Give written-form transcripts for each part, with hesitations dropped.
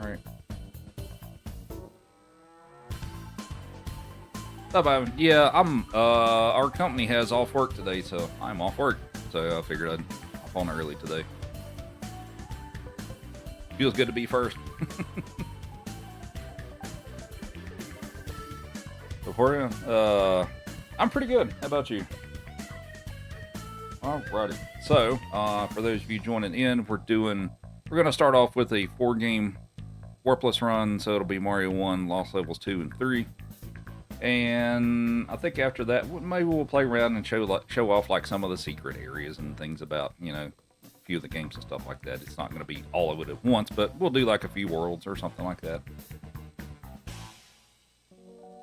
Alright. Stop by. Yeah, our company has off work today, so I'm off work. So I figured I'd hop on early today. Feels good to be first. Before you, I'm pretty good. How about you? Alrighty. So, for those of you joining in, we're going to start off with a 4-game warpless run. So it'll be Mario 1, Lost Levels 2 and 3. And I think after that, maybe we'll play around and show off like some of the secret areas and things about, you know, a few of the games and stuff like that. It's not going to be all of it at once, but we'll do like a few worlds or something like that.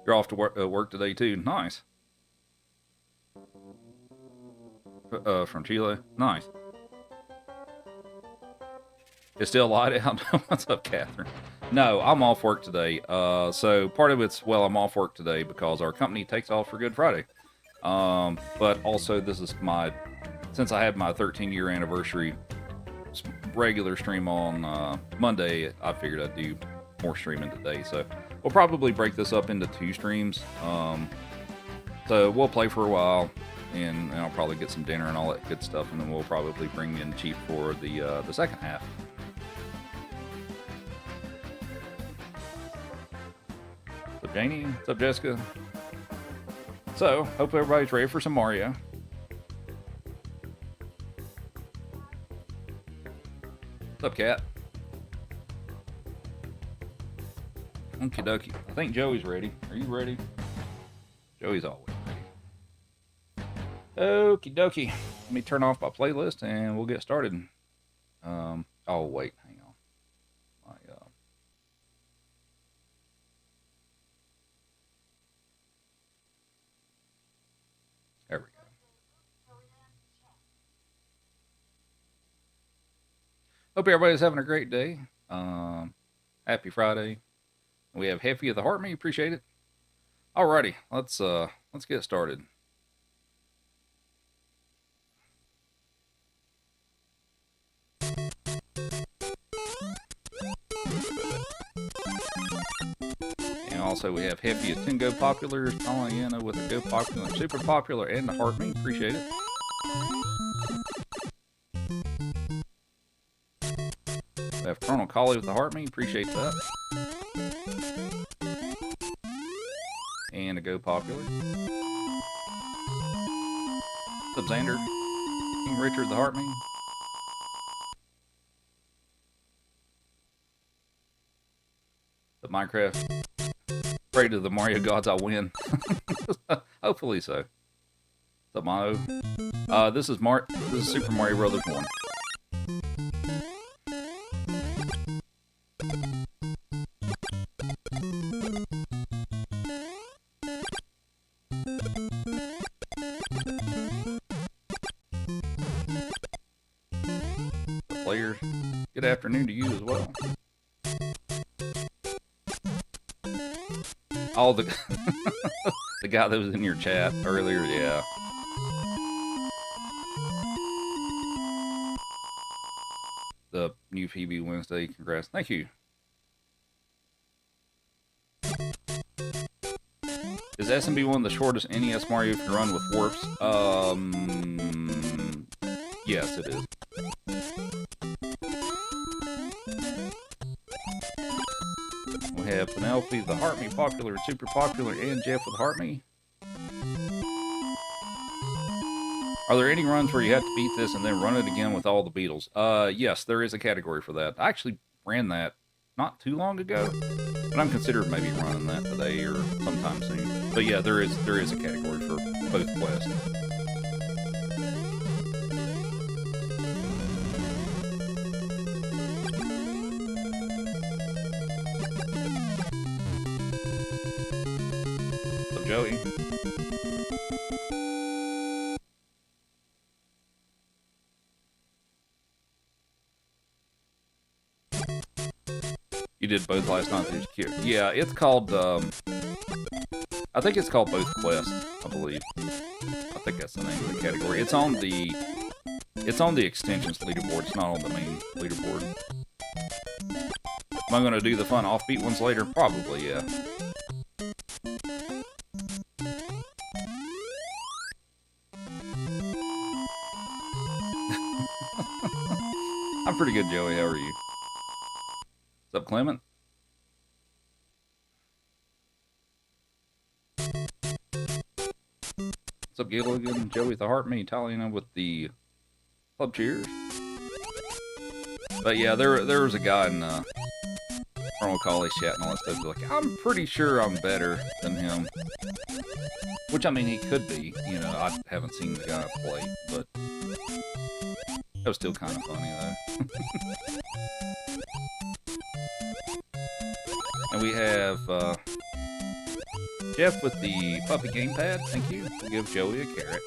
You're off to work today too. Nice. From Chile. Nice. It's still light out. What's up, Catherine? No, I'm off work today. So part of it's, well, I'm off work today because our company takes off for Good Friday. But also this is since I had my 13-year anniversary regular stream on Monday, I figured I'd do more streaming today. So we'll probably break this up into 2 streams. So we'll play for a while, and I'll probably get some dinner and all that good stuff, and then we'll probably bring in Chief for the second half. What's up, Janie? What's up, Jessica? So, hope everybody's ready for some Mario. What's up, Cat? Okie dokie. I think Joey's ready. Are you ready? Joey's always ready. Okie dokie. Let me turn off my playlist and we'll get started. Oh, wait. Hang on. There we go. Hope everybody's having a great day. Happy Friday. We have Heffy of the Heart Me. Appreciate it. Alrighty, let's get started. And also we have Heffy of 10 Go Popular, Pollyanna with a Go Popular, Super Popular, and the Heart Me. Appreciate it. We have Colonel Collie with the Heart Me. Appreciate that. And a Go Popular. What's up, Xander? King Richard the Heart Me. The Minecraft. Pray to the Mario gods I win. Hopefully so. What's up, Mono? This is Super Mario Brothers 1. Players, good afternoon to you as well. Oh, the guy that was in your chat earlier, yeah. The new PB Wednesday, congrats. Thank you. Is SMB 1 the shortest NES Mario you can run with warps? Yes, it is. We have Penelope, the Heart Me Popular, Super Popular, and Jeff with Heart Me. Are there any runs where you have to beat this and then run it again with all the Beatles? Yes, there is a category for that. I actually ran that not too long ago, but I'm considering maybe running that today or sometime soon. But yeah, there is a category for both quests. So Joey. You did both last night. Yeah, it's called, I think it's called Both Quests, I believe. I think that's the name of the category. It's on the extensions leaderboard. It's not on the main leaderboard. Am I going to do the fun offbeat ones later? Probably, yeah. I'm pretty good, Joey. How are you? What's up, Clement? What's up, Gilligan? Joey with the heart, me, Italiana with the club cheers. But yeah, there was a guy in Colonel College chat and all that stuff. Like, I'm pretty sure I'm better than him. Which, I mean, he could be. You know, I haven't seen the guy play, but that was still kind of funny, though. And we have Jeff with the puppy gamepad. Thank you. We'll give Joey a carrot.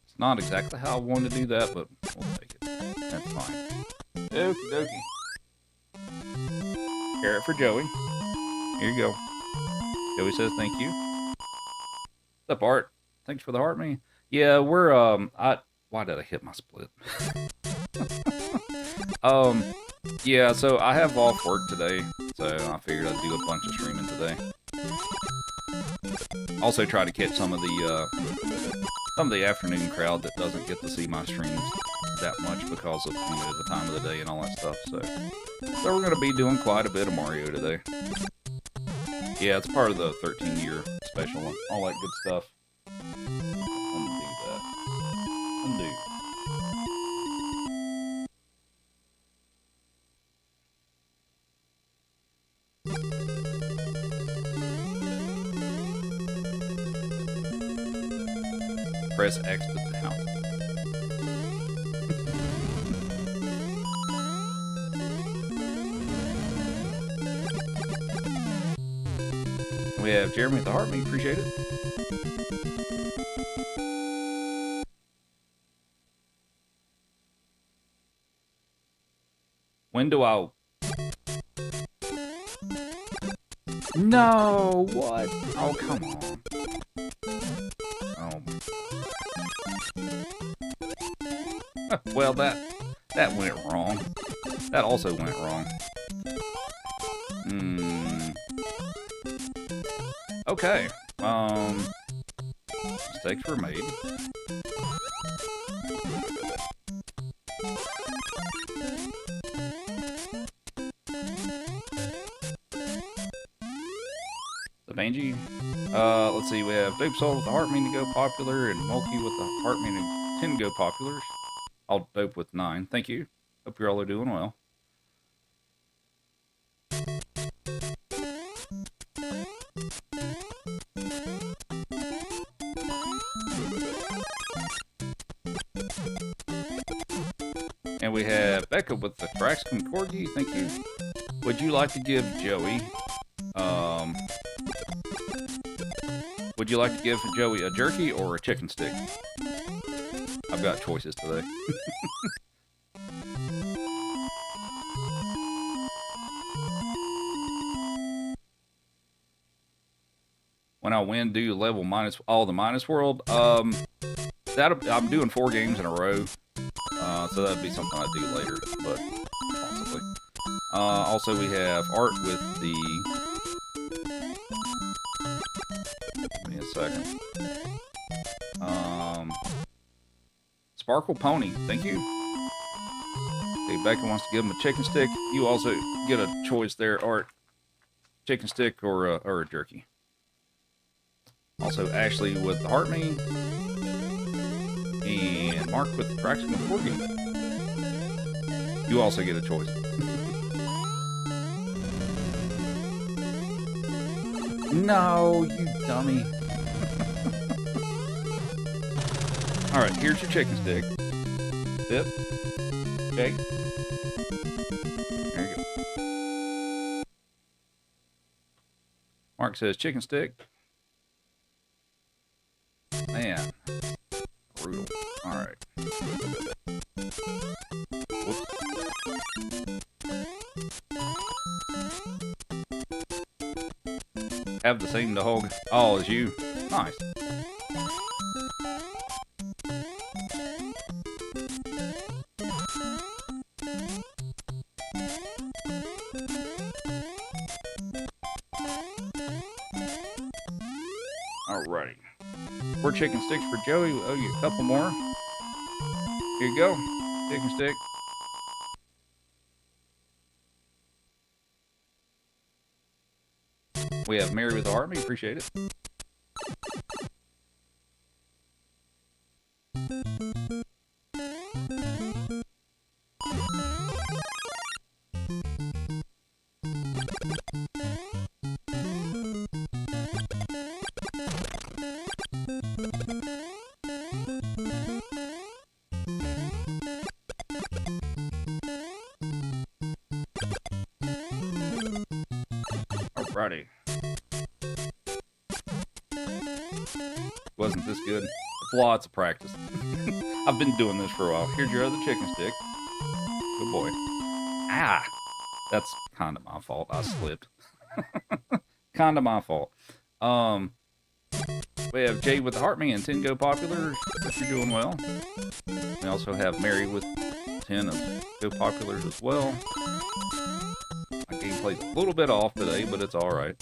It's not exactly how I wanted to do that, but we'll take it. That's fine. Okie dokie. Carrot for Joey. Here you go. Joey says thank you. What's up, Art? Thanks for the heart, me. Yeah, we're why did I hit my split? Yeah, so I have off work today, so I figured I'd do a bunch of streaming today. Also try to catch some of the afternoon crowd that doesn't get to see my streams that much because of, you know, the time of the day and all that stuff. So we're gonna be doing quite a bit of Mario today. Yeah, it's part of the 13-year special and all that good stuff. Undo that. Undo. Press X to down. We have Jeremy with the heart, me appreciate it. When do I... No, what? Oh, come on. Oh. Well, that went wrong. That also went wrong. Okay. Mistakes were made. The Banji. Let's see, we have Dope Soul with the heart mean to go popular, and Mulkey with the heart mean to 10 go populars. I'll Dope with 9. Thank you. Hope you all are doing well. And we have Becca with the Traxcom Corgi. Thank you. Would you like to give Joey... Would you like to give Joey a jerky or a chicken stick? I've got choices today. When I win, do level minus all the minus world. I'm doing 4 games in a row, so that'd be something I'd do later, but possibly. Also, we have Art with the. Give me a second. Sparkle Pony, thank you. Okay, Becca wants to give him a chicken stick. You also get a choice there, Art. Chicken stick or a jerky. Also, Ashley with the heart me. And Mark with the Traxcom Corgi. You also get a choice. No, you dummy. Alright, here's your chicken stick. Sip. Okay. There you go. Mark says chicken stick. Man. Brutal. Alright. Whoops. Have the same dog. Oh, as you. Nice. Alrighty. 4 chicken sticks for Joey. We owe you a couple more. Here you go. Chicken stick. We have Mary with the heart. We appreciate it. Alrighty. Wasn't this good? It's lots of practice. I've been doing this for a while. Here's your other chicken stick. Good boy. Ah! That's kind of my fault. I slipped. Kind of my fault. We have Jay with the Heart Me and 10 Go Popular. Hope you're doing well. We also have Mary with 10 of Go Populars as well. My gameplay's a little bit off today, but it's alright.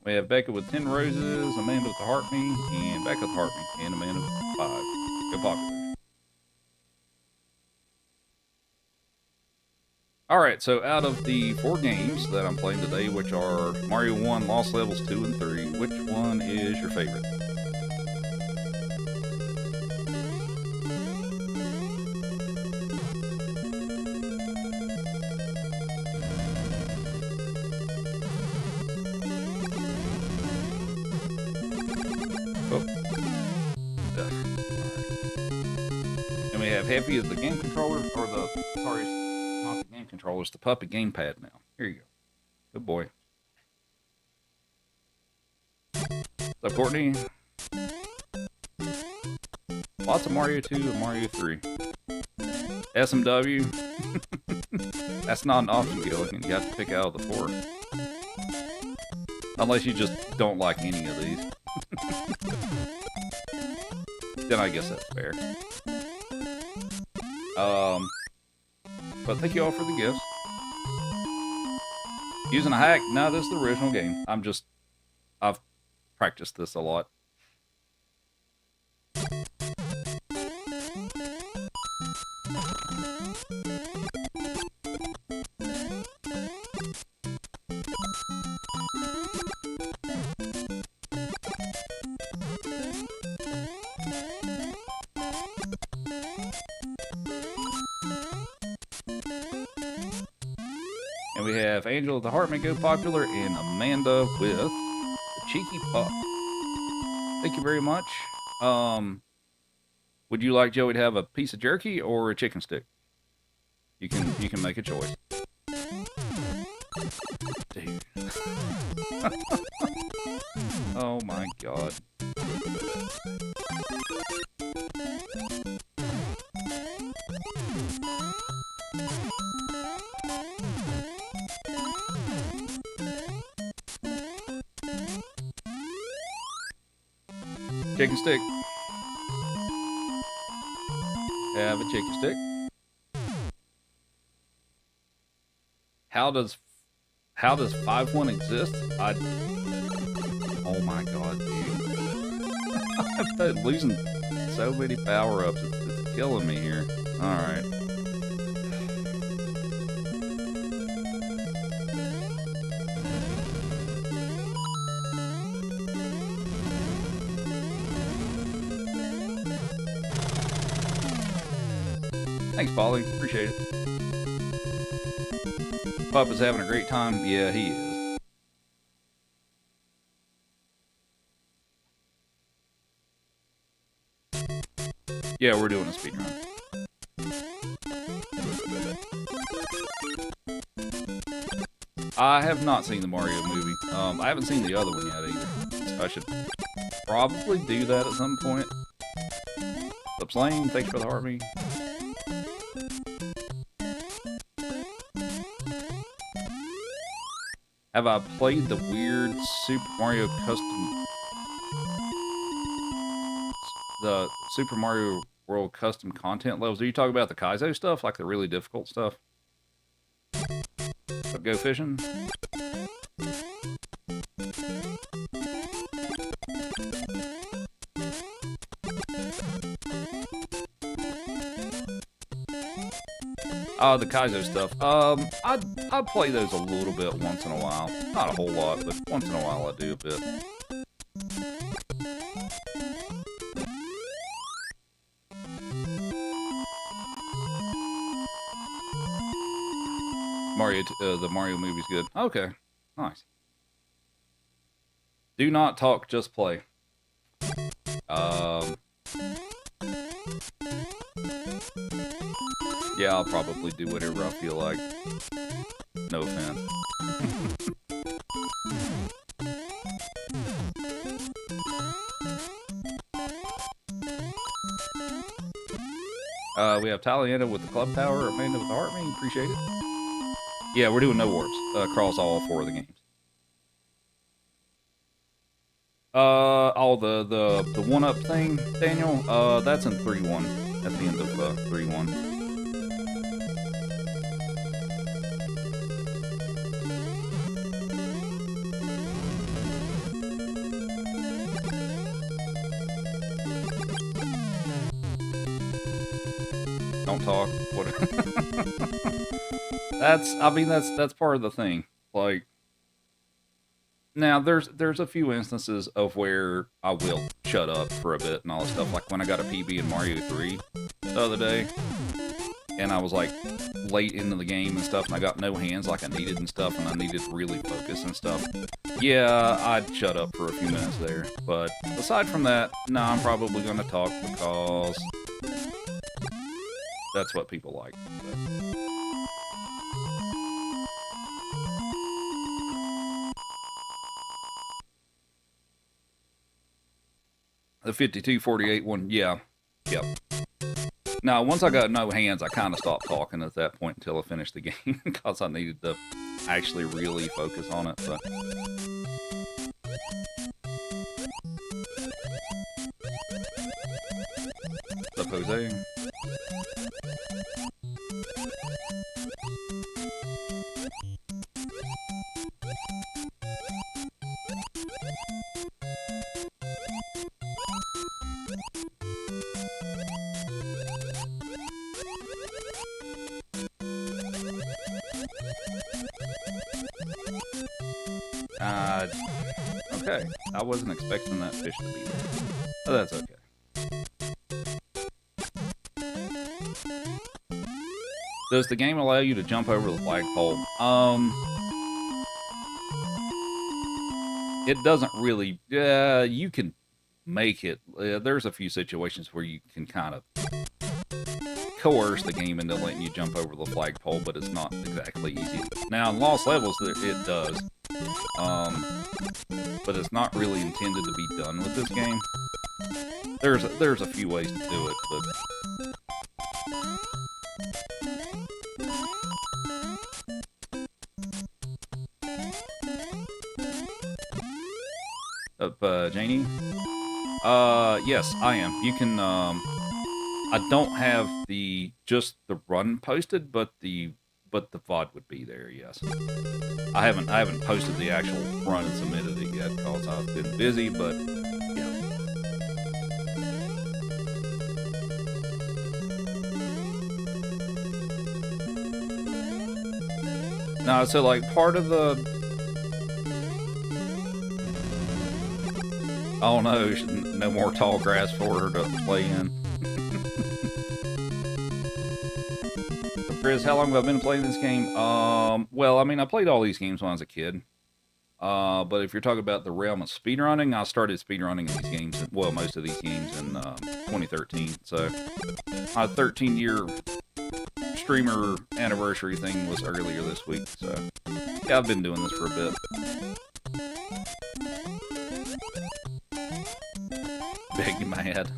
We have Becca with 10 roses, Amanda with the Heart Me, and Becca with the Heart Me, and Amanda with 5. Go Popular. Alright, so out of the 4 games that I'm playing today, which are Mario 1, Lost Levels 2, and 3, which one is your favorite? And we have Heavy as the game controller, or the, sorry, not the game controller, it's the puppy gamepad now. Here you go. Good boy. What's up, Courtney? Lots of Mario 2 and Mario 3. SMW. That's not an option, Gilligan. You have to pick out of the 4. Unless you just don't like any of these. Then I guess that's fair. But thank you all for the gifts. Using a hack? No, this is the original game. I've practiced this a lot. And we have Angel of the Heart May Go Popular and Amanda with the Cheeky Pup. Thank you very much. Would you like Joey to have a piece of jerky or a chicken stick? You can make a choice. Dude. Oh my god. Chicken stick. Have a chicken stick. How does 5-1 exist? Oh my god, dude. I'm losing so many power-ups. It's killing me here. Alright. Thanks, Polly. Appreciate it. Pup is having a great time. Yeah, he is. Yeah, we're doing a speedrun. I have not seen the Mario movie. I haven't seen the other one yet either. I should probably do that at some point. What's up, Lane? Thanks for the heartbeat. Have I played the weird Super Mario the Super Mario World custom content levels? Are you talking about the Kaizo stuff, like the really difficult stuff? go fishing? The Kaizo stuff. I'd play those a little bit once in a while. Not a whole lot, but once in a while I do a bit. The Mario movie's good. Okay, nice. Do not talk, just play. Yeah, I'll probably do whatever I feel like. No offense. We have Taliana with the club tower, Amanda with the heart main. Appreciate it. Yeah, we're doing no warps across all 4 of the games. The 1-up thing, Daniel, that's in 3-1, at the end of 3-1. Don't talk. What? That's part of the thing. Like, now there's a few instances of where I will shut up for a bit and all this stuff. Like when I got a PB in Mario 3 the other day, and I was like late into the game and stuff, and I got no hands like I needed and stuff, and I needed to really focus and stuff. Yeah, I'd shut up for a few minutes there. But aside from that, no, I'm probably going to talk because that's what people like. But. The 52-48 one, yeah. Yep. Now, once I got no hands, I kind of stopped talking at that point until I finished the game because I needed to actually really focus on it. But what's up, Jose? Okay. I wasn't expecting that fish to be there. But that's okay. Does the game allow you to jump over the flagpole? It doesn't really. You can make it. There's a few situations where you can kind of coerce the game into letting you jump over the flagpole, but it's not exactly easy. Now, in Lost Levels, it does. But it's not really intended to be done with this game. There's a few ways to do it, but Janie? Yes, I am. You can, I don't have just the run posted, but the VOD would be there, yes. I haven't posted the actual run and submitted it yet because I've been busy, but yeah. No, so like part of the oh no more tall grass for her to play in. Chris, how long have I been playing this game? Well, I mean, I played all these games when I was a kid. But if you're talking about the realm of speedrunning, I started speedrunning these games, well, most of these games in 2013. So, my 13-year streamer anniversary thing was earlier this week. So, yeah, I've been doing this for a bit. Big mad.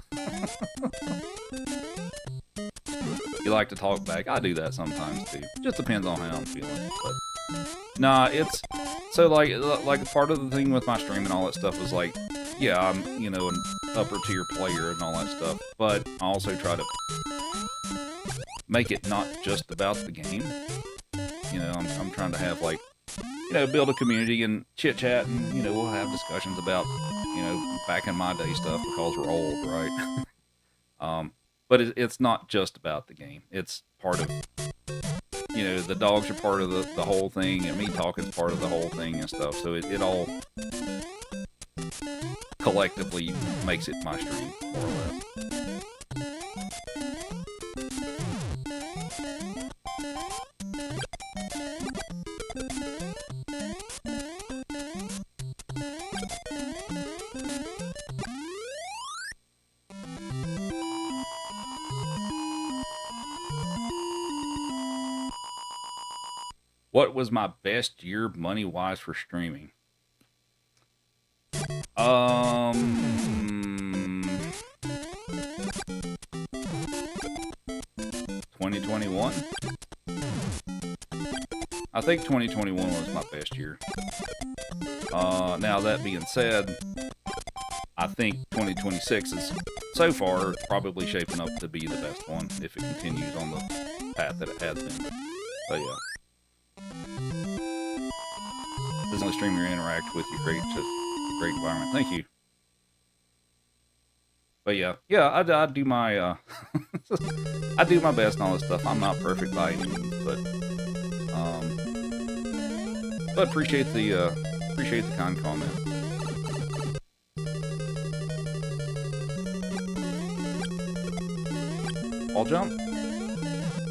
You like to talk back. I do that sometimes too. Just depends on how I'm feeling. But nah, it's so like part of the thing with my stream and all that stuff was like, yeah, I'm an upper tier player and all that stuff, but I also try to make it not just about the game. You know, I'm trying to have like, you know, build a community and chit chat, and you know, we'll have discussions about, you know, back in my day stuff because we're old, right? But it's not just about the game. It's part of, you know, the dogs are part of the whole thing, and me talking is part of the whole thing and stuff. So it all collectively makes it my stream, more or less. What was my best year money-wise for streaming? 2021. I think 2021 was my best year. Now that being said, I think 2026 is so far probably shaping up to be the best one if it continues on the path that it has been. But yeah. This is the stream you interact with, you create just a great environment. Thank you. But yeah, I do my I do my best and all this stuff. I'm not perfect by any means, but appreciate the kind comment. Wall jump,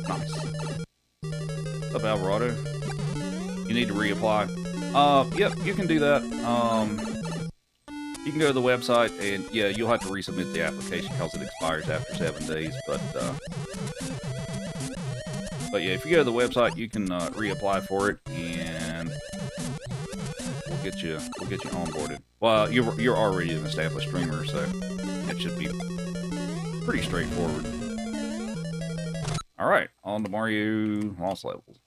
nice. Up Alvarado. You need to reapply. Yep, you can do that. You can go to the website, and yeah, you'll have to resubmit the application because it expires after 7 days. But yeah, if you go to the website, you can reapply for it, and we'll get you onboarded. Well, you're already an established streamer, so it should be pretty straightforward. All right, on to Mario Lost Levels.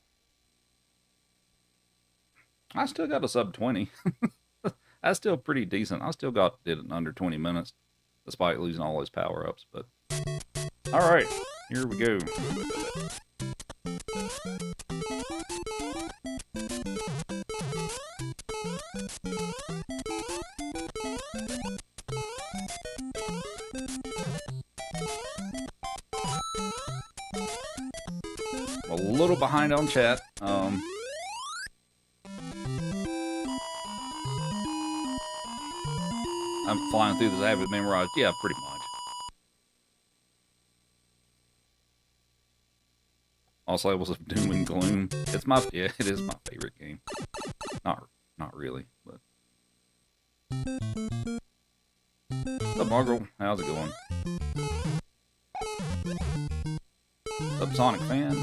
I still got a sub 20. That's still pretty decent. I still did it in under 20 minutes, despite losing all those power-ups. But all right, here we go. I'm a little behind on chat. I'm flying through this Avid Memorize. Yeah, pretty much. Lost Levels of Doom and Gloom. It is my favorite game. Not really, but. What's up, Margot? How's it going? What's up, Sonic Fan?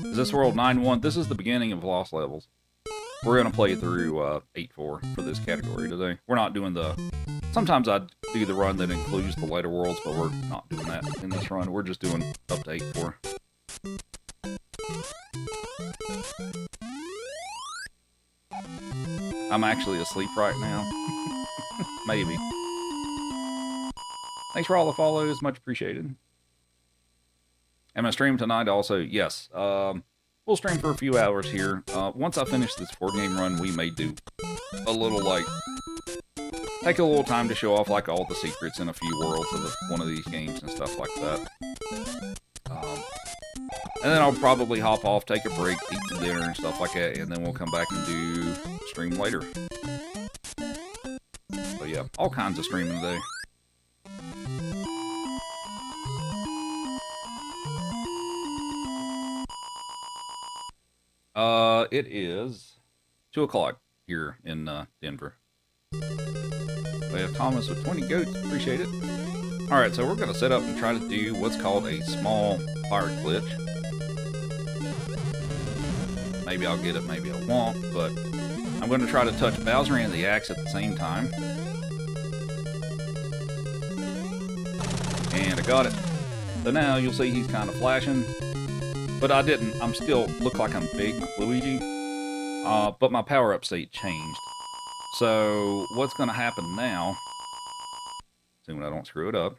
Is this world 9-1? This is the beginning of Lost Levels. We're going to play through 8-4 for this category today. We're not doing sometimes I do the run that includes the later worlds, but we're not doing that in this run. We're just doing up to 8-4. I'm actually asleep right now. Maybe. Thanks for all the follows. Much appreciated. Am I streaming tonight also? Yes. We'll stream for a few hours here. Once I finish this 4-game run, we may do a little, like, take a little time to show off, like, all the secrets in a few worlds of one of these games and stuff like that. And then I'll probably hop off, take a break, eat some dinner and stuff like that, and then we'll come back and do stream later. So yeah, all kinds of streaming today. It is 2 o'clock here in Denver. We have Thomas with 20 goats. Appreciate it. Alright, so we're going to set up and try to do what's called a small fire glitch. Maybe I'll get it, maybe I won't, but I'm going to try to touch Bowser and the axe at the same time. And I got it. So now you'll see he's kind of flashing. But I didn't. I'm still look like I'm big Luigi. But my power-up state changed. So what's going to happen now, assuming I don't screw it up,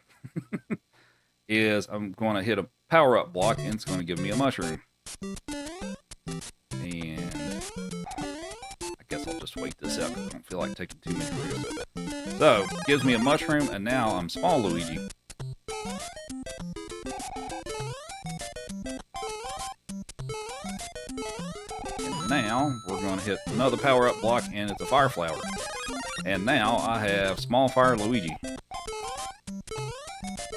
is I'm going to hit a power-up block and it's going to give me a mushroom. guess I'll just wait this out because I don't feel like taking too many risks. So, gives me a mushroom, and now I'm small Luigi. And now, we're going to hit another power-up block, and it's a fire flower. And now, I have small fire Luigi.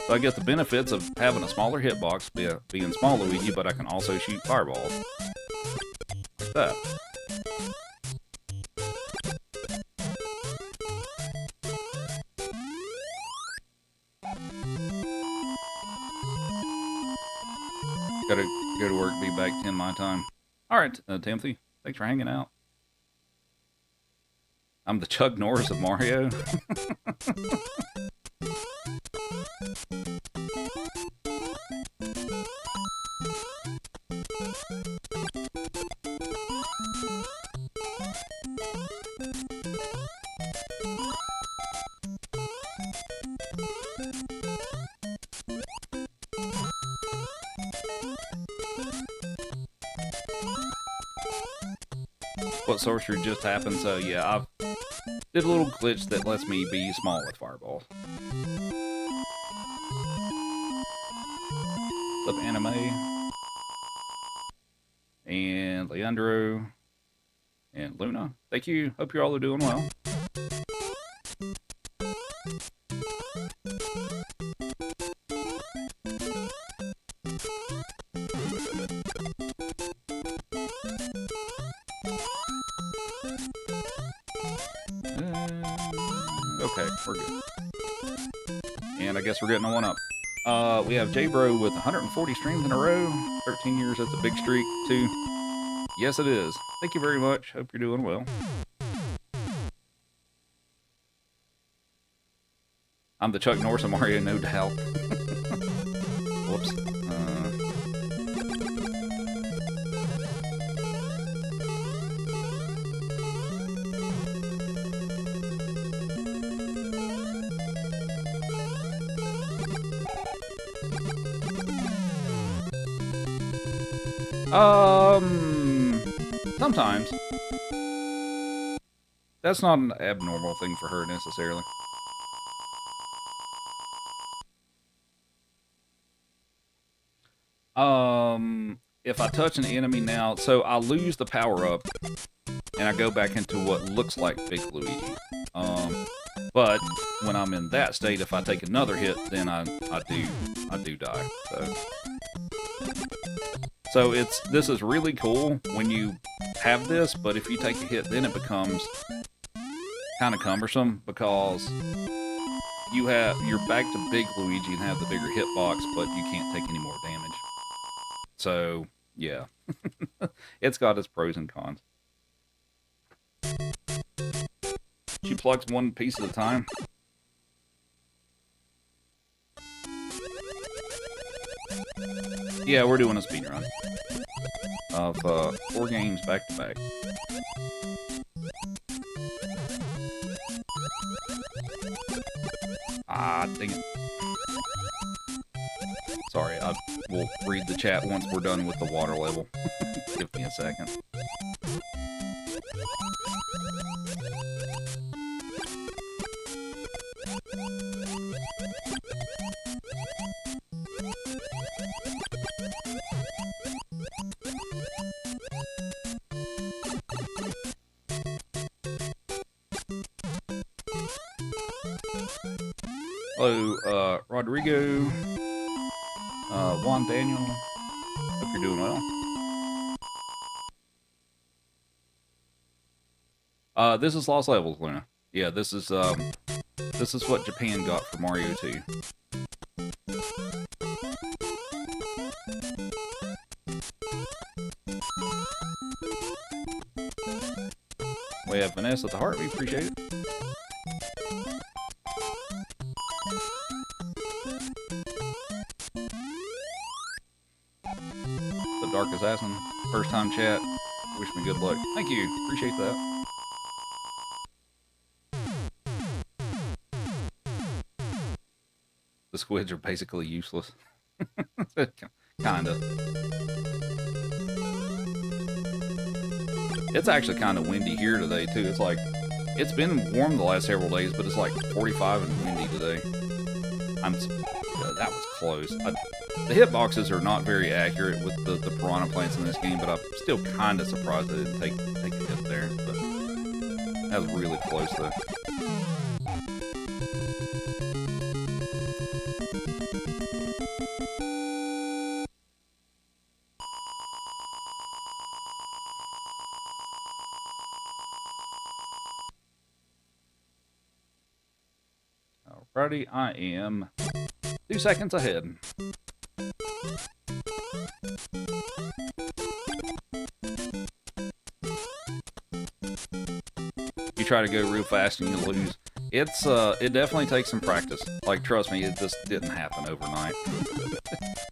So I get the benefits of having a smaller hitbox, being small Luigi, but I can also shoot fireballs. Like that. Gotta go to work, be back 10 my time. Alright, Timothy, thanks for hanging out. I'm the Chuck Norris of Mario. What sorcery just happened, so yeah, I've did a little glitch that lets me be small with fireballs. What's up, Anime? And Leandro. And Luna. Thank you. Hope you all are doing well. Okay, we're good. And I guess we're getting a 1-up. We have J-Bro with 140 streams in a row. 13 years, that's a big streak, too. Yes, it is. Thank you very much. Hope you're doing well. I'm the Chuck Norris of Mario, no doubt. Whoops. Sometimes. That's not an abnormal thing for her, necessarily. If I touch an enemy now, so I lose the power-up, and I go back into what looks like Big Luigi. But when I'm in that state, if I take another hit, then I do die. So this is really cool when you have this, but if you take a hit, then it becomes kind of cumbersome because you're back to Big Luigi and have the bigger hitbox, but you can't take any more damage. So yeah, it's got its pros and cons. She plugs one piece at a time. Yeah, we're doing a speedrun of 4 games back to back. Ah, dang it. Sorry, I will read the chat once we're done with the water level. Give me a second. Hello, Rodrigo, Juan Daniel. Hope you're doing well. This is Lost Levels, Luna. Yeah, this is what Japan got for Mario 2. We have Vanessa at the heart. We appreciate it. The Dark Assassin, first time chat. Wish me good luck. Thank you. Appreciate that. The squids are basically useless. Kinda. It's actually kind of windy here today, too. It's like, it's been warm the last several days, but it's like 45 and windy today. That was close. The hitboxes are not very accurate with the piranha plants in this game, but I'm still kind of surprised I didn't take a hit there. But that was really close, though. Alrighty, I am 2 seconds ahead. You try to go real fast and you lose. It definitely takes some practice. Like, trust me, it just didn't happen overnight.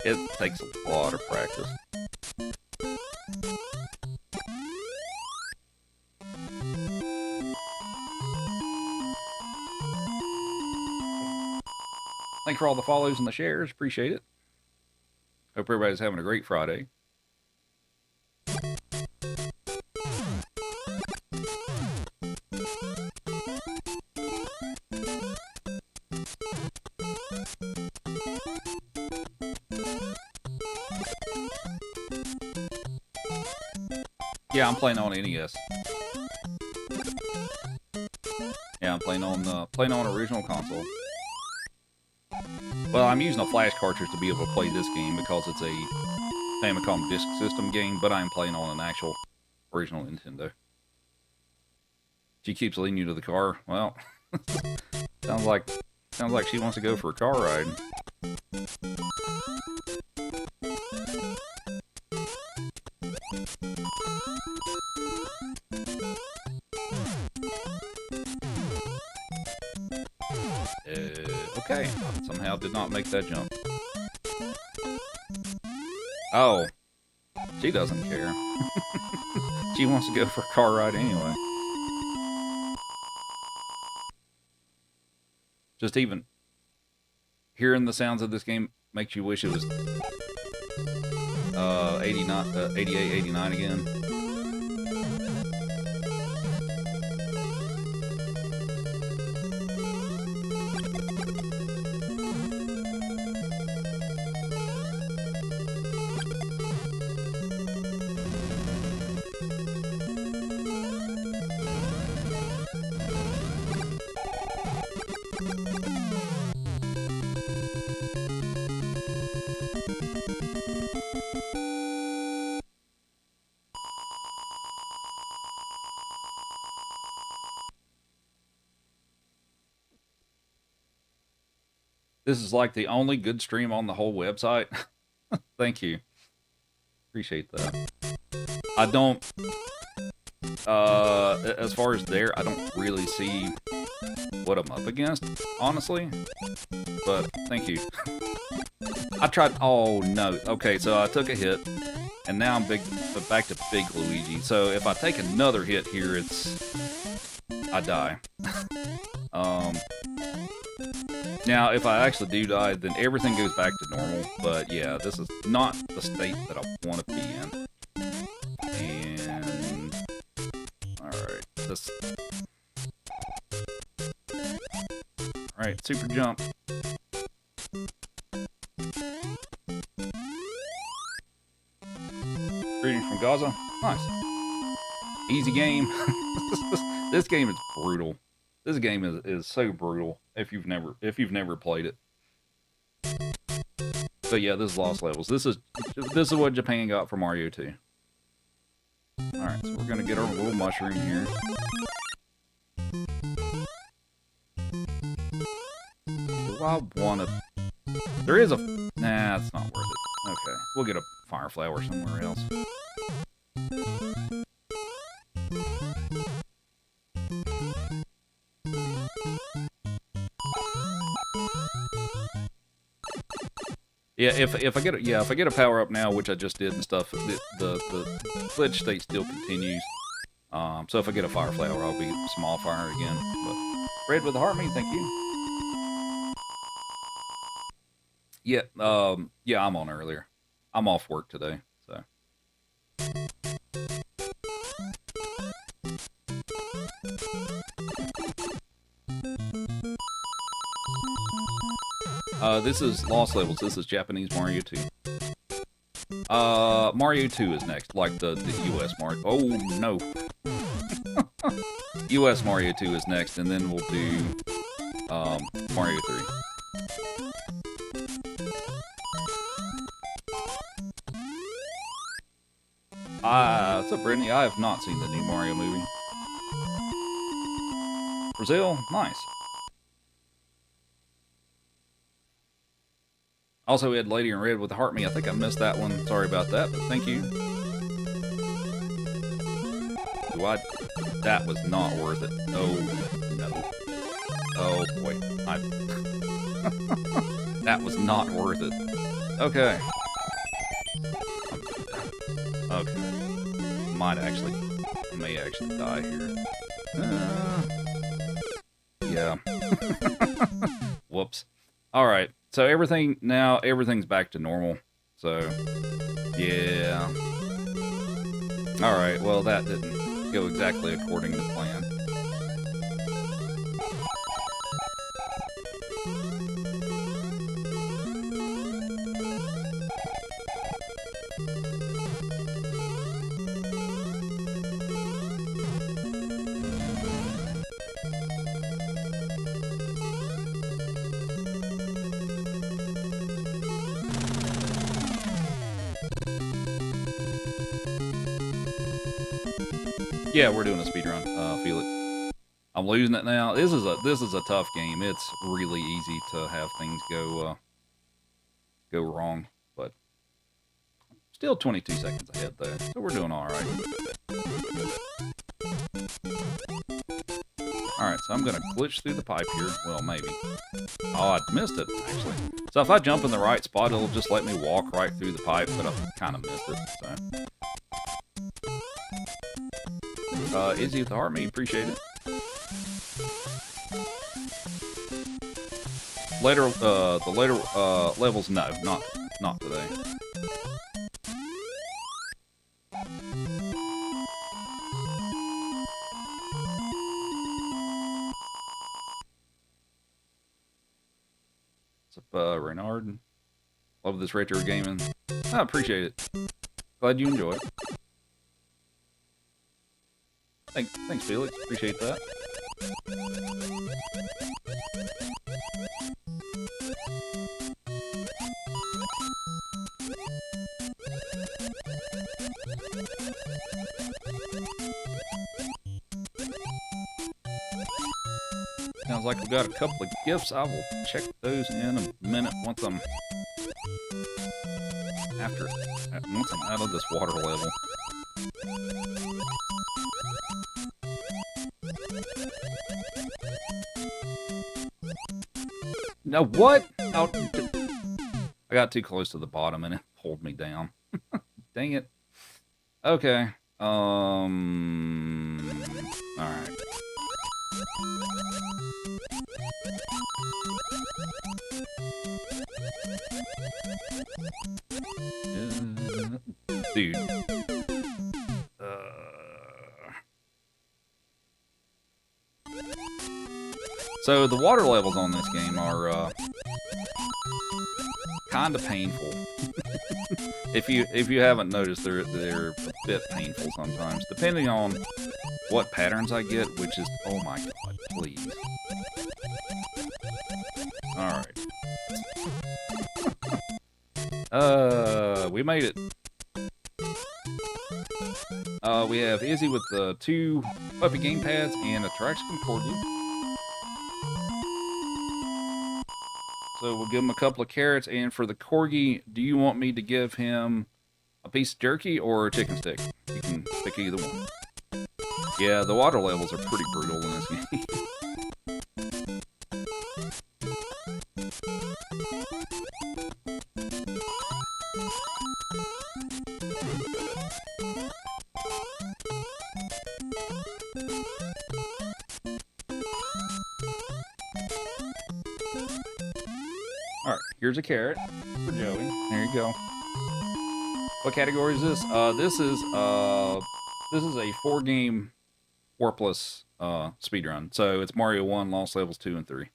It takes a lot of practice. Thanks for all the follows and the shares. Appreciate it. Hope everybody's having a great Friday. Yeah, I'm playing on NES. Yeah, I'm playing on original console. Well, I'm using a flash cartridge to be able to play this game because it's a Famicom Disk System game, but I'm playing on an actual original Nintendo. She keeps leading you to the car. Well, sounds like she wants to go for a car ride. Okay, somehow did not make that jump. Oh, she doesn't care. She wants to go for a car ride anyway. Just even hearing the sounds of this game makes you wish it was 88, 89 again. This is like the only good stream on the whole website. Thank you. Appreciate that. I don't, as far as there, I don't really see what I'm up against, honestly. But thank you. I tried, oh no. Okay, so I took a hit, and now I'm back to Big Luigi. So if I take another hit here, I die. Now, if I actually do die, then everything goes back to normal. But yeah, this is not the state that I want to be in. And alright, alright, super jump. Greetings from Gaza. Nice. Easy game. This game is brutal. This game is so brutal if you've never played it. But yeah, this is Lost Levels. This is what Japan got for Mario 2. Alright, so we're gonna get our little mushroom here. Do I wanna... There is a... Nah, it's not worth it. Okay, we'll get a fire flower somewhere else. Yeah, if I get a power up now, which I just did and stuff, the glitch state still continues. So if I get a fire flower, I'll be small fire again. But Red with the heart mean, thank you. Yeah, yeah, I'm on earlier. I'm off work today, so. This is Lost Levels. This is Japanese Mario 2. Mario 2 is next, like the US Mario. Oh, no. US Mario 2 is next, and then we'll do, Mario 3. What's up, Brittany? I have not seen the new Mario movie. Brazil? Nice. Also, we had Lady in Red with the Heart Me. I think I missed that one. Sorry about that, but thank you. That was not worth it. Oh, no. Oh, boy. That was not worth it. Okay. Okay. May actually die here. Yeah. Whoops. Alright. So everything's back to normal. So, yeah. Alright, well, that didn't go exactly according to plan. Yeah, we're doing a speedrun, Felix. I'm losing it now. This is a tough game. It's really easy to have things go wrong, but still 22 seconds ahead though, so we're doing all right. All right, so I'm gonna glitch through the pipe here. Well, maybe. Oh, I missed it actually. So if I jump in the right spot, it'll just let me walk right through the pipe, but I kind of missed it. So. Izzy with the heart, me appreciate it. The later levels, no, not today. What's up, Renard? Love this retro gaming. I appreciate it. Glad you enjoy it. Thanks, Felix. Appreciate that. Sounds like we've got a couple of gifts. I will check those in a minute once I'm out of this water level. Now what? Oh, I got too close to the bottom and it pulled me down. Dang it. Okay. All right. Dude. So the water levels on this game are kind of painful. if you haven't noticed, they're a bit painful sometimes, depending on what patterns I get, which is, oh my god, please. All right. We made it. We have Izzy with the 2 puppy game pads and a Traxcon corgi. So we'll give him a couple of carrots, and for the corgi, do you want me to give him a piece of jerky or a chicken stick? You can pick either one. Yeah, the water levels are pretty brutal in this game. Alright, here's a carrot for Joey. There you go. What category is this? This is a 4-game 4+ speedrun. So it's Mario 1, Lost Levels 2 and 3.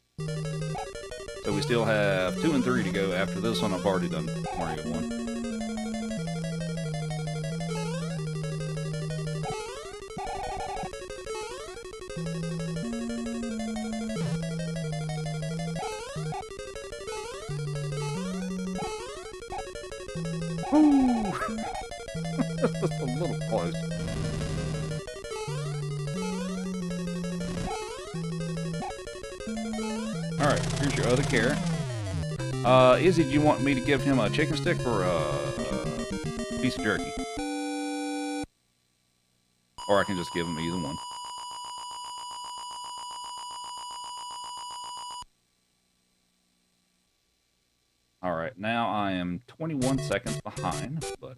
So So we still have 2 and 3 to go after this one. I've already done Mario 1. Woo! Just a little close. Alright, here's your other carrot. Izzy, do you want me to give him a chicken stick or a piece of jerky? Or I can just give him either one. Alright, now I am 21 seconds behind, but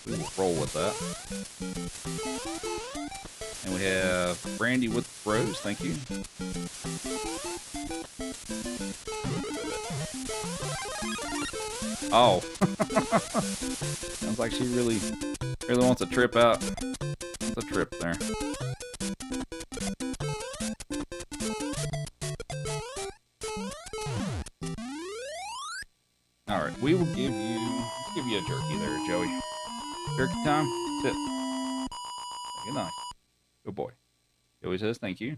we will roll with that. And we have Brandy with Rose, thank you. Oh. Sounds like she really wants a trip out. Wants a trip there. Alright, we will give you a jerky there, Joey. Jerky time? Sit. Good night. Good boy. Joey says thank you.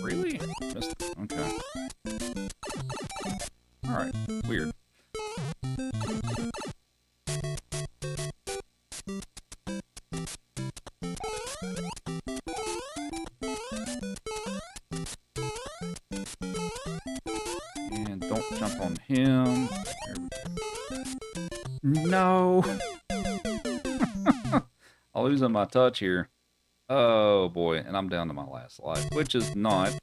Really? Missed it. Okay. Alright, weird. And don't jump on him. There we go. No! I'm losing my touch here. Oh boy, and I'm down to my last life, which is not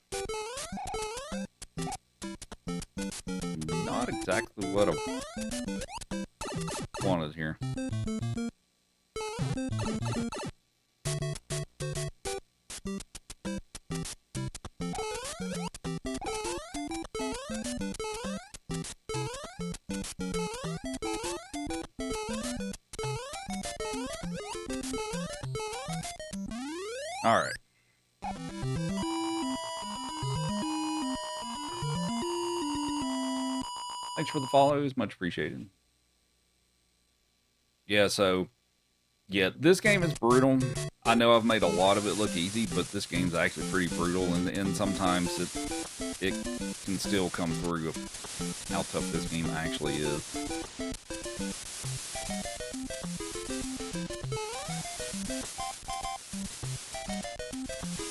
exactly what I wanted here. All right. Thanks for the follows, much appreciated. Yeah, so, yeah, this game is brutal. I know I've made a lot of it look easy, but this game's actually pretty brutal, and sometimes it can still come through of how tough this game actually is.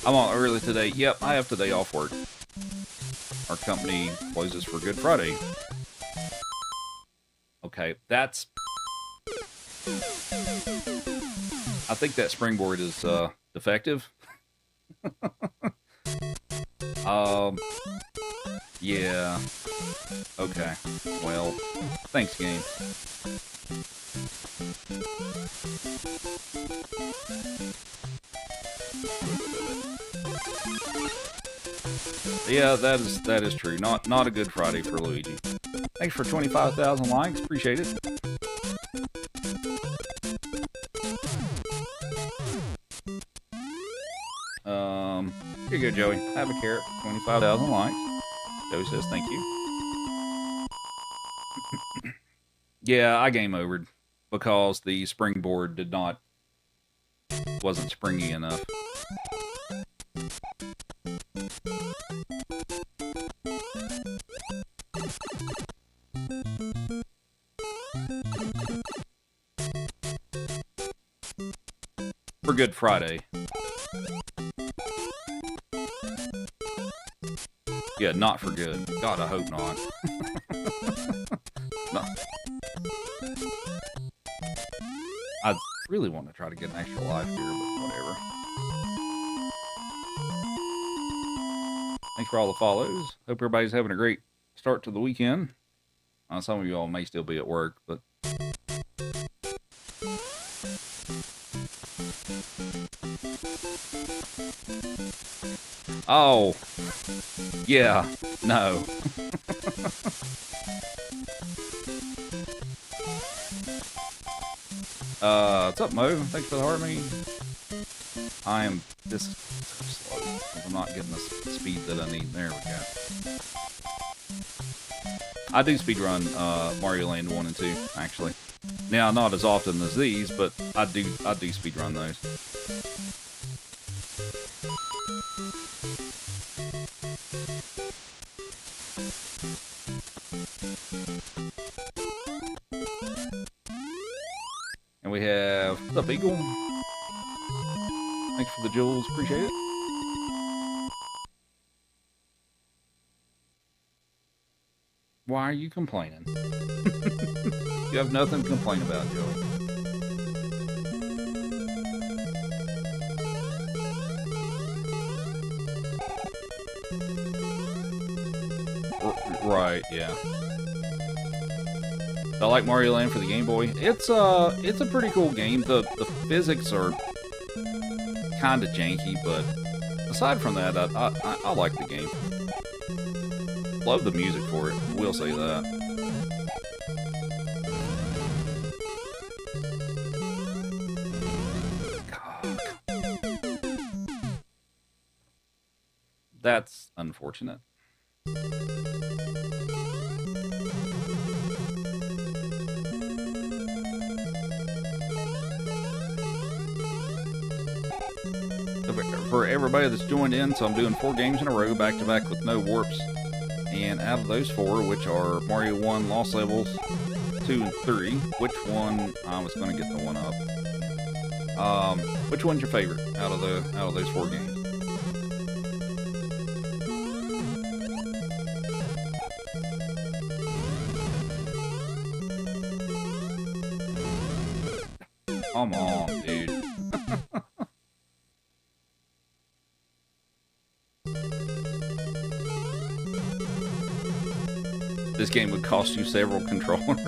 I'm on early today. Yep, I have today off work. Our company closes for Good Friday. Okay, that's... I think that springboard is defective. Yeah. Okay. Well, thanks, game. Yeah, that is true. Not a good Friday for Luigi. Thanks for 25,000 likes. Appreciate it. Here you go, Joey. Have a carrot. 25,000 likes. Joey says thank you. Yeah, I game overed because the springboard wasn't springy enough. For Good Friday. Yeah, not for good. God, I hope not. No. I really want to try to get an extra life here, but whatever. Thanks for all the follows. Hope everybody's having a great start to the weekend. Some of you all may still be at work, but... Oh, yeah, no. What's up, Mo? Thanks for the heart me. I am this so slow. I'm not getting the speed that I need. There we go. I do speedrun Mario Land 1 and 2, actually. Now, not as often as these, but I do speedrun those. And we have, what's up, Eagle? Thanks for the jewels, appreciate it. Why are you complaining? You have nothing to complain about, Joey. Right, yeah. I like Mario Land for the Game Boy. It's a pretty cool game. The physics are kind of janky, but aside from that, I like the game. Love the music for it. We'll say that. God. That's unfortunate. For everybody that's joined in, so I'm doing 4 games in a row, back to back with no warps. And out of those 4, which are Mario 1, Lost Levels, 2, and 3, which one I was going to get the 1-up? Which one's your favorite out of those 4 games? Come on, dude. This game would cost you several controllers.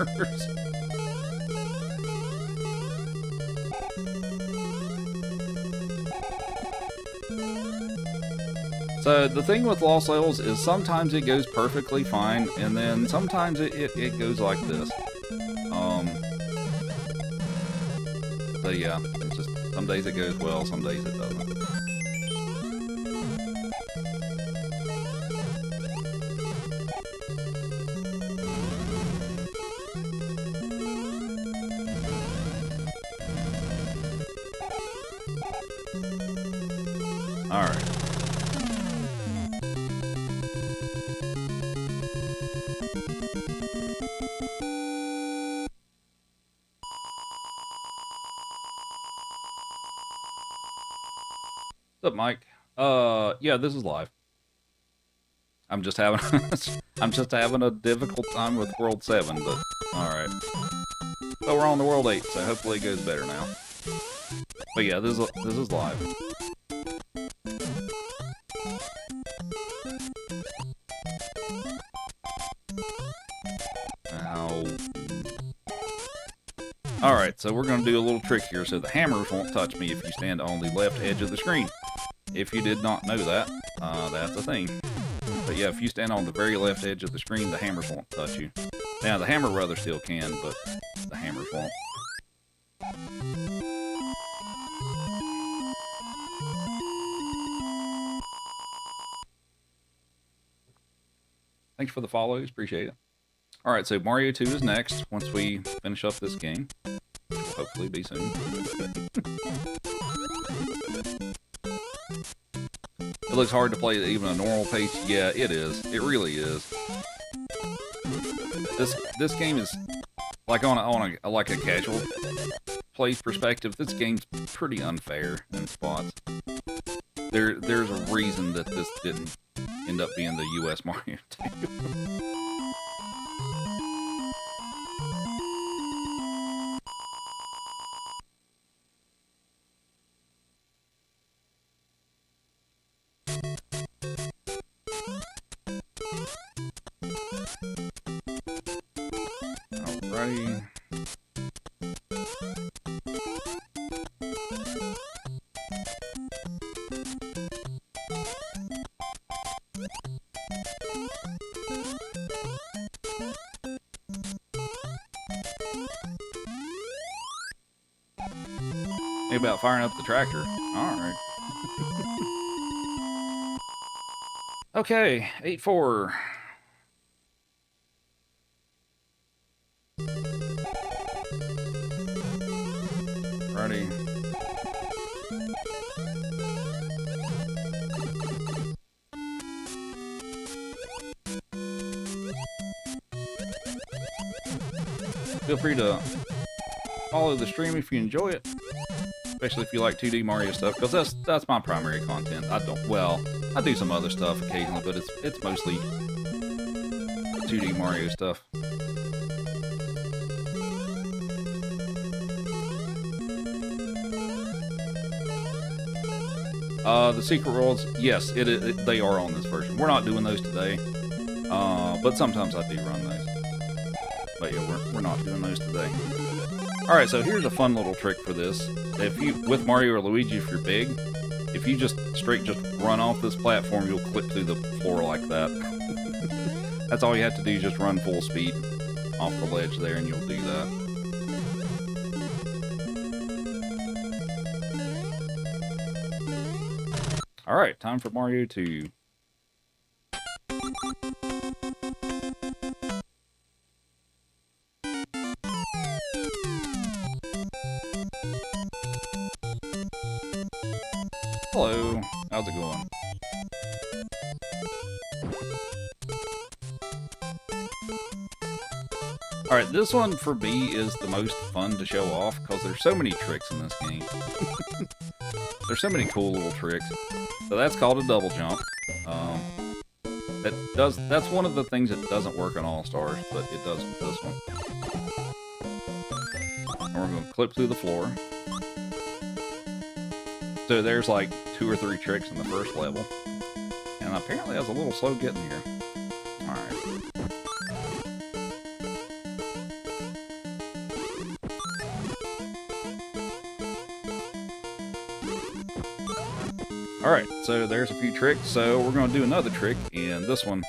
So the thing with Lost Levels is sometimes it goes perfectly fine, and then sometimes it goes like this. But yeah, it's just some days it goes well, some days it doesn't. All right. What's up, Mike? Yeah, this is live. I'm just having a difficult time with World 7, but all right. But we're on the World 8, so hopefully it goes better now. But yeah, this is live. Alright, so we're going to do a little trick here so the hammers won't touch me if you stand on the left edge of the screen. If you did not know that, that's a thing. But yeah, if you stand on the very left edge of the screen, the hammers won't touch you. Now, the hammer brother still can, but the hammers won't. Thanks for the follows, appreciate it. Alright, so Mario 2 is next, once we finish up this game. Which will hopefully be soon. It looks hard to play at even a normal pace. Yeah, it is. It really is. This game is, like on a casual play perspective, this game's pretty unfair in spots. There's a reason that this didn't end up being the US Mario 2. Alrighty. about firing up the tractor. Alright. Okay, 8-4. Ready. Feel free to follow the stream if you enjoy it, especially if you like 2D Mario stuff, because that's my primary content. I do some other stuff occasionally, but it's mostly 2D Mario stuff. The secret worlds, yes, they are on this version. We're not doing those today, but sometimes I do run those. But yeah, we're not doing those today. Alright, so here's a fun little trick for this. With Mario or Luigi, if you're big, if you just run off this platform, you'll clip through the floor like that. That's all you have to do, just run full speed off the ledge there, and you'll do that. Alright, time for Mario 2. Hello, how's it going? Alright, this one for me is the most fun to show off because there's so many tricks in this game. There's so many cool little tricks. So that's called a double jump. That's one of the things that doesn't work on All Stars, but it does with this one. And we're going to clip through the floor. So there's like 2 or 3 tricks in the first level. And apparently I was a little slow getting here. Alright. Alright, so there's a few tricks. So we're going to do another trick in this one.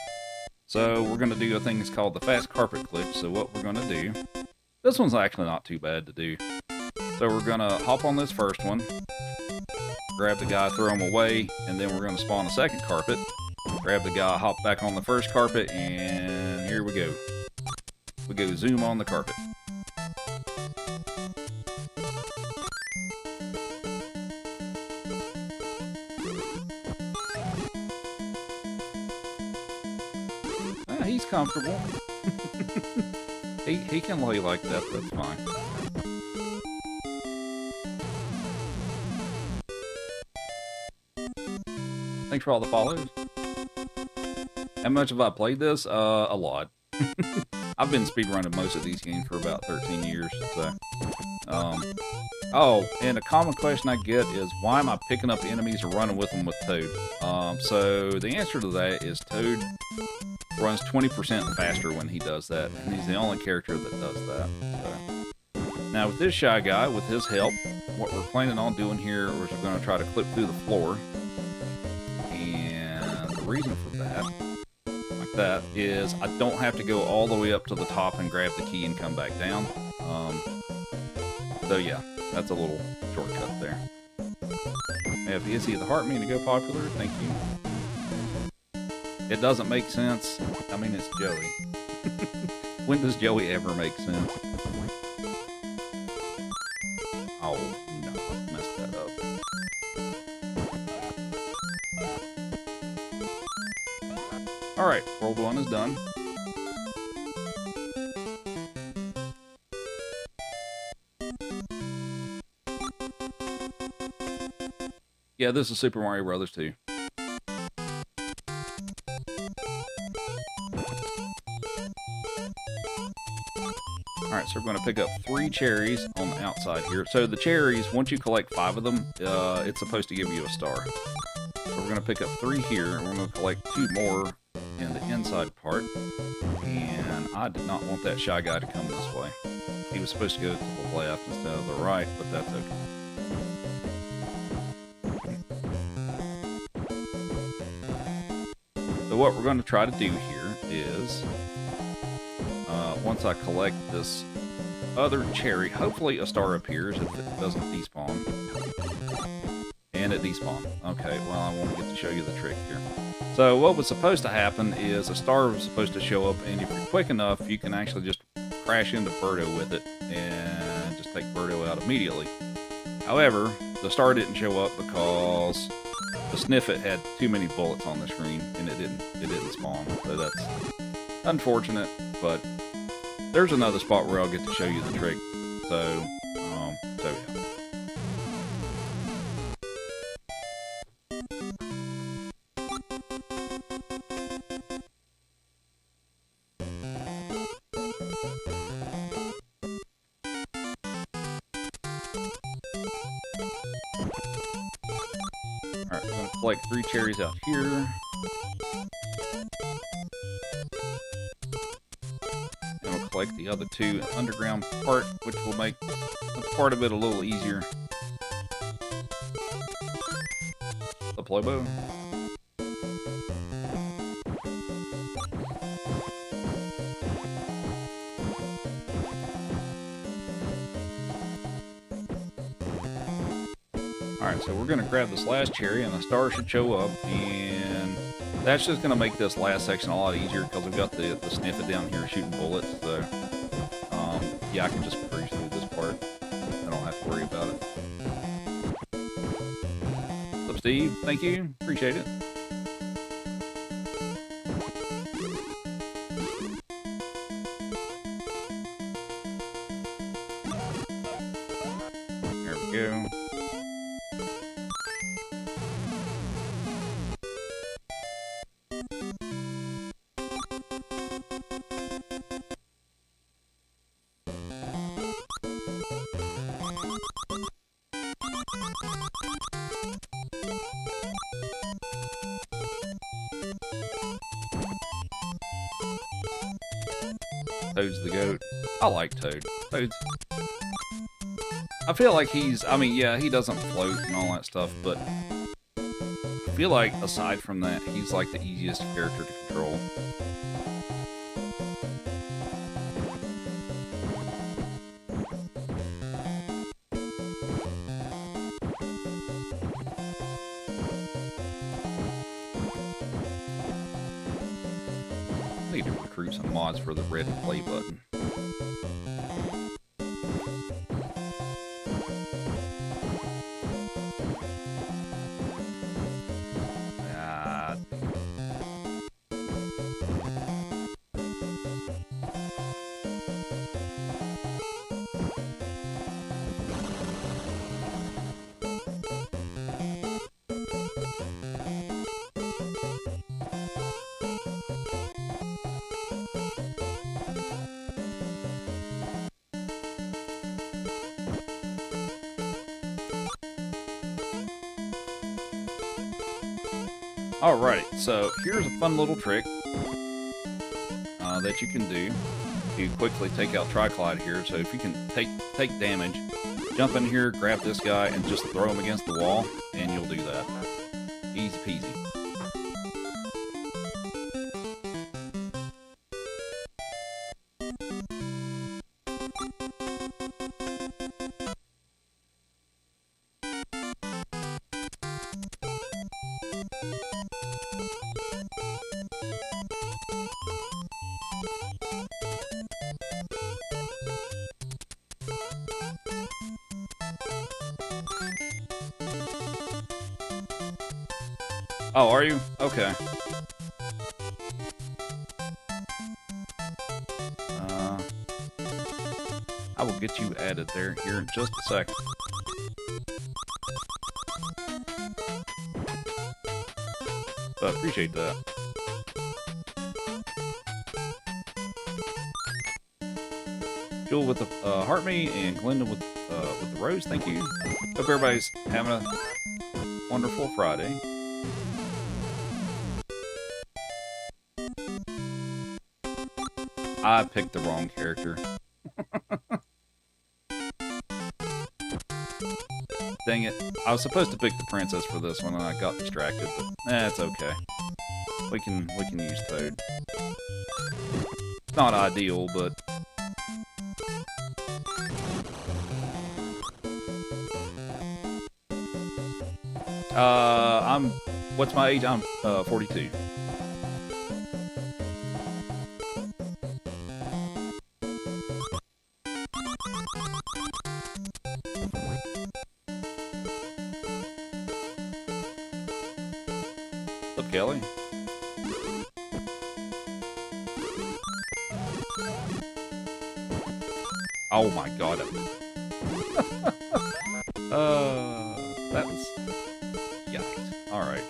So we're going to do a thing that's called the fast carpet glitch. So what we're going to do... This one's actually not too bad to do. So we're going to hop on this first one. Grab the guy, throw him away, and then we're going to spawn a second carpet. Grab the guy, hop back on the first carpet, and here we go. We go zoom on the carpet. He's comfortable. he can lay like that, that's fine. Thanks for all the follows. How much have I played this? A lot. I've been speedrunning most of these games for about 13 years, so... Oh, and a common question I get is, why am I picking up enemies and running with them with Toad? So the answer to that is Toad runs 20% faster when he does that, and he's the only character that does that. So. Now with this Shy Guy, with his help, what we're planning on doing here is we're going to try to clip through the floor. Reason for that, like that, is I don't have to go all the way up to the top and grab the key and come back down. So yeah, that's a little shortcut there. I have Izzy of the Heart mean to go popular, thank you. It doesn't make sense. I mean, it's Joey. When does Joey ever make sense? Oh no, I messed that up. Alright, world 1 is done. Yeah, this is Super Mario Brothers 2. Alright, so we're going to pick up 3 cherries on the outside here. So the cherries, once you collect 5 of them, it's supposed to give you a star. So we're going to pick up 3 here, and we're going to collect 2 more in the inside part, and I did not want that Shy Guy to come this way. He was supposed to go to the left instead of the right, but that's okay. So what we're going to try to do here is, once I collect this other cherry, hopefully a star appears if it doesn't despawn. and it despawned. Okay, well, I won't get to show you the trick here. So what was supposed to happen is a star was supposed to show up, and if you're quick enough, you can actually just crash into Birdo with it and just take Birdo out immediately. However, the star didn't show up because the Sniffit had too many bullets on the screen, and it didn't spawn. So that's unfortunate, but there's another spot where I'll get to show you the trick. So yeah. Alright, I'm gonna collect 3 cherries out here. And we'll collect the other 2 underground part, which will make part of it a little easier. The Plobo. Alright, so we're going to grab this last cherry, and the star should show up, and that's just going to make this last section a lot easier, because we've got the Sniffit down here shooting bullets, so, yeah, I can just cruise through this part. I don't have to worry about it. What's up, Steve? Thank you. Appreciate it. There we go. Toad's the goat. I like Toad. Toad's... I feel like he's... I mean, yeah, he doesn't float and all that stuff, but... I feel like, aside from that, he's like the easiest character to control. I need to recruit some mods for the red play button. Alright, so here's a fun little trick that you can do to quickly take out Triclide here. So if you can take damage, jump in here, grab this guy, and just throw him against the wall, and you'll do that. Easy peasy. Oh, are you? Okay. I will get you added there here in just a second. But appreciate that. Jewel with the heart me, and Glenda with the rose. Thank you. Hope everybody's having a wonderful Friday. I picked the wrong character. Dang it. I was supposed to pick the princess for this one and I got distracted, but it's okay. We can use Toad. It's not ideal, but What's my age? I'm 42. What's up, Kelly? Oh my god. That was... Yikes. Alright.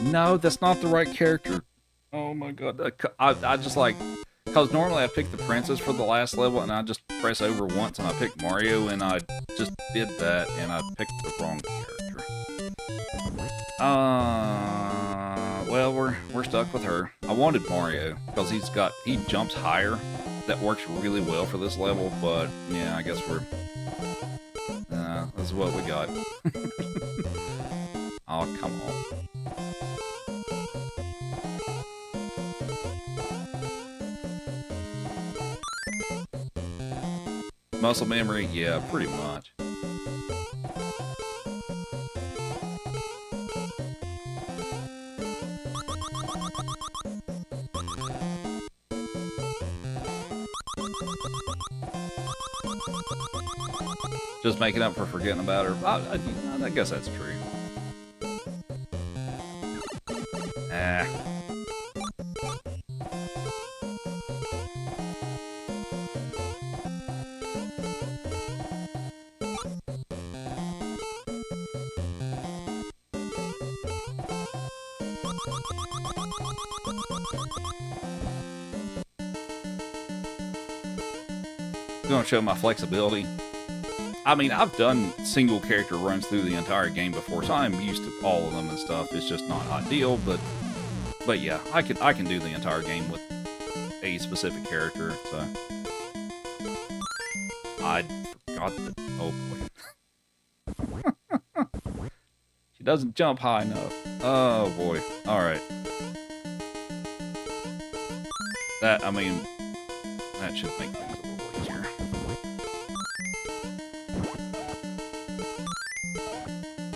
No, that's not the right character. Oh my god. I just like... Because normally I pick the princess for the last level, and I just press over once, and I pick Mario, and I just did that, and I picked the wrong character. Well, we're stuck with her. I wanted Mario, because he jumps higher. That works really well for this level, but yeah, I guess this is what we got. Oh, come on. Muscle memory? Yeah, pretty much. Just making up for forgetting about her. I guess that's true. Gonna show my flexibility. I mean, I've done single character runs through the entire game before, so I'm used to all of them and stuff. It's just not ideal, but yeah, I can do the entire game with a specific character. So I forgot that. Oh boy, she doesn't jump high enough. Oh boy. All right. That should make things a little easier.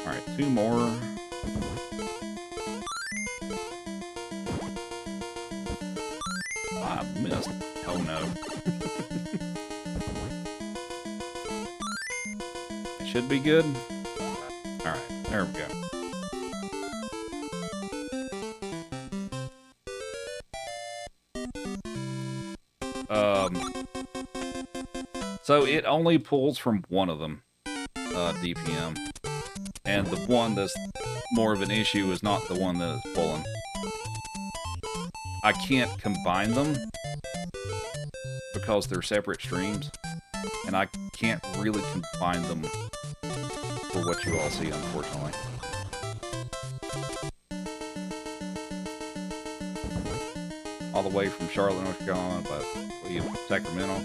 Alright, 2 more. I missed. Oh no. It should be good. Alright, there we go. So it only pulls from one of them, DPM. And the one that's more of an issue is not the one that is pulling. I can't combine them because they're separate streams, and I can't really combine them for what you all see, unfortunately. All the way from Charlotte, North Carolina, by Sacramento.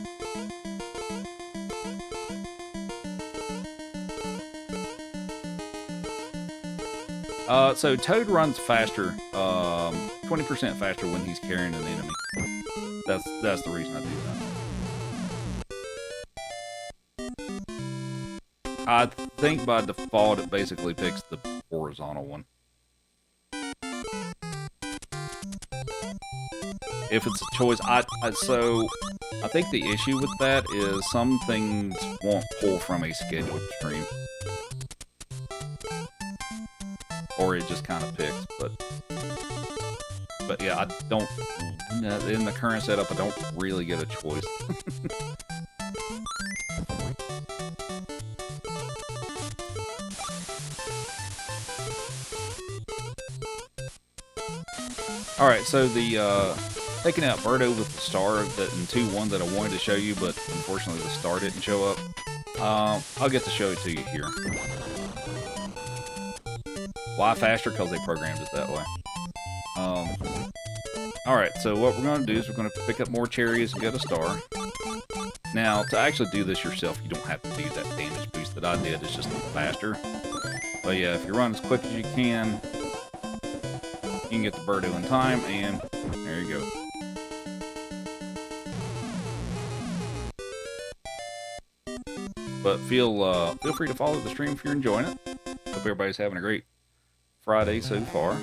So Toad runs faster, 20% faster when he's carrying an enemy. That's the reason I do that. I think by default it basically picks the horizontal one. If it's a choice, so I think the issue with that is some things won't pull from a scheduled stream. Or it just kind of picks, but yeah, I don't, in the current setup, I don't really get a choice. Alright, so the, taking out Birdo with the star that in 2-1 that I wanted to show you, but unfortunately the star didn't show up. I'll get to show it to you here. Why faster? Because they programmed it that way. Alright, so what we're going to do is we're going to pick up more cherries and get a star. Now, to actually do this yourself, you don't have to do that damage boost that I did. It's just a little faster. But yeah, if you run as quick as you can get the Birdo in time, and there you go. But feel free to follow the stream if you're enjoying it. Hope everybody's having a great Friday so far.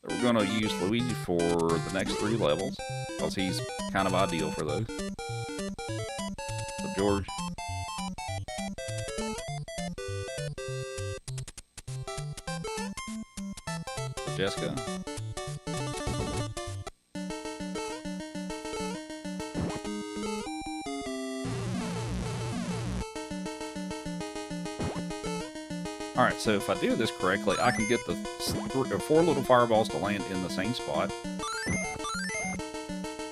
We're going to use Luigi for the next 3 levels, because he's kind of ideal for those. So George. Jessica. Alright, so if I do this correctly, I can get the 4 little fireballs to land in the same spot.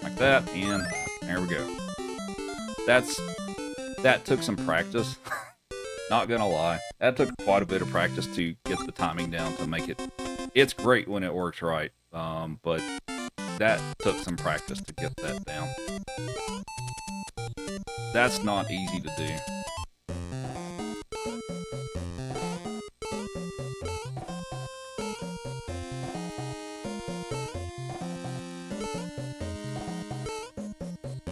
Like that, and there we go. That took some practice. Not gonna lie. That took quite a bit of practice to get the timing down to make it... It's great when it works right, but that took some practice to get that down. That's not easy to do.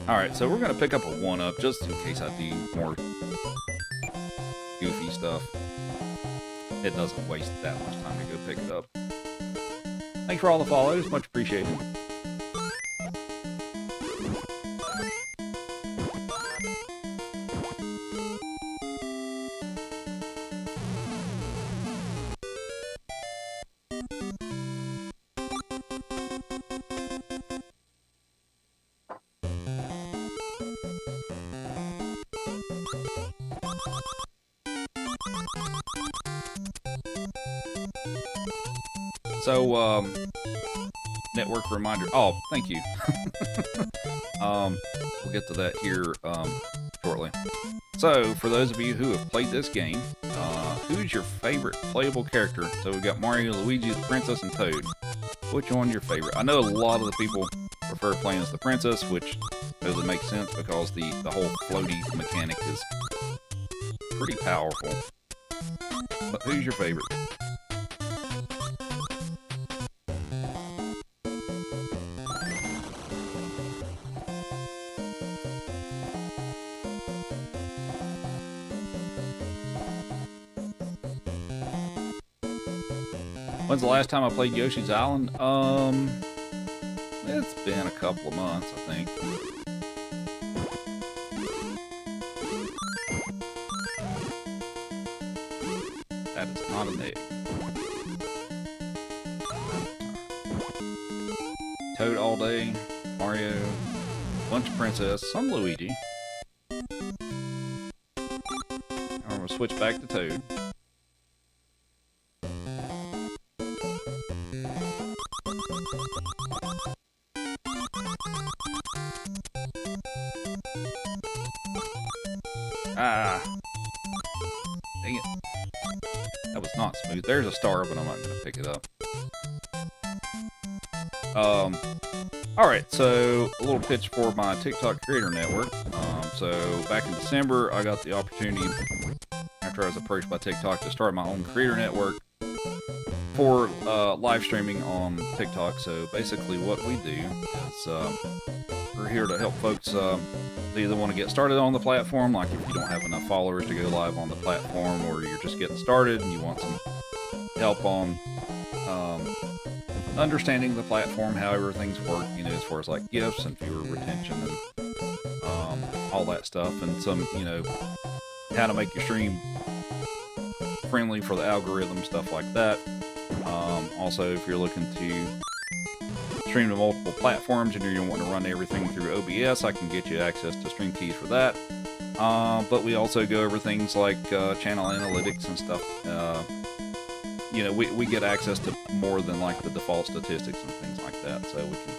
Alright, so we're going to pick up a 1-up just in case I do more goofy stuff. It doesn't waste that much time to go pick it up. Thanks for all the follows, much appreciated. So, network reminder. Oh, thank you. We'll get to that here shortly. So, for those of you who have played this game, who's your favorite playable character? So we've got Mario, Luigi, the Princess, and Toad. Which one's your favorite? I know a lot of the people prefer playing as the Princess, which totally makes sense because the whole floaty mechanic is pretty powerful. But who's your favorite? When's the last time I played Yoshi's Island? It's been a couple of months, I think. That is not an egg. Toad all day, Mario, bunch of Princess, some Luigi. I'm gonna switch back to Toad. Ah! Dang it. That was not smooth. There's a star, but I'm not going to pick it up. Alright, so a little pitch for my TikTok Creator Network. So back in December, I got the opportunity, after I was approached by TikTok, to start my own Creator Network for live streaming on TikTok. So basically what we do is we're here to help folks they either want to get started on the platform, like if you don't have enough followers to go live on the platform, or you're just getting started and you want some help on understanding the platform, how everything's work, you know, as far as like gifts and viewer retention and all that stuff, and some, you know, how to make your stream friendly for the algorithm, stuff like that. Also, if you're looking to stream to multiple platforms and you're wanting to run everything through OBS, I can get you access to stream keys for that. But we also go over things like channel analytics and stuff. You know, we get access to more than like the default statistics and things like that, so we can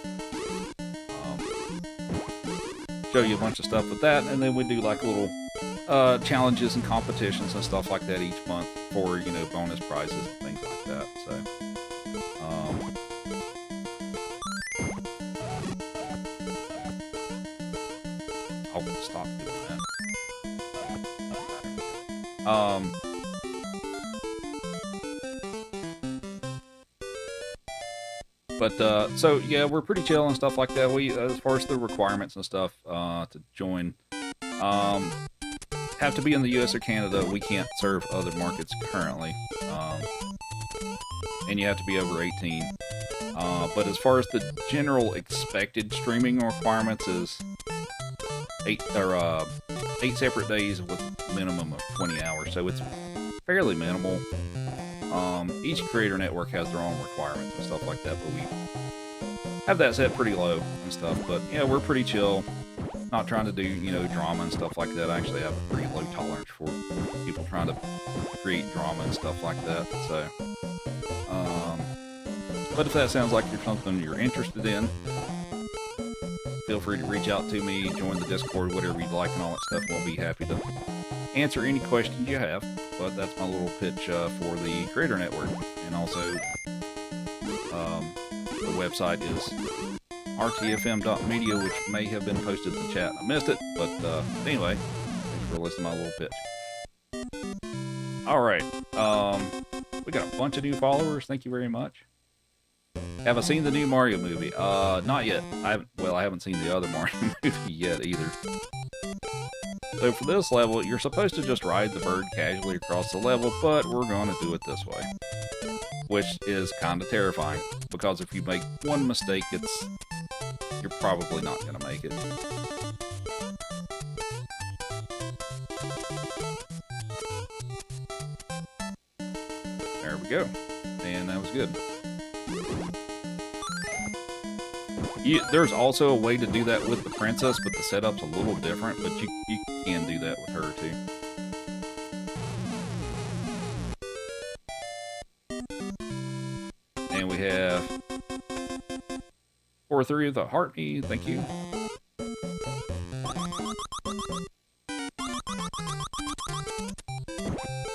show you a bunch of stuff with that, and then we do like little challenges and competitions and stuff like that each month for, you know, bonus prizes and things like that. So I'll stop doing that. But so yeah, we're pretty chill and stuff like that. We as far as the requirements and stuff to join, have to be in the U.S. or Canada. We can't serve other markets currently, and you have to be over 18. But as far as the general expected streaming requirements is 8 separate days with minimum of 20 hours, so it's fairly minimal. Each creator network has their own requirements and stuff like that, but we have that set pretty low and stuff. But yeah, we're pretty chill. Not trying to do, you know, drama and stuff like that. I actually have a pretty low tolerance for people trying to create drama and stuff like that. So, but if that sounds like something you're interested in, feel free to reach out to me, join the Discord, whatever you'd like and all that stuff. We'll be happy to answer any questions you have. But that's my little pitch for the Creator Network. And also, the website is rtfm.media, which may have been posted in the chat. I missed it, but anyway, thanks for listening to my little pitch. Alright, we got a bunch of new followers. Thank you very much. Have I seen the new Mario movie? Not yet. I haven't seen the other Mario movie yet either. So for this level, you're supposed to just ride the bird casually across the level, but we're going to do it this way. Which is kind of terrifying, because if you make one mistake, you're probably not going to make it. There we go. And that was good. There's also a way to do that with the princess, but the setup's a little different, but you can do that with her too. And we have 4-3 of the heartbeat, thank you.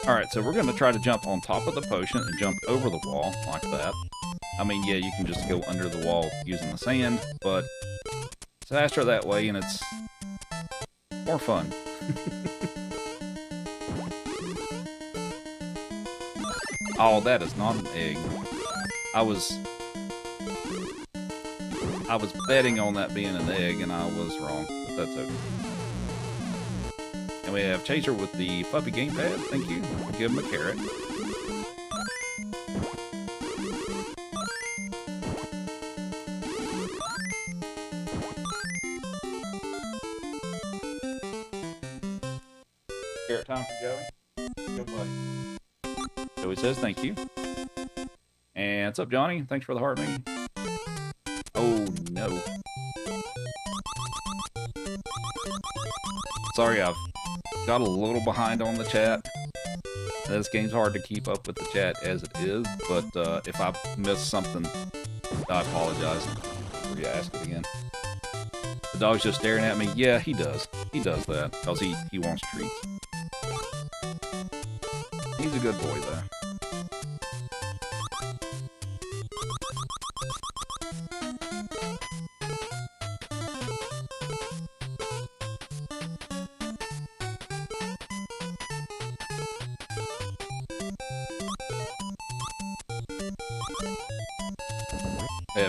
Alright, so we're going to try to jump on top of the potion and jump over the wall, like that. I mean, yeah, you can just go under the wall using the sand, but it's faster that way and it's more fun. Oh, that is not an egg. I was betting on that being an egg and I was wrong, but that's okay. And we have Chaser with the puppy gamepad, thank you. We'll give him a carrot. Carrot time for Joey. Good buddy. Joey says thank you. And what's up, Johnny? Thanks for the heart, man. Oh no. Sorry, I've got a little behind on the chat. This game's hard to keep up with the chat as it is, but if I miss something, I apologize. Before you ask it again. The dog's just staring at me. Yeah, he does. He does that because he wants treats. He's a good boy, though.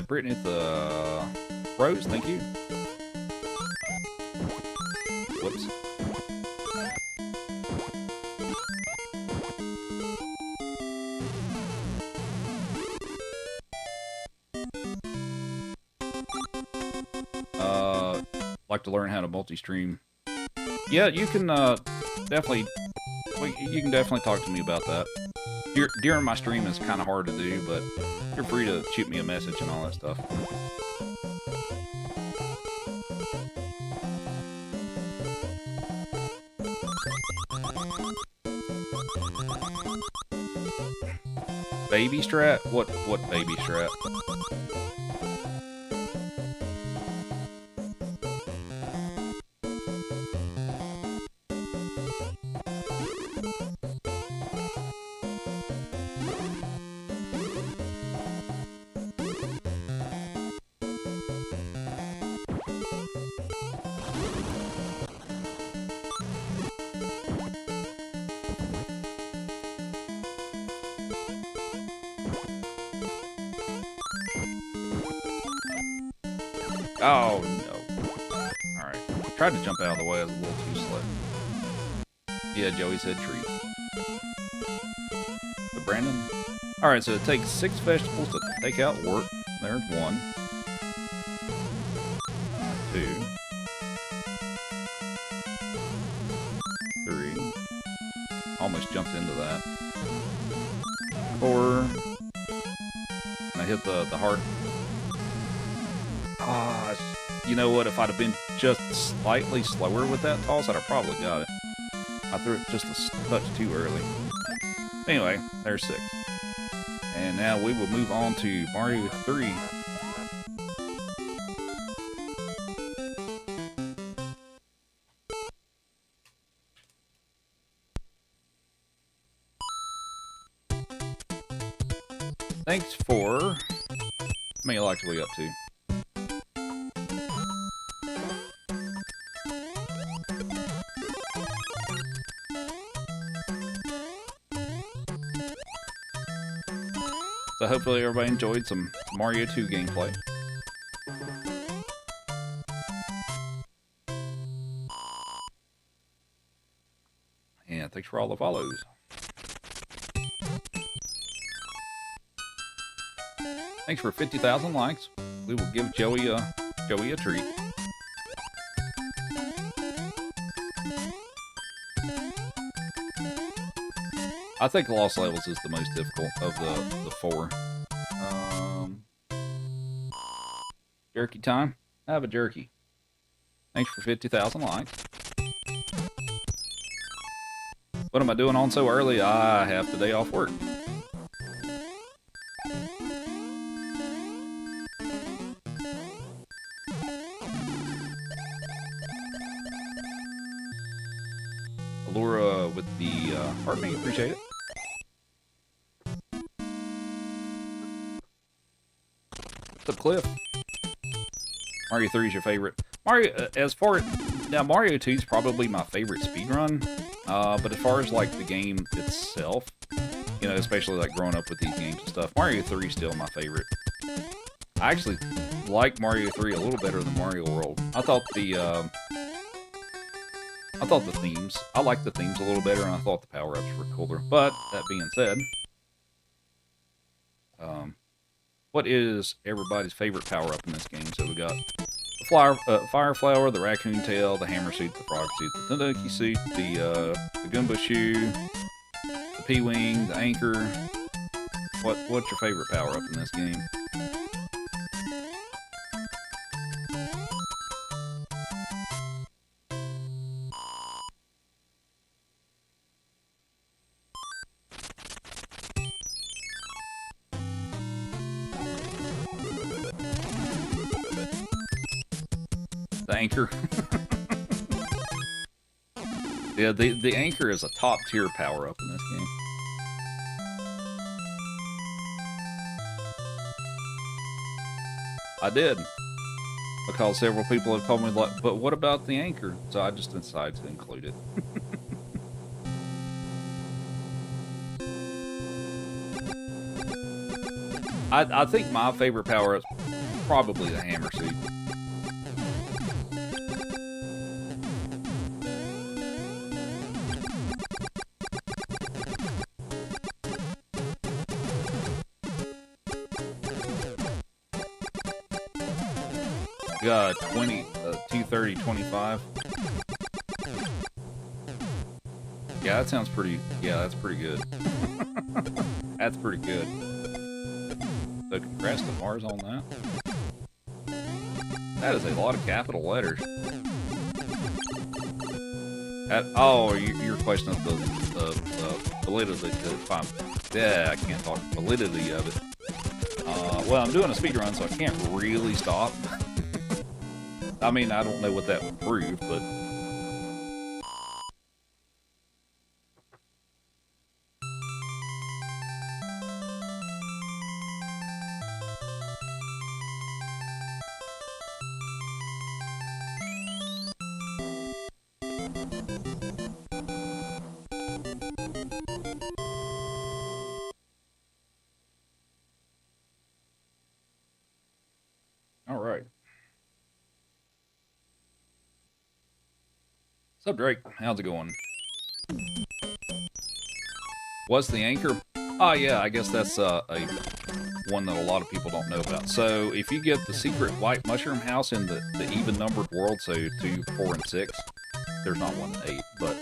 Brittany at the Rose, thank you. Whoops. Like to learn how to multi-stream. Yeah, you can definitely. You can definitely talk to me about that. During my stream is kind of hard to do, but you're free to shoot me a message and all that stuff. Baby strat? What baby strat? Oh, no. Alright. Tried to jump out of the way. I was a little too slow. Yeah, Joey said treat. But Brandon? Alright, so it takes 6 vegetables to take out wart. There's 1. 2. 3. Almost jumped into that. 4. And I hit the hard... Ah, you know what? If I'd have been just slightly slower with that toss, I'd have probably got it. I threw it just a touch too early. Anyway, there's 6. And now we will move on to Mario 3. Thanks for... How many likes are we up to? So hopefully everybody enjoyed some Mario 2 gameplay. And thanks for all the follows. Thanks for 50,000 likes. We will give Joey a treat. I think Lost Levels is the most difficult of the 4. Jerky time? Have a jerky. Thanks for 50,000 likes. What am I doing on so early? I have today off work. Allura with the heart mate, appreciate it. What's up, Cliff? Mario 3 is your favorite. Mario, as far now, Mario 2 is probably my favorite speedrun. But as far as like the game itself, you know, especially like growing up with these games and stuff, Mario 3 is still my favorite. I actually like Mario 3 a little better than Mario World. I thought the themes, I liked the themes a little better, and I thought the power-ups were cooler. But that being said, what is everybody's favorite power-up in this game? So we got the fire flower, the raccoon tail, the hammer suit, the frog suit, the tanuki suit, the Goomba shoe, the P-wing, the anchor. What's your favorite power-up in this game? The anchor. Yeah, the anchor is a top tier power up in this game. I did, because several people have told me, like, but what about the anchor? So I just decided to include it. I think my favorite power is probably the hammer suit. Got 230, 25. Yeah, that sounds pretty, yeah, that's pretty good. That's pretty good. So congrats to Mars on that. That is a lot of capital letters. Oh, your question of the validity, I can't talk, validity of it. Well, I'm doing a speedrun, so I can't really stop. I mean, I don't know what that would prove, but... All right. What's up, Drake? How's it going? What's the anchor? Oh, yeah, I guess that's a one that a lot of people don't know about. So if you get the secret white mushroom house in the even-numbered world, so 2, 4, and 6, there's not 1 and 8, but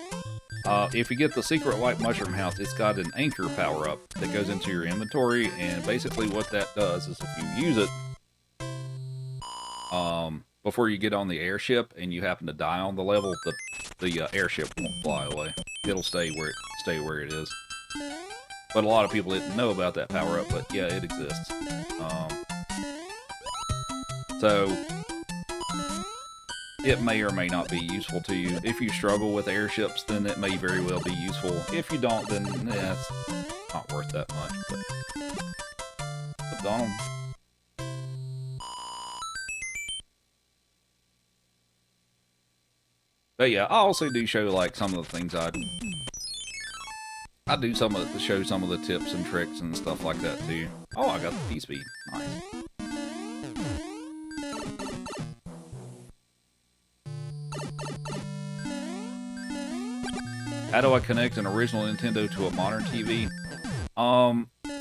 if you get the secret white mushroom house, it's got an anchor power-up that goes into your inventory, and basically what that does is if you use it before you get on the airship and you happen to die on the level, the airship won't fly away. It'll stay where it is. But a lot of people didn't know about that power-up, but yeah, it exists. So it may or may not be useful to you. If you struggle with airships, then it may very well be useful. If you don't, then it's not worth that much. But Donald. But yeah, I also do show like some of the things I do show some of the tips and tricks and stuff like that too. Oh, I got the P-Speed. Nice. How do I connect an original Nintendo to a modern TV?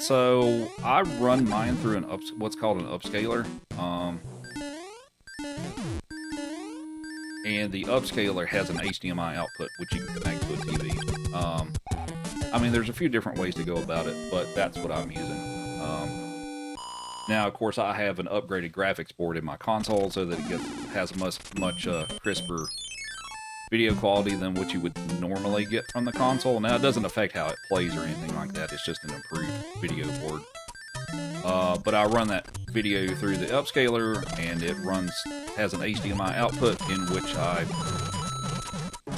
So I run mine through what's called an upscaler. And the upscaler has an HDMI output, which you can connect to a TV. I mean, there's a few different ways to go about it, but that's what I'm using. Now, of course, I have an upgraded graphics board in my console so that it has much crisper video quality than what you would normally get from the console. Now, it doesn't affect how it plays or anything like that. It's just an improved video board. But I run that video through the upscaler, and it has an HDMI output in which I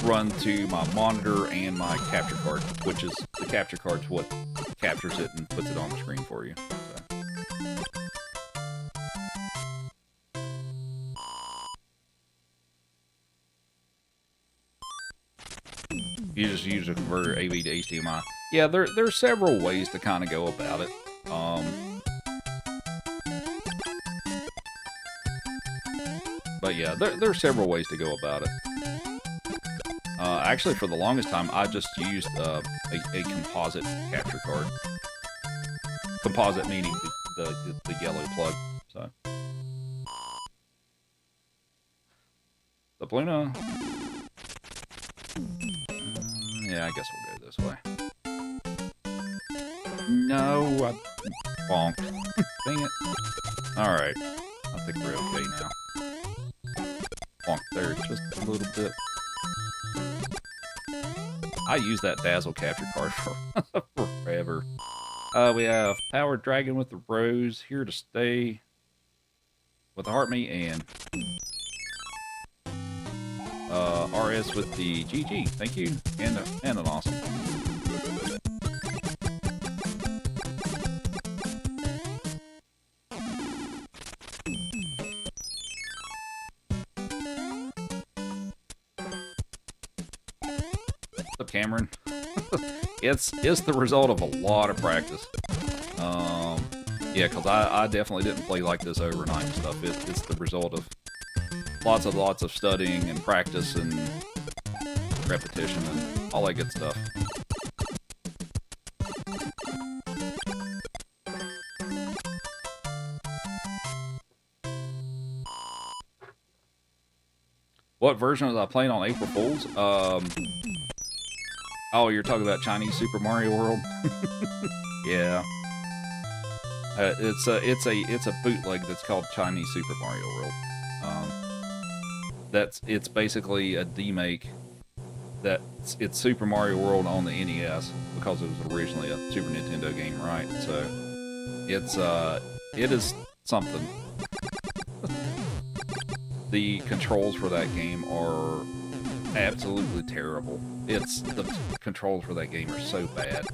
run to my monitor and my capture card, which is the capture card's what captures it and puts it on the screen for you. So. You just use a converter AV to HDMI. Yeah, there's several ways to kind of go about it. But yeah, there's several ways to go about it. Actually, for the longest time, I just used a composite capture card. Composite meaning the yellow plug. So the Bluna. Yeah, I guess we'll go this way. No, I bonked. Dang it. Alright. I think we're okay now. Bonk there just a little bit. I use that Dazzle capture card for forever. We have Power Dragon with the Rose, Here to Stay with the Heart Me, and RS with the GG. Thank you, and an awesome. What's up, Cameron? It's the result of a lot of practice. Yeah, because I definitely didn't play like this overnight and stuff. It's the result of lots of studying and practice and repetition and all that good stuff. What version was I playing on April Fools? Oh, you're talking about Chinese Super Mario World? Yeah. It's a bootleg that's called Chinese Super Mario World. It's basically a demake it's Super Mario World on the NES because it was originally a Super Nintendo game, right? So it is something. The controls for that game are absolutely terrible. The controls for that game are so bad.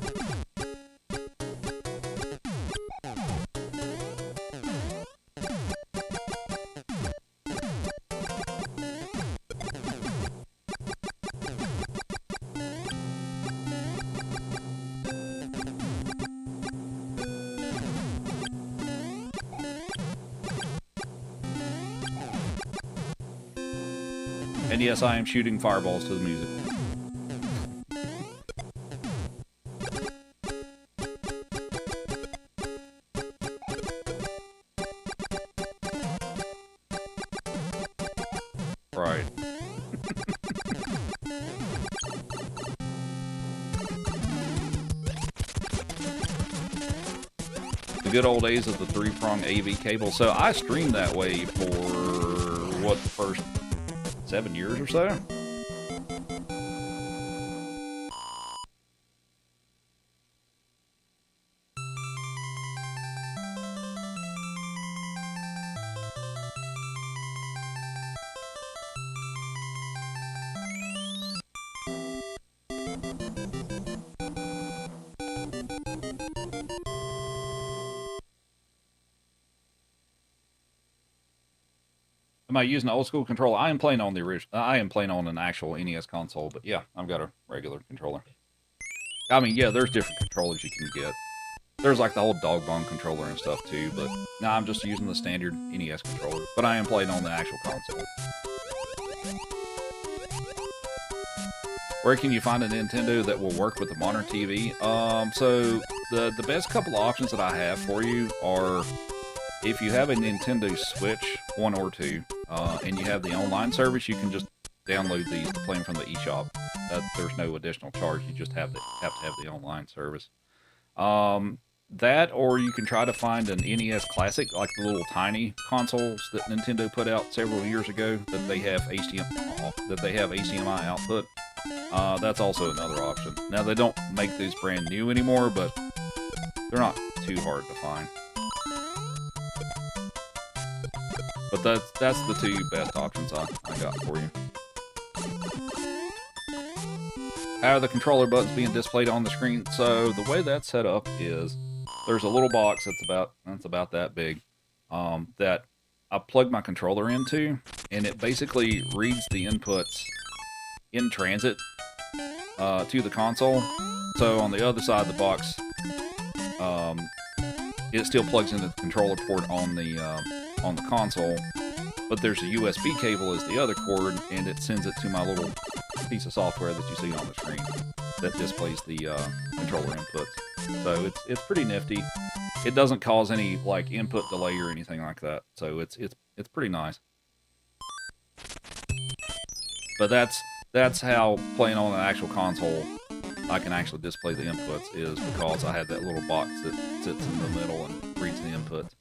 And yes, I am shooting fireballs to the music. Right. The good old days of the 3-prong AV cable. So I streamed that way for, what, the first 7 years or so? Am I using an old school controller? I am playing on the original. I am playing on an actual NES console, but yeah, I've got a regular controller. I mean, yeah, there's different controllers you can get. There's like the old dog bone controller and stuff too, but no, I'm just using the standard NES controller. But I am playing on the actual console. Where can you find a Nintendo that will work with the modern TV? So the best couple of options that I have for you are, if you have a Nintendo Switch, 1 or 2, and you have the online service, you can just download these to play them from the eShop. There's no additional charge. You just have to have the online service. That, or you can try to find an NES Classic, like the little tiny consoles that Nintendo put out several years ago that they have HDMI output. That's also another option. Now, they don't make these brand new anymore, but they're not too hard to find. But that's the two best options I got for you. How are the controller buttons being displayed on the screen? So the way that's set up is there's a little box that's about that big that I plug my controller into, and it basically reads the inputs in transit to the console. So on the other side of the box, it still plugs into the controller port on the console, but there's a USB cable as the other cord, and it sends it to my little piece of software that you see on the screen that displays the controller inputs. So it's pretty nifty. It doesn't cause any like input delay or anything like that. So it's pretty nice. But that's how playing on an actual console I can actually display the inputs, is because I have that little box that sits in the middle and reads the inputs.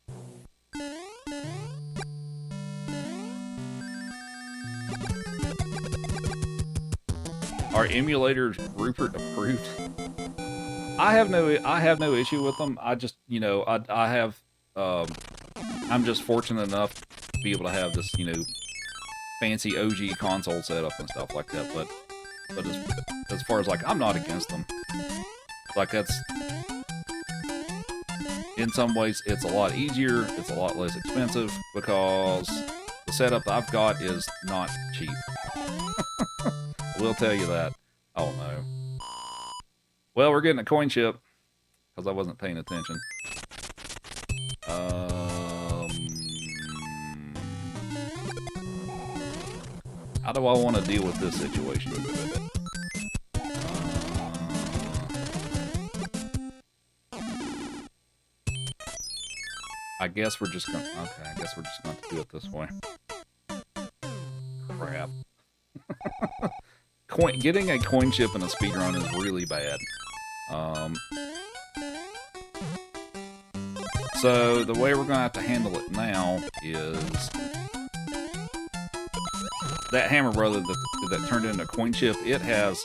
Are emulators Rupert approved? I have no issue with them. I just, I have, I'm just fortunate enough to be able to have this, fancy OG console setup and stuff like that. But as far as like, I'm not against them. Like, that's, in some ways, it's a lot easier. It's a lot less expensive because the setup that I've got is not cheap. We'll tell you that. Oh no. Well, we're getting a coin chip because I wasn't paying attention. How do I want to deal with this situation? I guess we're just going to... Okay, I guess we're just going to do it this way. Crap. Getting a coin chip in a speedrun is really bad. So the way we're going to have to handle it now is that Hammer Brother that turned into a coin chip, it has,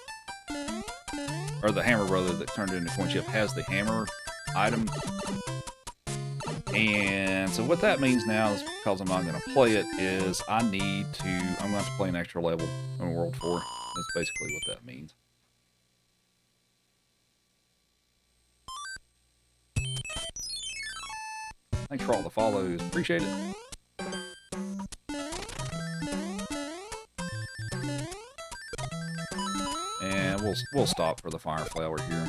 or the Hammer Brother that turned into a coin chip has the hammer item. And so what that means now is, because I'm not going to play it, is I'm going to have to play an extra level in World 4. That's basically what that means. Thanks for all the follows. Appreciate it. And we'll stop for the fire flower here.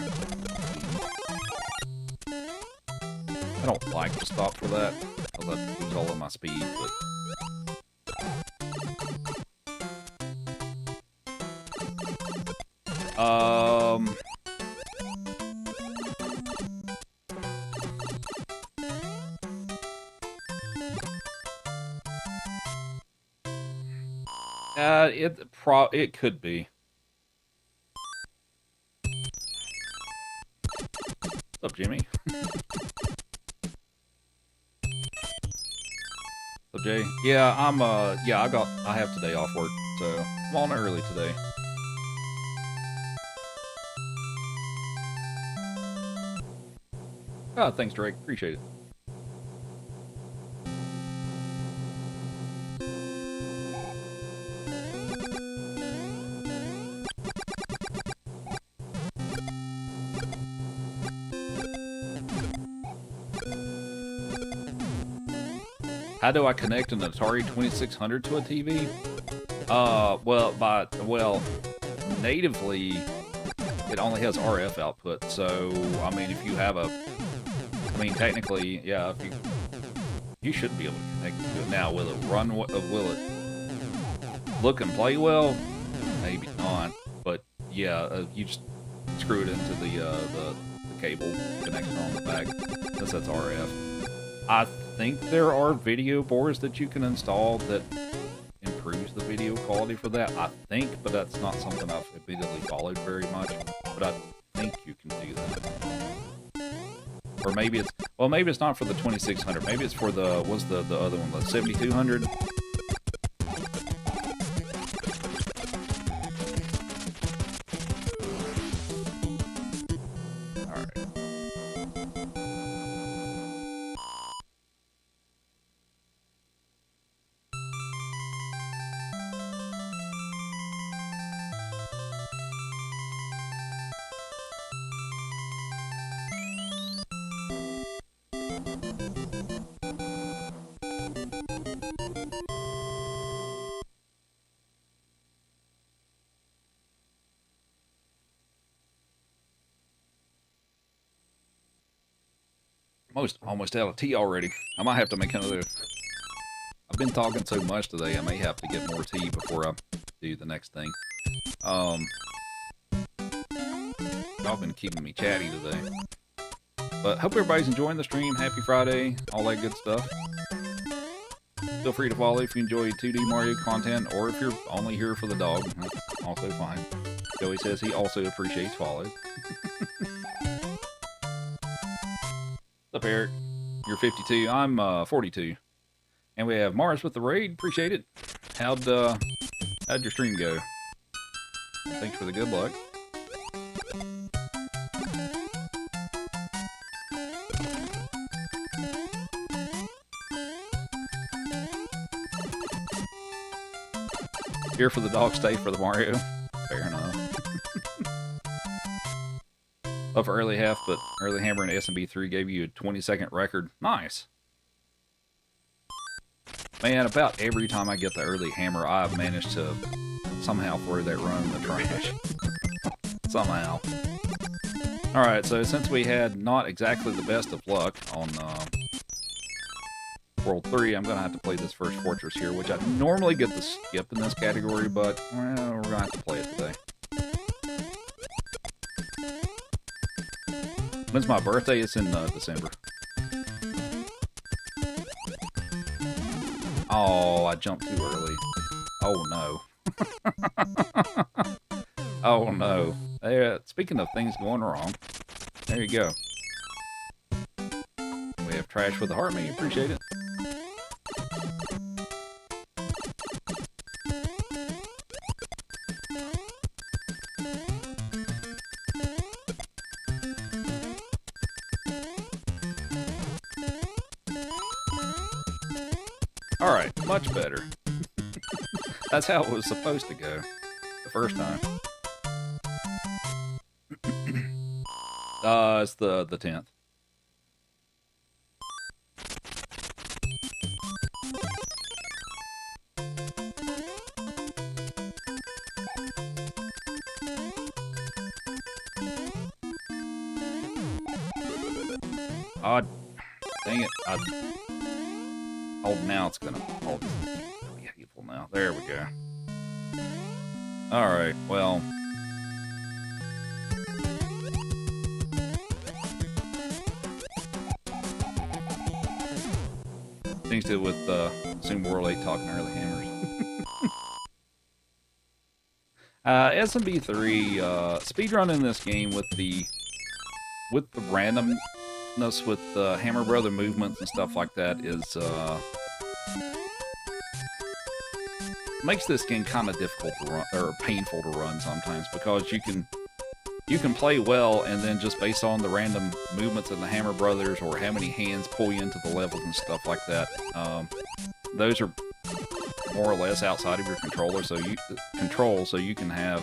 I don't like to stop for that, because that loses all of my speed, but... It could be. What's up, Jimmy? What's up, Jay? Yeah, I have today off work, so I'm on early today. Oh, thanks, Drake. Appreciate it. How do I connect an Atari 2600 to a TV? Well, natively, it only has RF output. So, I mean, if you have technically, yeah, if you should be able to connect to it. Now, will it run? Will it look and play well? Maybe not. But yeah, you just screw it into the cable connection on the back. Since that's RF. I think there are video boards that you can install that improves the video quality for that. I think, but that's not something I've admittedly followed very much. But I think you can do that. Or maybe it's not for the 2600. Maybe it's for the what's the other one, the 7200. Almost out of tea already. I might have to make another. I've been talking so much today, I may have to get more tea before I do the next thing. Y'all been keeping me chatty today. But hope everybody's enjoying the stream. Happy Friday, all that good stuff. Feel free to follow if you enjoy 2D Mario content, or if you're only here for the dog. That's also fine. Joey says he also appreciates follows. What's up, Eric? You're 52. I'm 42. And we have Mars with the raid. Appreciate it. How'd your stream go? Thanks for the good luck. Here for the dog, stay for the Mario. Fair enough. Up for early half, but early hammer in SMB 3 gave you a 20-second record. Nice. Man, about every time I get the early hammer, I've managed to somehow throw that run in the trash. Somehow. Alright, so since we had not exactly the best of luck on World 3, I'm going to have to play this first fortress here, which I normally get to skip in this category, but well, we're going to have to play it today. When's my birthday? It's in December. Oh, I jumped too early. Oh, no. Oh, no. Speaking of things going wrong, there you go. We have Trash with the Heart Me. Appreciate it. Alright, much better. That's how it was supposed to go the first time. It's the 10th. Oh, dang it. Oh, now it's gonna... Oh, this is gonna be hateful now. There we go. Alright, well... Things to do with Zoom World 8 talking early hammers. SMB 3 speedrunning this game with the randomness with the Hammer Brother movements and stuff like that is makes this game kind of difficult to run or painful to run sometimes, because you can play well, and then just based on the random movements of the Hammer Brothers or how many hands pull you into the levels and stuff like that, those are more or less outside of your controller, so you can have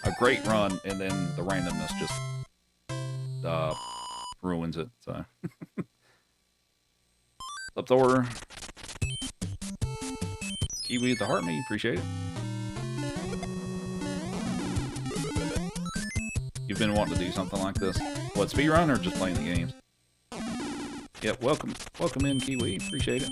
a great run, and then the randomness just ruins it. So, up Thor, Kiwi with the heart me, appreciate it. You've been wanting to do something like this? What, speedrun or just playing the games? Yep, welcome in, Kiwi, appreciate it.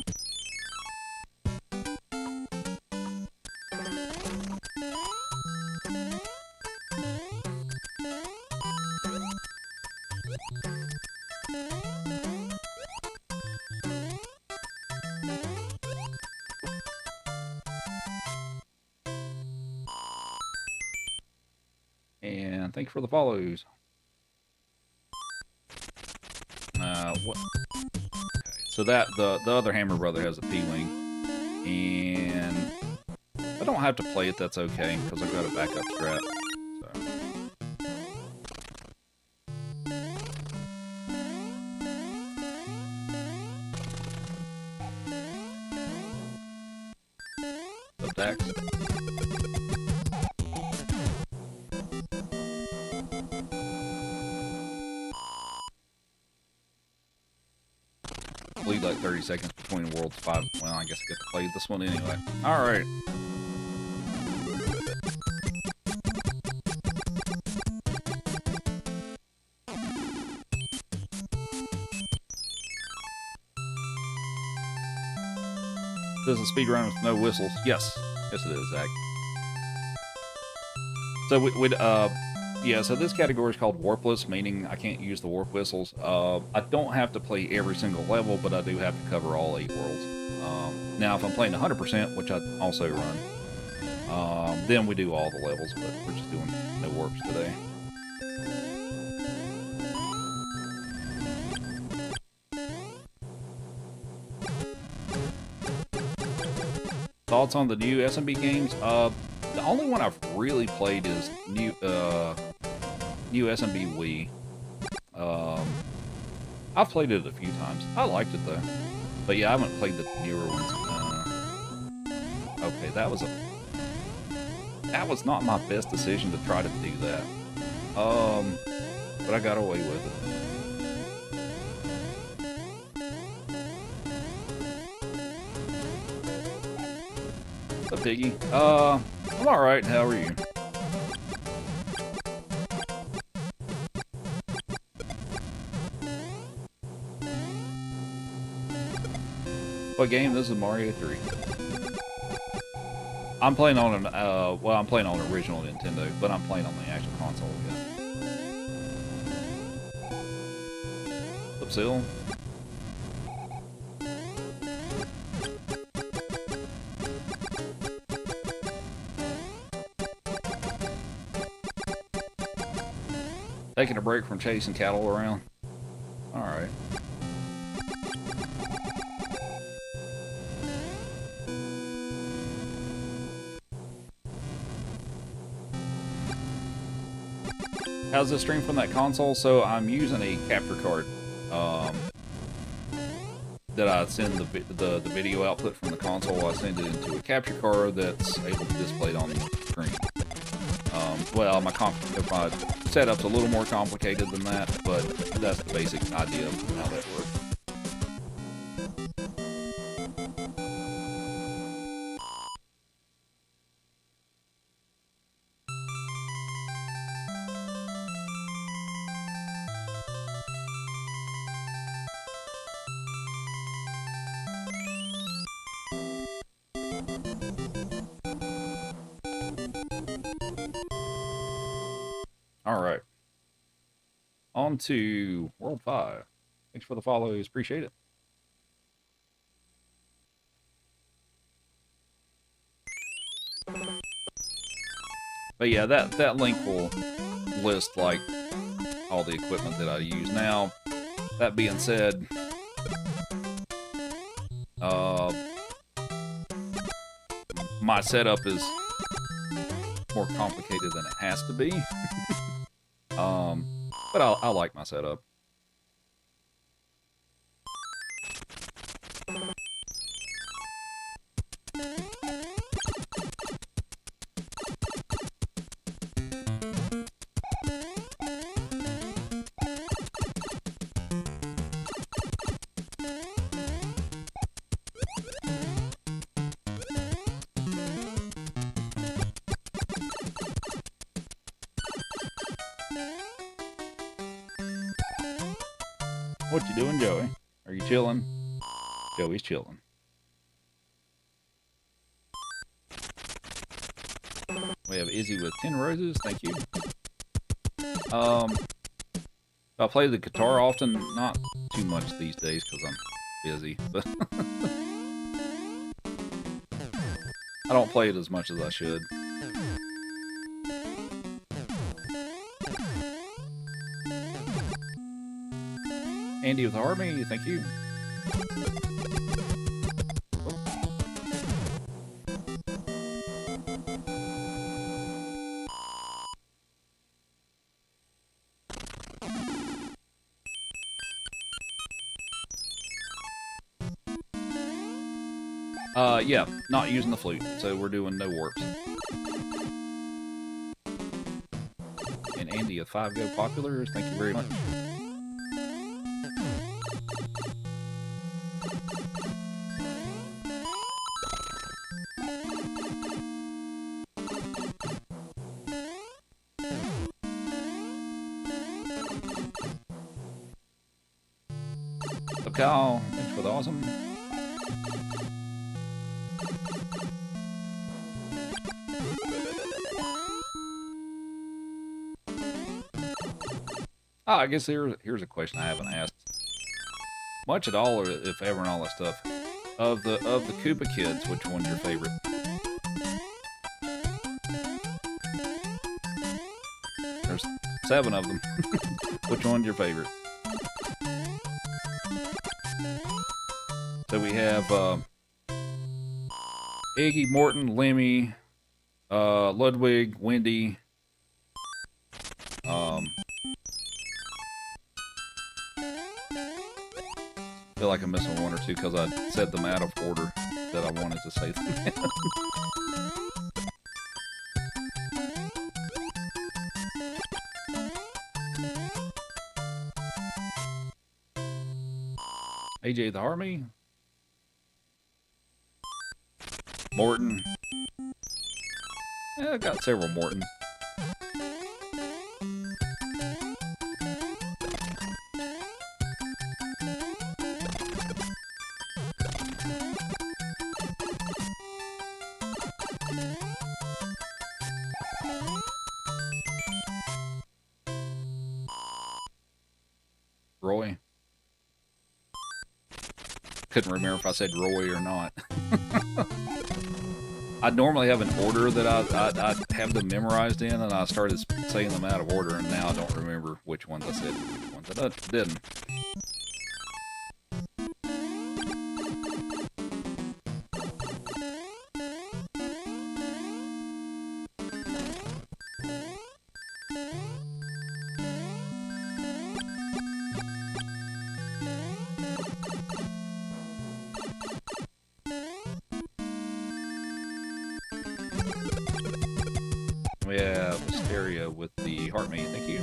And thank you for the follows. What? Okay, so that the other Hammer Brother has a P-Wing, and I don't have to play it. That's okay, because I've got a backup strat. So. Up Dax. Lead like 30 seconds between worlds 5. Well, I guess I get to play this one anyway. Alright. This is a speedrun with no whistles. Yes. Yes, it is, Zach. So, yeah, so this category is called warpless, meaning I can't use the warp whistles. I don't have to play every single level, but I do have to cover all 8 worlds. Now, if I'm playing 100%, which I also run, then we do all the levels, but we're just doing no warps today. Thoughts on the new SMB games? The only one I've really played is new SMB Wii. I've played it a few times. I liked it though. But yeah, I haven't played the newer ones. Okay, that was not my best decision to try to do that. But I got away with it. What's up, Piggy? I'm alright, how are you? What game? This is Mario 3. I'm playing on an, well, I'm playing on an original Nintendo, but I'm playing on the actual console again. Up Seal. Taking a break from chasing cattle around. Alright. How's this stream from that console? So I'm using a capture card that I send the video output from the console. I send it into a capture card that's able to display it on the screen. Well, my setup's a little more complicated than that, but that's the basic idea of how that works. Alright. On to World 5. Thanks for the follows. Appreciate it. But yeah, that link will list like all the equipment that I use. Now, that being said, my setup is more complicated than it has to be. But I like my setup. What you doing, Joey? Are you chilling? Joey's chilling. We have Izzy with 10 roses. Thank you. I play the guitar often, not too much these days because I'm busy, but I don't play it as much as I should. Andy with the Army, thank you. Yeah, not using the flute, so we're doing no warps. And Andy with 5 Go Populars, thank you very much. So Kyle, thanks for the awesome. Oh, I guess here's a question I haven't asked much at all, or if ever, and all that stuff. Of the Koopa kids, which one's your favorite? There's 7 of them. Which one's your favorite? So we have Iggy, Morton, Lemmy, Ludwig, Wendy. I feel like I'm missing one or two because I said them out of order that I wanted to say them in. AJ the Army. Morton. Yeah, I got several Morton. Roy. Couldn't remember if I said Roy or not. I normally have an order that I have them memorized in, and I started saying them out of order, and now I don't remember which ones I said and which ones I didn't. We have Stereo with the Heart Me. Thank you.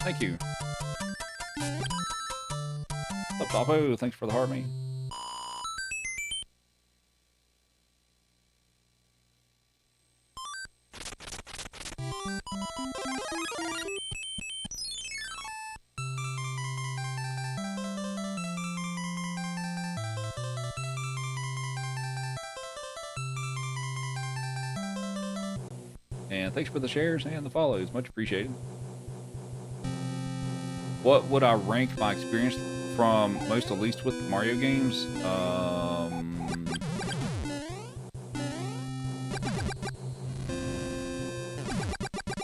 Thank you. What's up, Topo? Thanks for the Heart Me. And thanks for the shares and the follows. Much appreciated. What would I rank my experience from most to least with Mario games?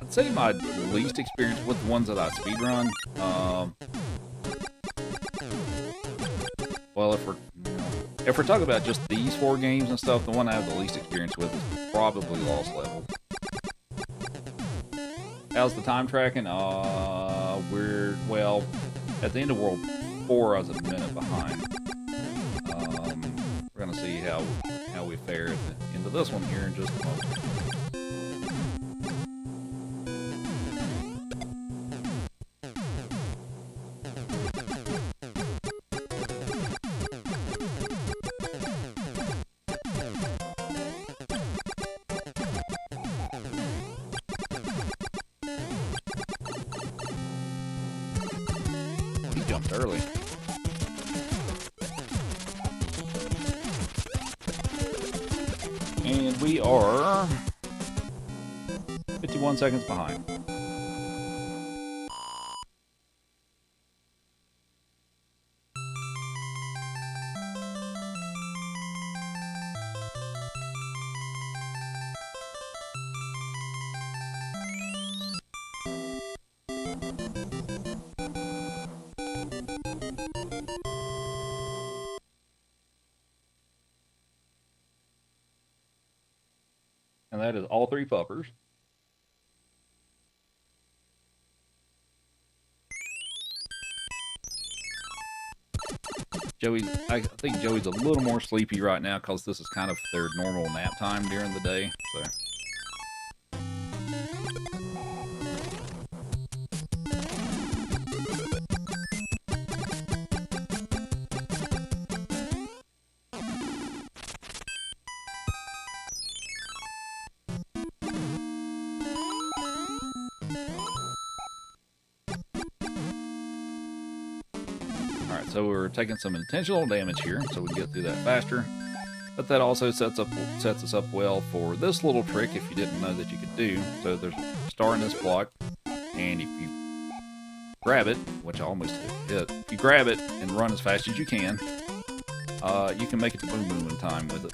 I'd say my least experience with the ones that I speedrun. Well, if we're talking about just these 4 games and stuff, the one I have the least experience with is probably Lost Levels. How's the time tracking? Well, at the end of World 4, I was a minute behind. We're gonna see how we fare at the end of this one here in just a moment. Early. And we are 51 seconds behind. And that is all 3 puppers. I think Joey's a little more sleepy right now because this is kind of their normal nap time during the day. So. So we're taking some intentional damage here, so we can get through that faster. But that also sets us up well for this little trick if you didn't know that you could do. So there's a star in this block, and if you grab it, which I almost hit, if you grab it and run as fast as you can make it to Boom Boom in time with it.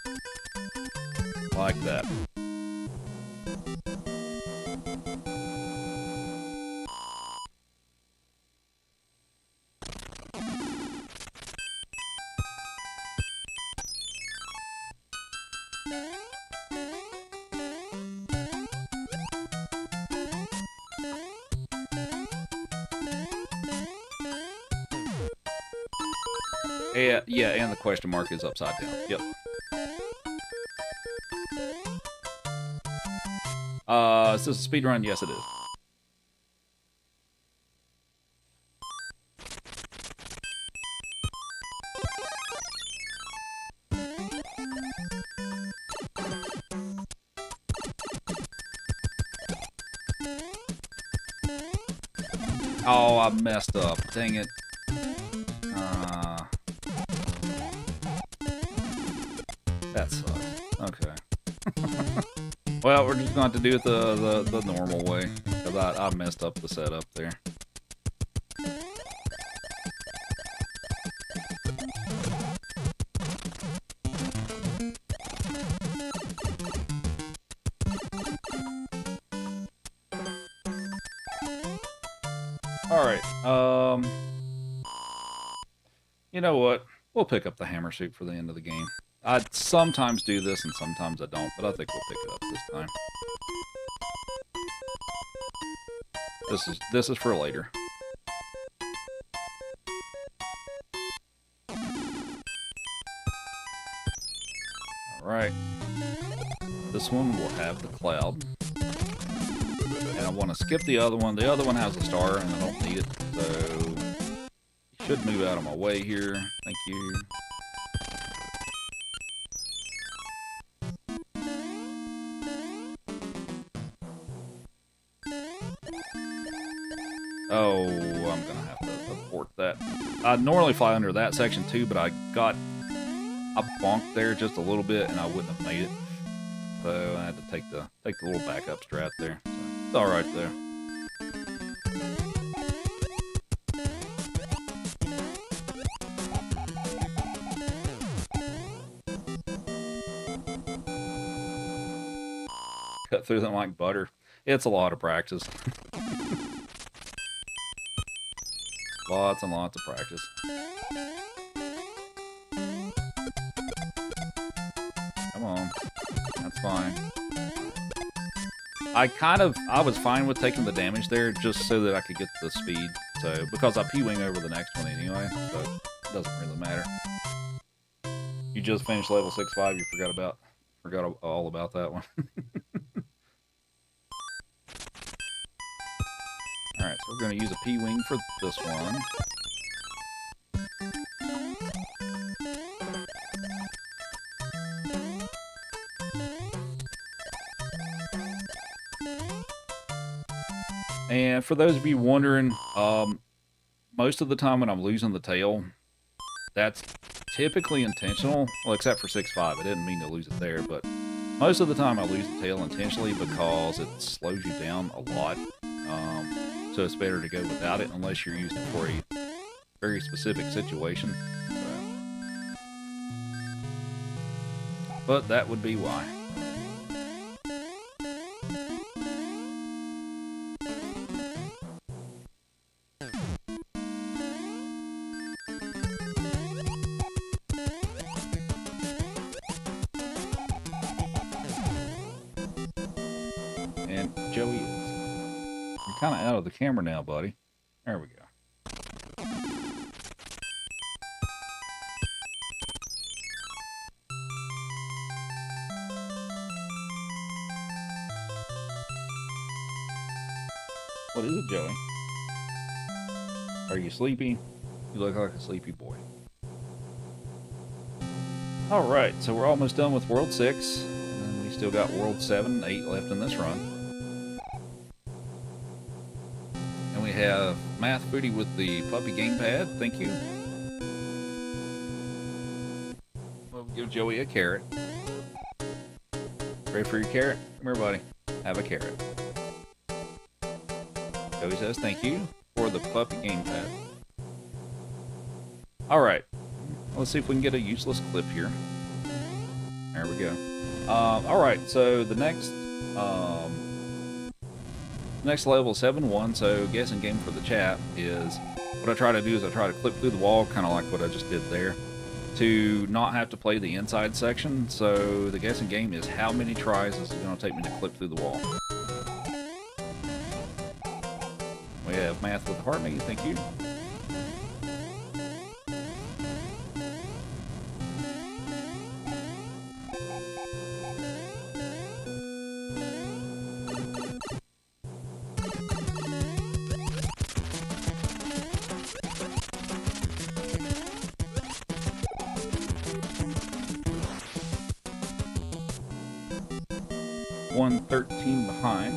Like that. Yeah, and the question mark is upside down. Yep. Is this a speed run? Yes, it is. Oh, I messed up. Dang it. That sucks. Okay. Well, we're just going to have to do it the normal way, because I messed up the setup there. Alright, you know what? We'll pick up the hammer suit for the end of the game. I sometimes do this and sometimes I don't, but I think we'll pick it up this time. This is for later. Alright. This one will have the cloud. And I want to skip the other one. The other one has a star and I don't need it, so you should move out of my way here. Thank you. Oh, I'm gonna have to abort that. I'd normally fly under that section too, but I bonked there just a little bit and I wouldn't have made it. So I had to take the little backup strat there. So it's all right though. Cut through them like butter. It's a lot of practice. Lots and lots of practice. Come on. That's fine. I was fine with taking the damage there just so that I could get the speed. So, because I P-wing over the next one anyway, so it doesn't really matter. You just finished level 6-5, you forgot all about that one. Alright, so we're going to use a P-wing for this one. And for those of you wondering, most of the time when I'm losing the tail, that's typically intentional. Well, except for 6-5, I didn't mean to lose it there, but most of the time I lose the tail intentionally because it slows you down a lot. So it's better to go without it unless you're using it for a very specific situation. But that would be why. And Joey, you're kind of out of the camera now, buddy. There we go. What is it, Joey? Are you sleepy? You look like a sleepy boy. Alright, so we're almost done with World 6. And we still got World 7 and 8 left in this run. And we have Math Booty with the puppy gamepad. Thank you. We'll give Joey a carrot. Ready for your carrot? Come here, buddy. Have a carrot. Joey says thank you for the puppy gamepad. Alright. Let's see if we can get a useless clip here. There we go. Alright, so the next level is 7-1, so guessing game for the chat is what I try to do is I try to clip through the wall, kind of like what I just did there, to not have to play the inside section. So the guessing game is how many tries is it going to take me to clip through the wall. We have Math with the heart mate, thank you. One 13 behind.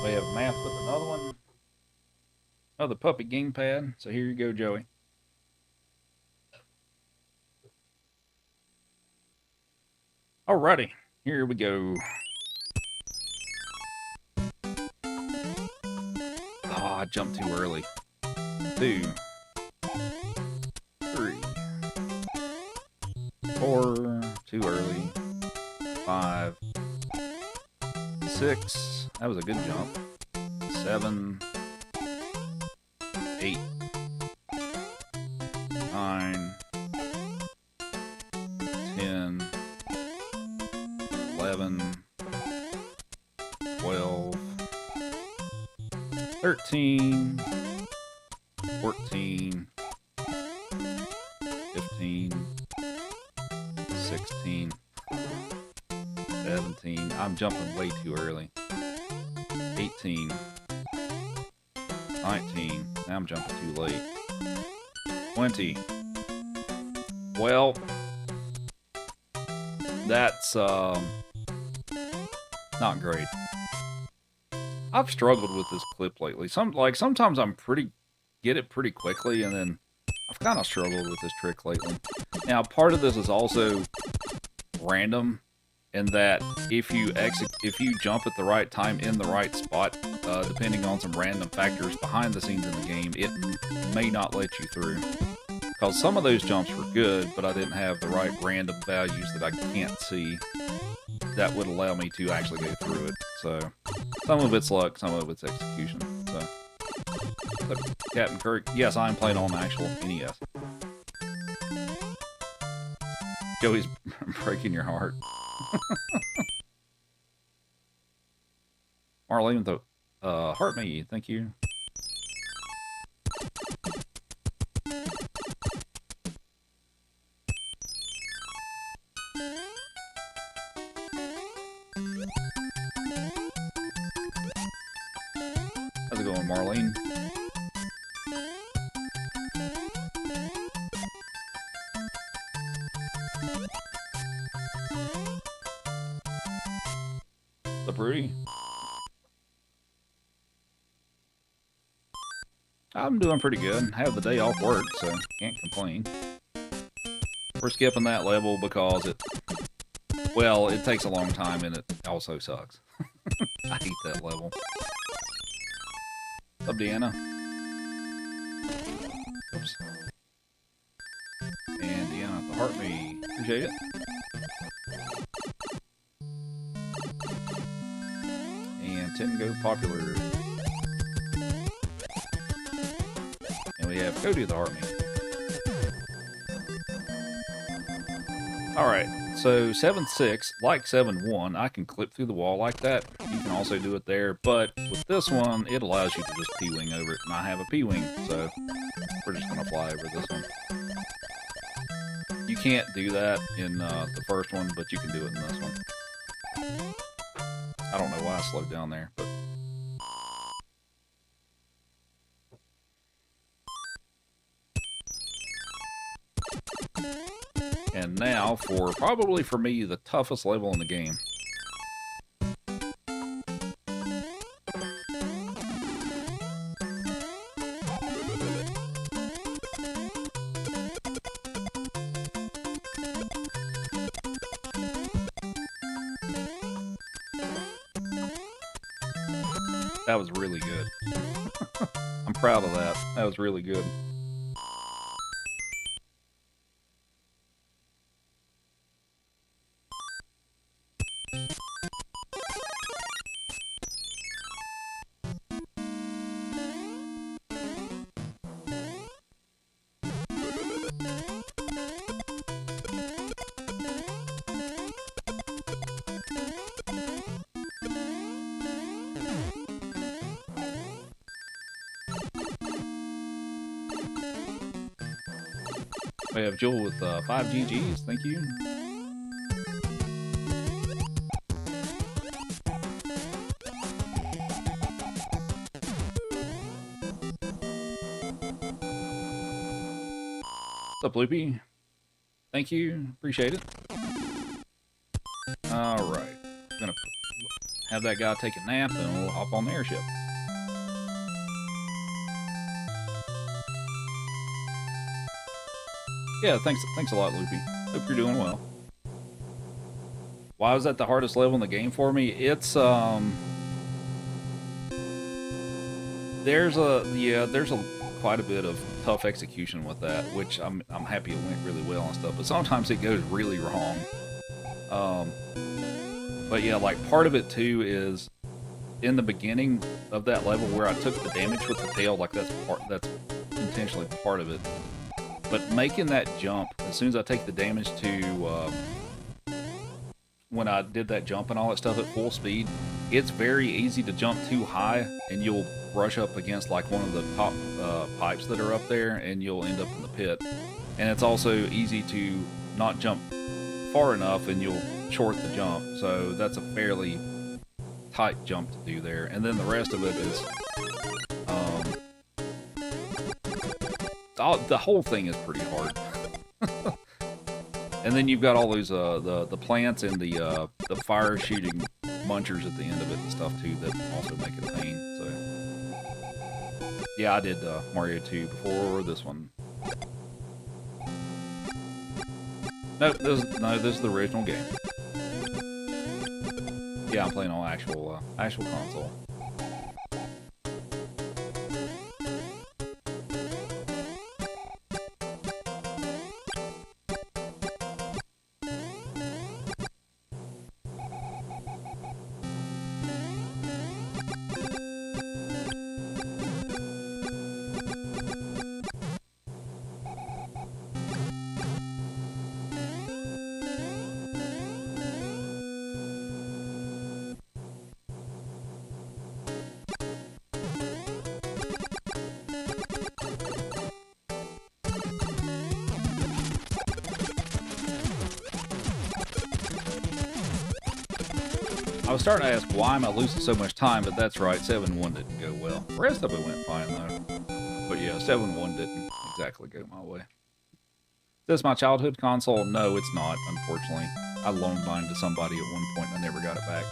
We have Math with another one. Another puppy gamepad. So here you go, Joey. Alrighty, here we go. Oh, I jumped too early. 2, 3, 4, too early. 5, 6, that was a good jump. 7, 8, 9, 10, 11, 12, 13, 14, 15, 16, 17. I'm jumping way too early. 18, 19. Now I'm jumping too late. 20. Well, That's not great. I've struggled with this clip lately. Sometimes I'm get it pretty quickly, and then I've kind of struggled with this trick lately. Now, part of this is also random, in that if you jump at the right time in the right spot, depending on some random factors behind the scenes in the game, it may not let you through. Because some of those jumps were good, but I didn't have the right random values that I can't see that would allow me to actually go through it. So, some of it's luck, some of it's execution. So, Captain Kirk, yes, I'm playing on actual NES. Joey's breaking your heart. Marlene, heart me, thank you. How's it going, Marlene? The Broody. I'm doing pretty good. I have the day off work, so can't complain. We're skipping that level because it takes a long time and it also sucks. I hate that level. What's up, Deanna? Oops. And Deanna, the heart me. Appreciate it. And 10 go popular. And we have Cody the heart me. Alright, so 7-6, like 7-1, I can clip through the wall like that. You can also do it there, but with this one, it allows you to just P-wing over it, and I have a P-wing, so we're just going to fly over this one. You can't do that in the first one, but you can do it in this one. I don't know why I slowed down there, but... And now for, probably for me, the toughest level in the game. That was really good. I'm proud of that. That was really good. We have Joel with 5 GGs, thank you. What's up, Loopy? Thank you, appreciate it. Alright, I'm gonna have that guy take a nap and we'll hop on the airship. Yeah, thanks a lot, Loopy. Hope you're doing well. Why was that the hardest level in the game for me? It's there's quite a bit of tough execution with that, which I'm happy it went really well and stuff. But sometimes it goes really wrong. But yeah, like part of it too is in the beginning of that level where I took the damage with the tail. Like that's intentionally part of it. But making that jump, as soon as I take the damage to, when I did that jump and all that stuff at full speed, it's very easy to jump too high, and you'll brush up against like one of the top pipes that are up there, and you'll end up in the pit. And it's also easy to not jump far enough, and you'll short the jump. So that's a fairly tight jump to do there. And then the rest of it is... the whole thing is pretty hard. And then you've got all those the plants and the fire shooting munchers at the end of it and stuff too that also make it a pain. So yeah, I did Mario 2 before this one. No, this is the original game. Yeah, I'm playing on actual console. I was starting to ask why am I losing so much time, but that's right, 7-1 didn't go well. The rest of it went fine though. But yeah, 7-1 didn't exactly go my way. Is this my childhood console? No, it's not, unfortunately. I loaned mine to somebody at one point and I never got it back.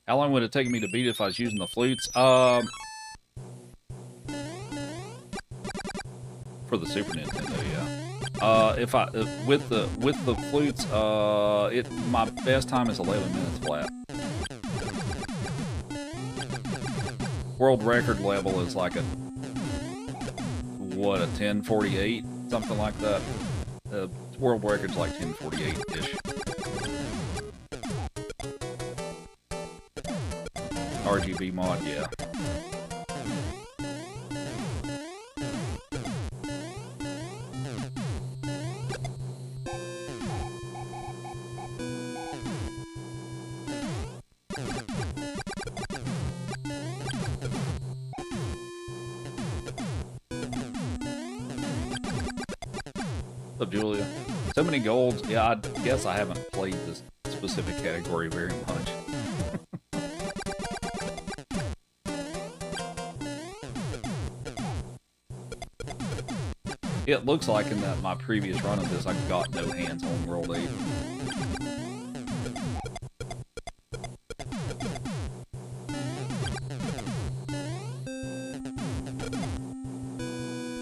How long would it take me to beat it if I was using the flutes? For the Super Nintendo, yeah. If I with the flutes, my best time is 11 minutes flat. World record level is like a 10:48, something like that. World record's like 10:48-ish. RGB mod, yeah. What's up, Julia? So many golds. Yeah, I guess I haven't played this specific category very much. It looks like in that my previous run of this, I got no hands on World 8.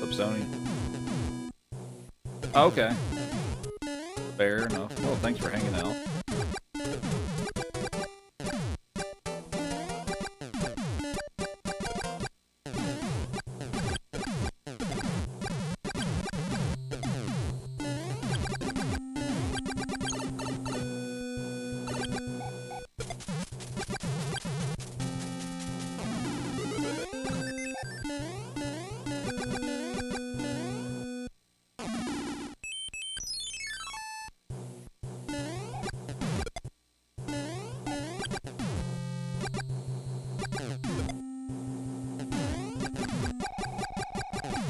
What's up, Sony? Okay. Fair enough. Well, thanks for hanging out.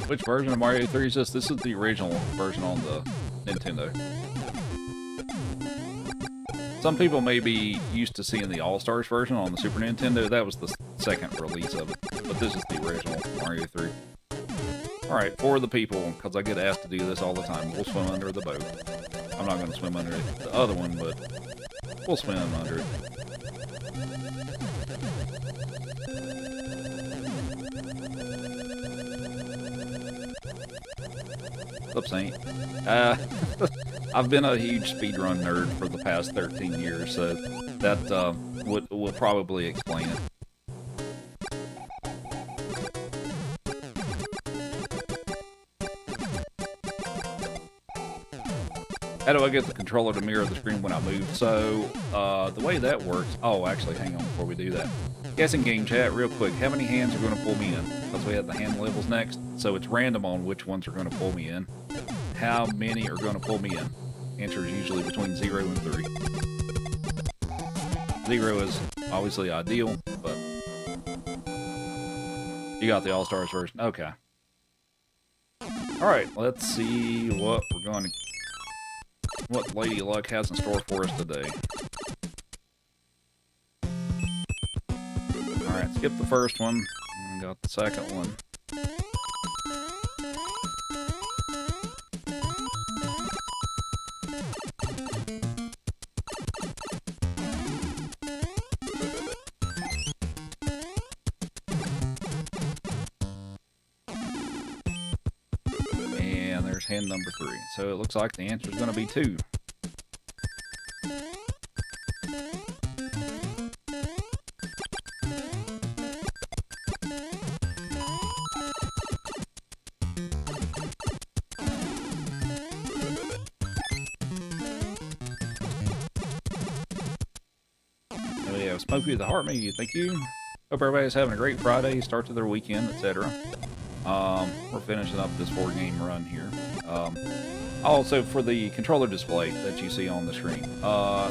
Which version of Mario 3 is this? This is the original version on the Nintendo. Some people may be used to seeing the All-Stars version on the Super Nintendo. That was the second release of it. But this is the original Mario 3. Alright, for the people, because I get asked to do this all the time, we'll swim under the boat. I'm not going to swim under the other one, but we'll swim under it. What's up, Saint? I've been a huge speedrun nerd for the past 13 years, so that would probably explain it. How do I get the controller to mirror the screen when I move? So, the way that works... Oh, actually, hang on before we do that. Guessing game chat, real quick. How many hands are going to pull me in? Because we have the hand levels next. So it's random on which ones are going to pull me in. How many are going to pull me in? Answer is usually between 0 and 3. 0 is obviously ideal, but... Do You got the All-Stars version. Okay. Alright, let's see what we're going to... what Lady Luck has in store for us today. Alright, skip the first one. And got the second one. And there's hand number 3. So it looks like the answer is going to be 2. Smokey the Heart Me, thank you. Hope everybody's having a great Friday, start to their weekend, etc. We're finishing up this 4-game run here. Also, for the controller display that you see on the screen.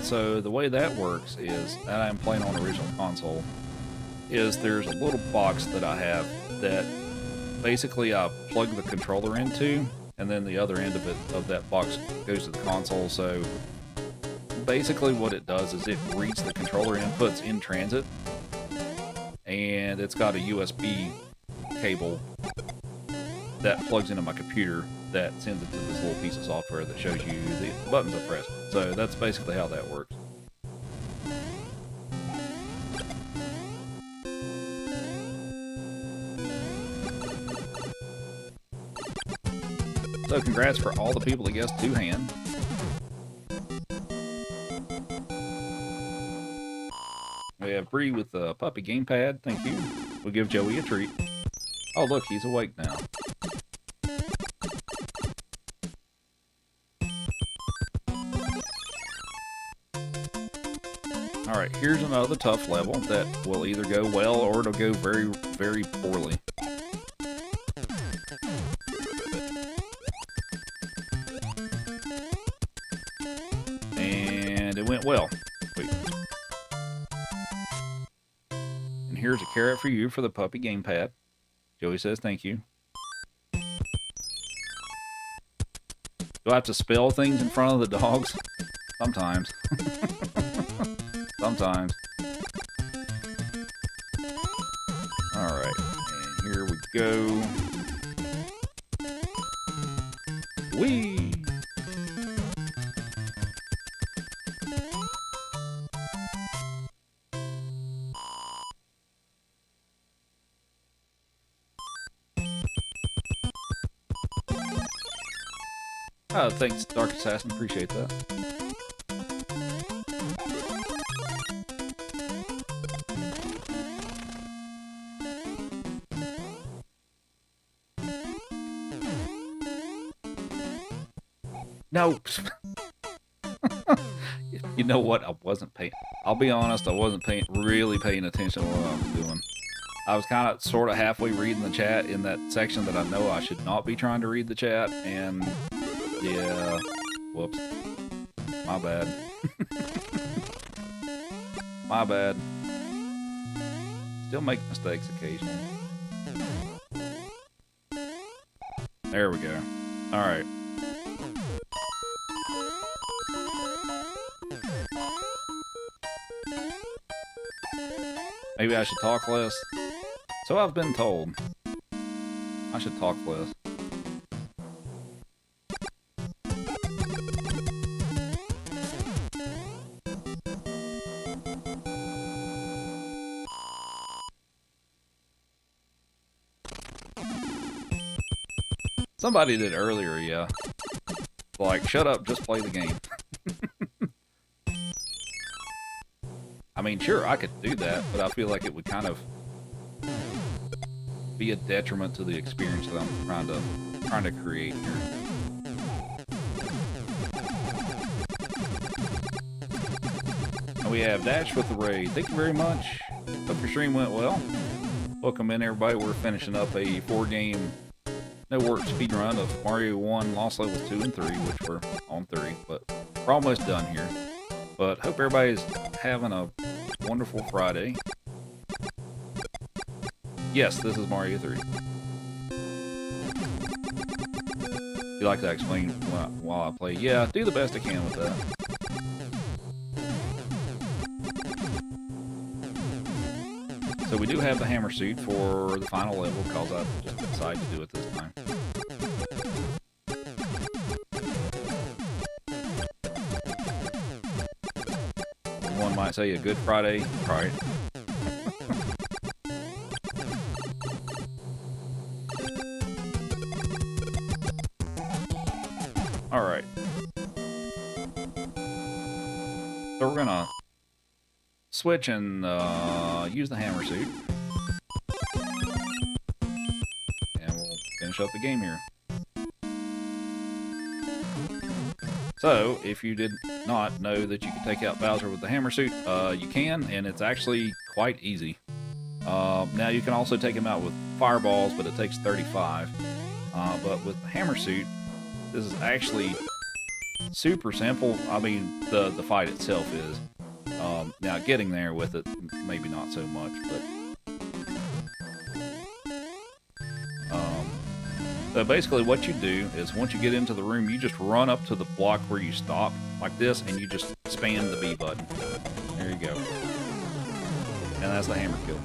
So the way that works is, and I'm playing on original console, is there's a little box that I have that basically I plug the controller into, and then the other end of that box goes to the console. So basically what it does is it reads the controller inputs in transit, and it's got a USB cable that plugs into my computer that sends it to this little piece of software that shows you the buttons I press. So that's basically how that works. So congrats for all the people that guessed 2-hand. We have Bree with the puppy gamepad, thank you. We'll give Joey a treat. Oh look, he's awake now. Alright, here's another tough level that will either go well or it'll go very, very poorly. And it went well. Sweet. And here's a carrot for you for the puppy gamepad. Joey says thank you. Do I have to spell things in front of the dogs? Sometimes. Sometimes. Alright, and here we go. Whee! Oh, thanks, Dark Assassin. Appreciate that. No. You know what? I wasn't paying. I'll be honest. I wasn't really paying attention to what I was doing. I was kind of, sort of halfway reading the chat in that section that I know I should not be trying to read the chat, and yeah, whoops, my bad. My bad. Still make mistakes occasionally. There we go. All right. Maybe I should talk less. So I've been told. I should talk less. Somebody did earlier, yeah. Like, shut up, just play the game. I mean, sure, I could do that, but I feel like it would kind of be a detriment to the experience that I'm trying to create here. And we have Dash with the raid. Thank you very much. Hope your stream went well. Welcome in, everybody. We're finishing up a 4-game no-work speedrun of Mario 1 Lost Levels 2 and 3, which we're on 3, but we're almost done here. But hope everybody's having a wonderful Friday. Yes, this is Mario 3. If you like to explain while I play, yeah, do the best I can with that. So we do have the hammer suit for the final level because I just decided to do it this time. One might say a good Friday, right? Alright. So we're gonna switch and use the hammer suit. And we'll finish up the game here. So, if you did not know that you could take out Bowser with the hammer suit, you can, and it's actually quite easy. Now, you can also take him out with fireballs, but it takes 35. But with the hammer suit, this is actually super simple. I mean, the fight itself is. Now, getting there with it, maybe not so much, but... So basically what you do is once you get into the room, you just run up to the block where you stop, like this, and you just spam the B button. There you go. And that's the hammer kill.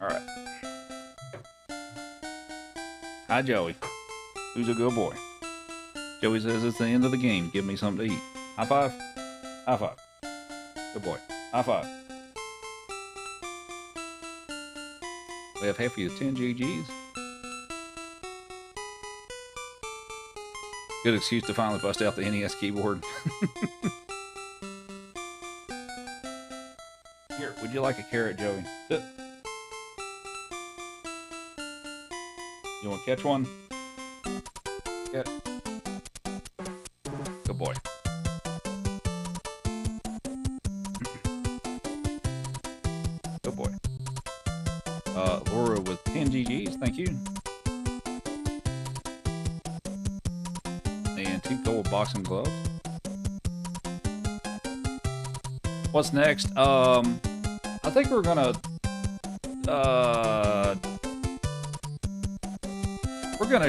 Alright. Hi, Joey. Who's a good boy? Joey says it's the end of the game. Give me something to eat. High five. High five. Good boy. High five. We have half of you 10 GGs. Good excuse to finally bust out the NES keyboard. Here, would you like a carrot, Joey? Sit. You want to catch one? Catch. Good boy. Good boy. Laura with 10 GGs, thank you. And 2 gold boxing gloves. What's next? I think we're gonna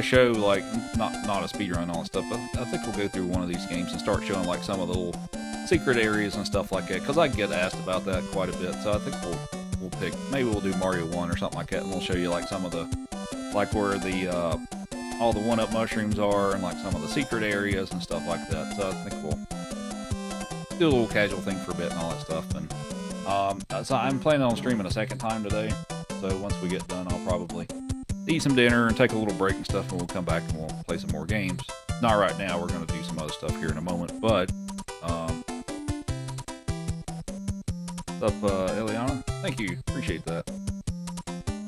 show, like, not a speedrun and all that stuff, but I think we'll go through one of these games and start showing, like, some of the little secret areas and stuff like that, because I get asked about that quite a bit. So I think we'll pick, maybe we'll do Mario 1 or something like that, and we'll show you, like, some of the, like, where the all the one-up mushrooms are, and, like, some of the secret areas and stuff like that. So I think we'll do a little casual thing for a bit and all that stuff. And so I'm planning on streaming a second time today, so once we get done, I'll probably eat some dinner and take a little break and stuff, and we'll come back and we'll play some more games. Not right now, we're going to do some other stuff here in a moment, but what's up, Eliana? Thank you, appreciate that.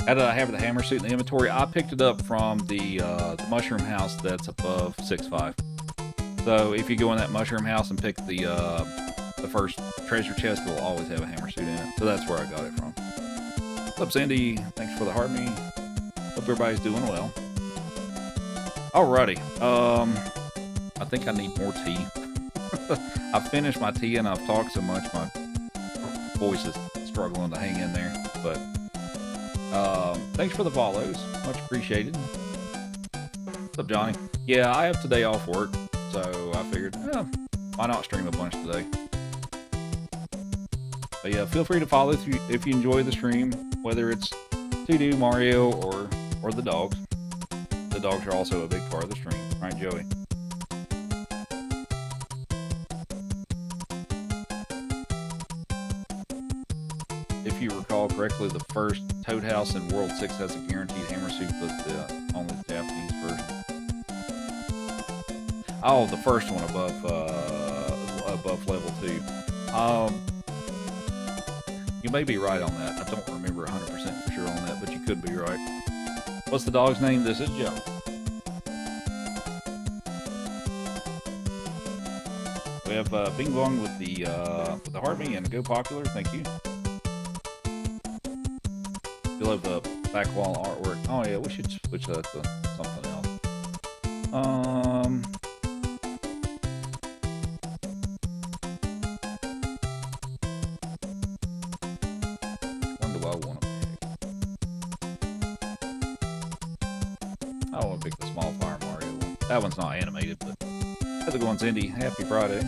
How did I have the hammer suit in the inventory? I picked it up from the mushroom house that's above 6.5. So if you go in that mushroom house and pick the first treasure chest, it will always have a hammer suit in it. So that's where I got it from. What's up, Sandy? Thanks for the heart me. Hope everybody's doing well. Alrighty. I think I need more tea. I've finished my tea and I've talked so much my voice is struggling to hang in there. But thanks for the follows. Much appreciated. What's up, Johnny? Yeah, I have today off work, so I figured, why not stream a bunch today? But yeah, feel free to follow if you enjoy the stream, whether it's 2D, Mario, or the dogs. The dogs are also a big part of the stream, right, Joey? If you recall correctly, the first Toad House in World 6 has a guaranteed hammer suit, but only the Japanese version. Oh, the first one above level 2. You may be right on that. I don't remember 100% for sure on that, but you could be right. What's the dog's name? This is Joe. We have Bing Bong with the Heart Me and Go Popular. Thank you. You'll have back wall artwork. Oh yeah, we should switch that to something else. When do I want to pick? I want to pick the small fire Mario one. That one's not animated, but the other one's indie. Happy Friday.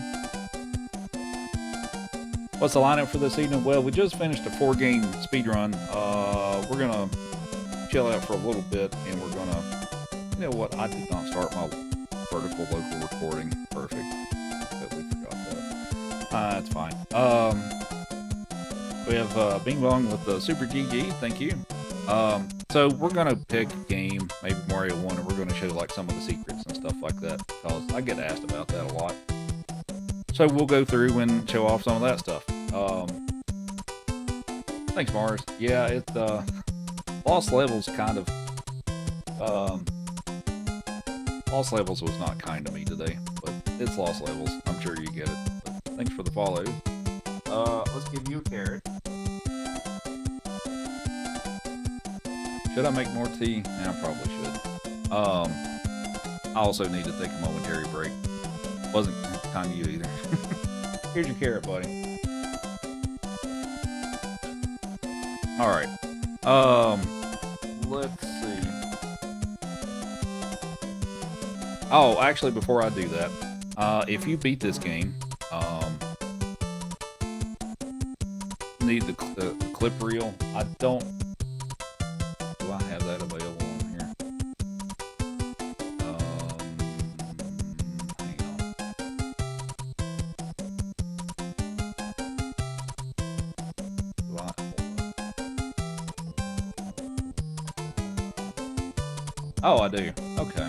What's the lineup for this evening? Well, we just finished a 4-game speedrun. We're gonna chill out for a little bit, and we're gonna, you know what? I did not start my vertical local recording. Perfect. Totally forgot that. That's fine. We have Bing Bong with the Super GG. Thank you. So we're gonna pick a game, maybe Mario 1, and we're gonna show like some of the secrets and stuff like that, because I get asked about that a lot. So we'll go through and show off some of that stuff. Thanks, Mars. Yeah, it Lost Levels kind of Lost Levels was not kind to me today, but it's Lost Levels. I'm sure you get it. But thanks for the follow. Let's give you a carrot. Should I make more tea? Yeah, I probably should. I also need to take a momentary break. Wasn't kind of you either. Here's your carrot, buddy. Alright. Let's see. Oh, actually, before I do that, if you beat this game, need the clip reel. I don't. Do I have that available on here? Hang on. Oh, I do. Okay.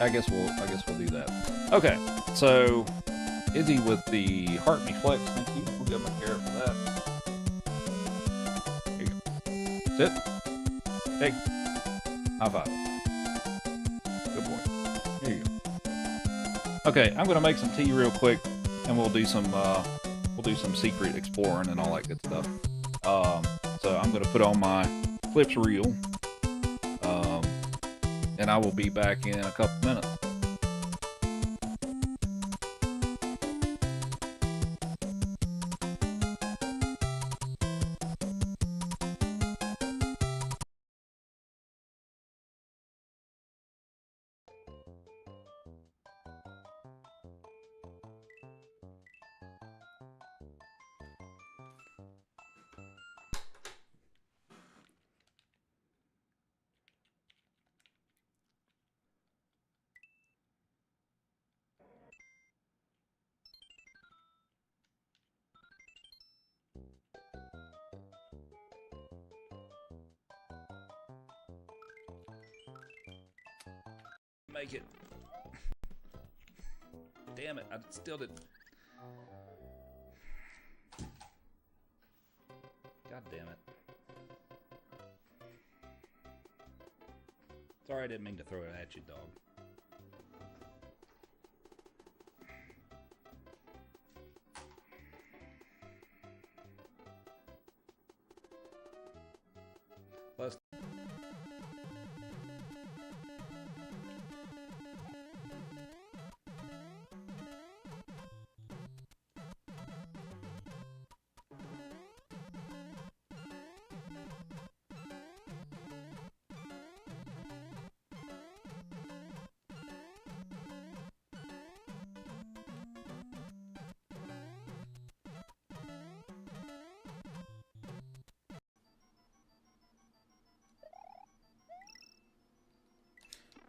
I guess we'll do that. Okay. So, Izzy with the Heart Me Flex. Thank you. We'll give him a carrot for that. Here you go. Sit. Hey. High five. Good boy. Here you go. Okay, I'm gonna make some tea real quick, and we'll do some secret exploring and all that good stuff. So I'm gonna put on my clips reel, and I will be back in a couple minutes. Make it. Damn it, I still didn't. God damn it. Sorry, I didn't mean to throw it at you, dog. Let's.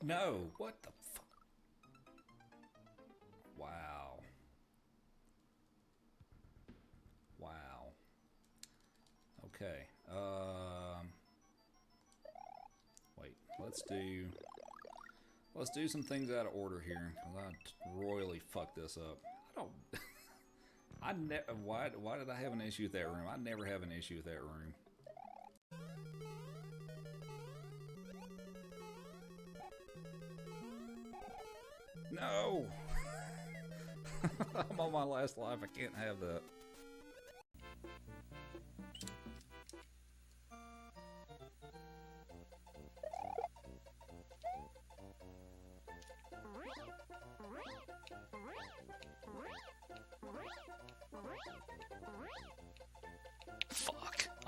No, what the fuck? Wow. Wow. Okay. Wait, let's do some things out of order here, because I royally fucked this up. Why did I have an issue with that room? I never have an issue with that room. No! I'm on my last life. I can't have that.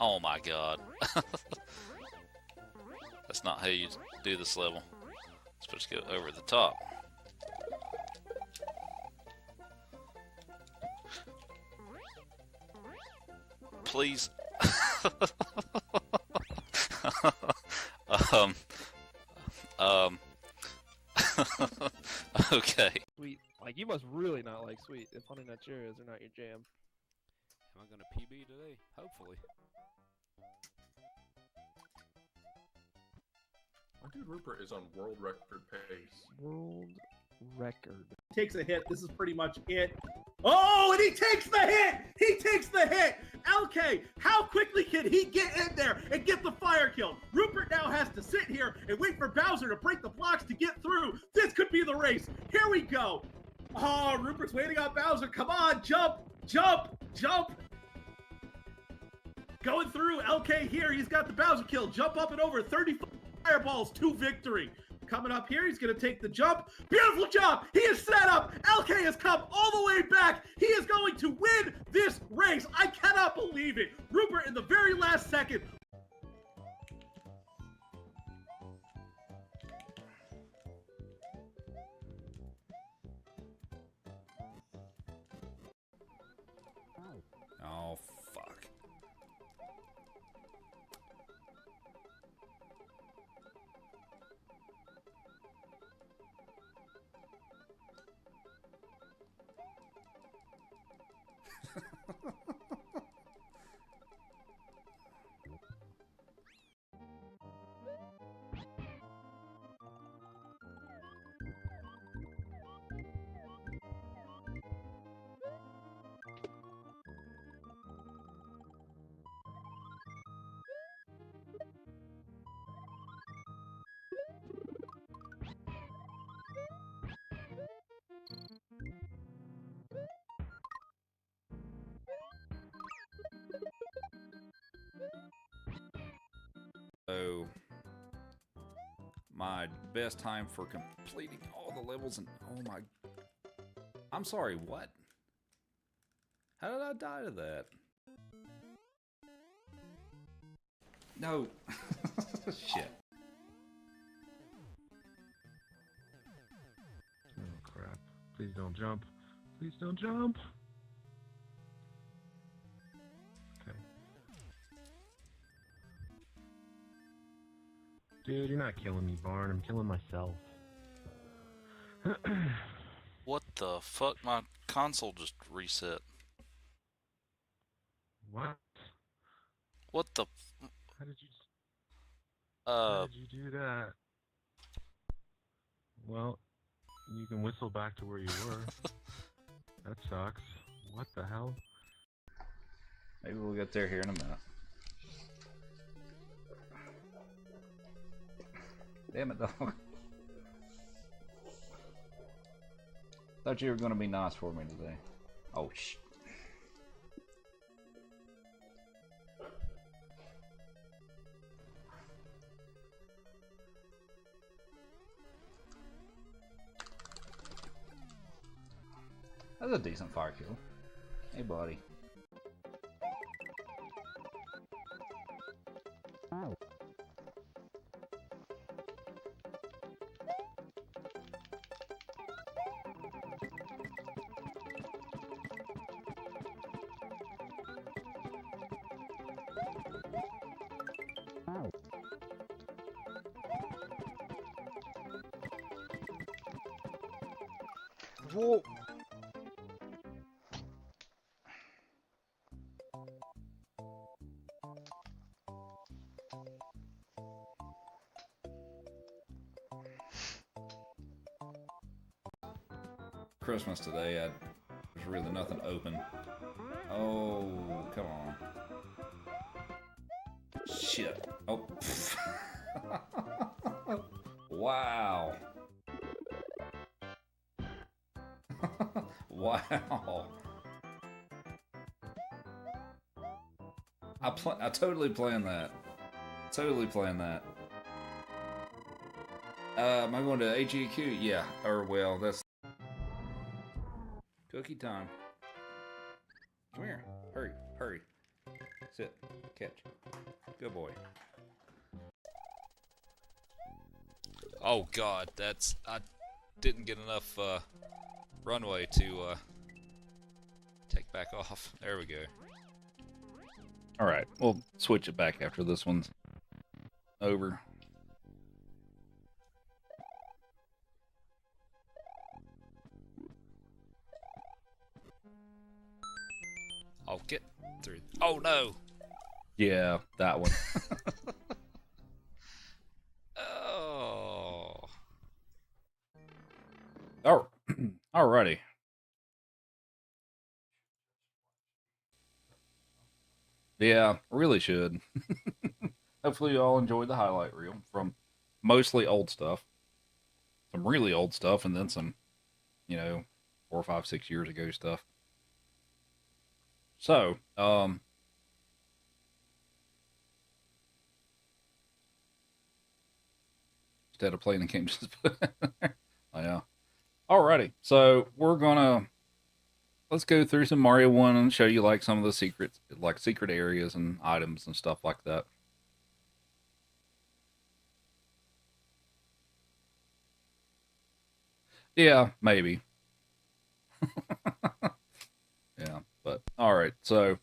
Oh my god. That's not how you do this level. It's supposed to go over the top. Please. um. Okay. Sweet. Like, you must really not like sweet if Honey Nut Cheerios are not your jam. Am I gonna PB today? Hopefully. My dude Rupert is on world record pace. World record. Takes a hit. This is pretty much it. Oh, and he takes the hit! He takes the hit! LK, how quickly can he get in there and get the fire kill? Rupert now has to sit here and wait for Bowser to break the blocks to get through. This could be the race. Here we go. Oh, Rupert's waiting on Bowser. Come on, jump, jump, jump. Going through LK here. He's got the Bowser kill. Jump up and over. 30 fireballs to victory. Coming up here, he's going to take the jump. Beautiful jump. He is set up. LK has come all the way back. He is going to win this race. I cannot believe it. Rupert in the very last second. Oh, fuck. So, my best time for completing all the levels, and oh my, I'm sorry, what? How did I die to that? No. Shit. Oh crap. Please don't jump. Please don't jump. Okay. Dude, you're not killing me, Barn. I'm killing myself. What the fuck? My console just reset. What? What the? How did you... How did you do that? Well, you can whistle back to where you were. That sucks. What the hell? Maybe we'll get there here in a minute. Damn it, dog. Thought you were gonna be nice for me today. Oh, shit. That's a decent fire kill. Hey, buddy. Whoa. Christmas today, there's really nothing open. Oh, come on. Shit. Oh. Wow. Wow. I totally planned that. Totally planned that. Am I going to HEQ? Yeah. Or, well, that's... Cookie time. Come here. Hurry. Hurry. Sit. Catch. Good boy. Oh God, I didn't get enough runway to take back off. There we go. All right, we'll switch it back after this one's over. I'll get through. Oh no! Yeah, that one. Oh. Oh, alrighty. Yeah, really should. Hopefully you all enjoyed the highlight reel from mostly old stuff. Some really old stuff, and then some, 4, 5, 6 years ago stuff. So, instead of playing the game, just put it in there. Oh, yeah. Alrighty, so let's go through some Mario 1 and show you like some of the secrets, like secret areas and items and stuff like that. Yeah, maybe. Yeah, but alright, so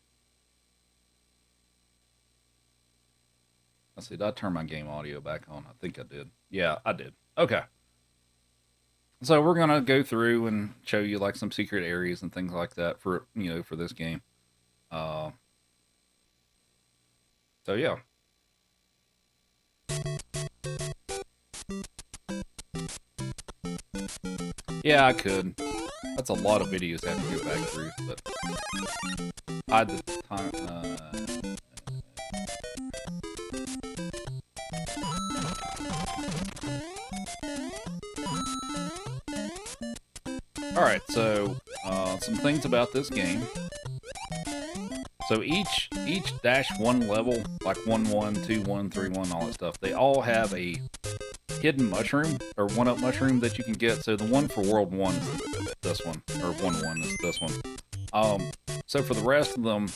let's see, did I turn my game audio back on? I think I did. Yeah, I did. Okay. So we're gonna go through and show you like some secret areas and things like that for for this game. So yeah. Yeah, I could. That's a lot of videos I have to go back through, but I had the time. Alright, so some things about this game. So each -1 level, like 1-1, 2-1, 3-1, all that stuff, they all have a hidden mushroom or 1-up mushroom that you can get. So the one for World 1 is this one, or 1-1 is this one. So for the rest of them,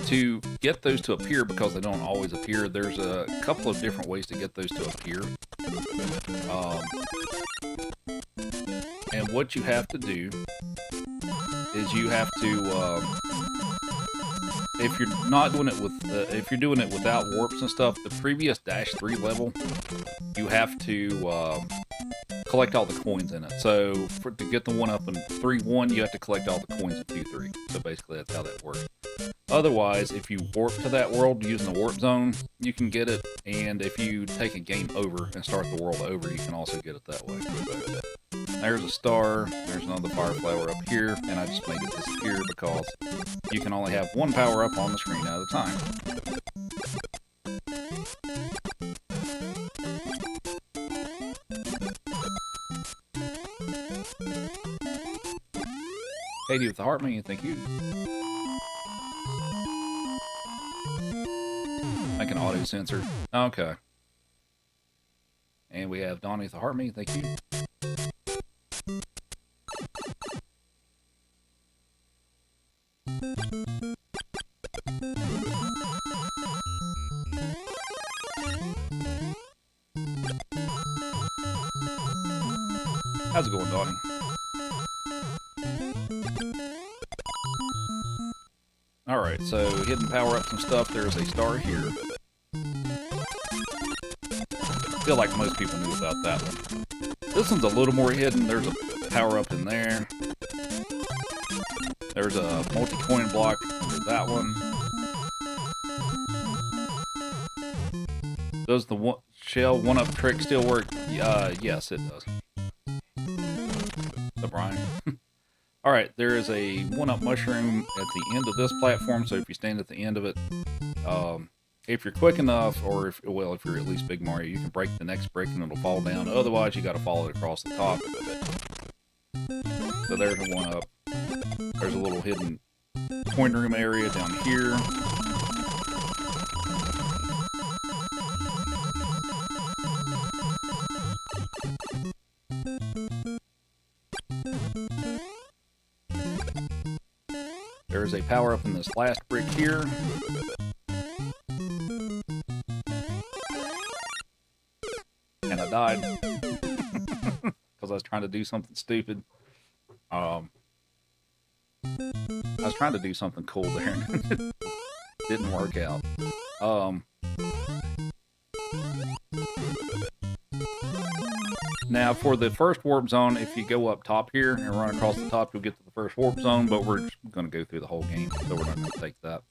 to get those to appear, because they don't always appear, there's a couple of different ways to get those to appear. And what you have to do is you have to, if you're not doing it with, if you're doing it without warps and stuff, the previous -3 level, you have to collect all the coins in it. So to get the 1-up in 3-1, you have to collect all the coins in 2-3. So basically that's how that works. Otherwise, if you warp to that world using the warp zone, you can get it. And if you take a game over and start the world over, you can also get it that way. So, there's a star, there's another fire flower up here, and I just made it disappear because you can only have one power up on the screen at a time. Katie with the heart menu, thank you. Make an auto sensor. Okay. And we have Donnie with the heart menu, thank you. How's it going, Donnie? Alright, so hidden power-ups and stuff, there's a star here. I feel like most people knew about that one. This one's a little more hidden. There's a power-up in there. There's a multi-coin block under that one. Does the shell 1-up trick still work? Yes, it does. So, Brian. Alright, there is a 1-up mushroom at the end of this platform, so if you stand at the end of it, if you're quick enough, or if you're at least Big Mario, you can break the next brick and it'll fall down. Otherwise, you gotta follow it across the top. So there's a 1-up. There's a little hidden coin room area down here. There is a power up in this last brick here. And I died. Because I was trying to do something stupid. I was trying to do something cool there. Didn't work out. Now, for the first warp zone, if you go up top here and run across the top, you'll get to the first warp zone, but we're just going to go through the whole game, so we're not going to take that.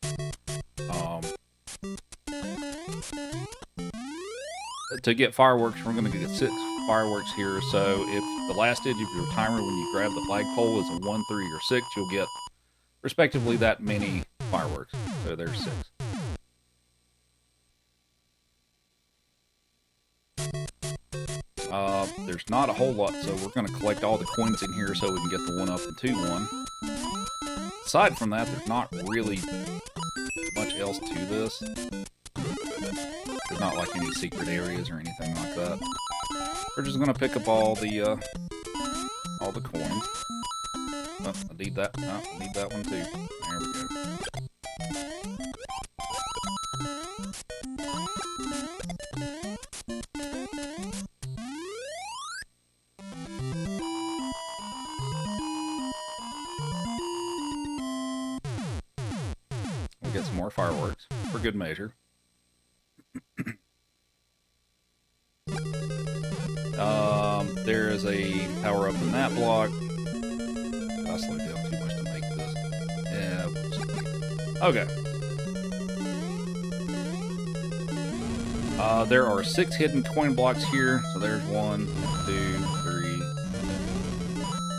To get fireworks, we're going to get 6 fireworks here, so if the last digit of your timer when you grab the flagpole is a 1, 3, or 6, you'll get, respectively, that many fireworks. So there's 6. There's not a whole lot, so we're going to collect all the coins in here so we can get the 1-up and 2-1. Aside from that, there's not really much else to this. There's not like any secret areas or anything like that. We're just going to pick up all the coins. Oh, I need that. Oh, I need that one too. There we go. We'll get some more fireworks for good measure. There is a power up in that block. I slowed down too much to make this. Yeah. Okay. There are 6 hidden coin blocks here. So there's 1, 2, 3,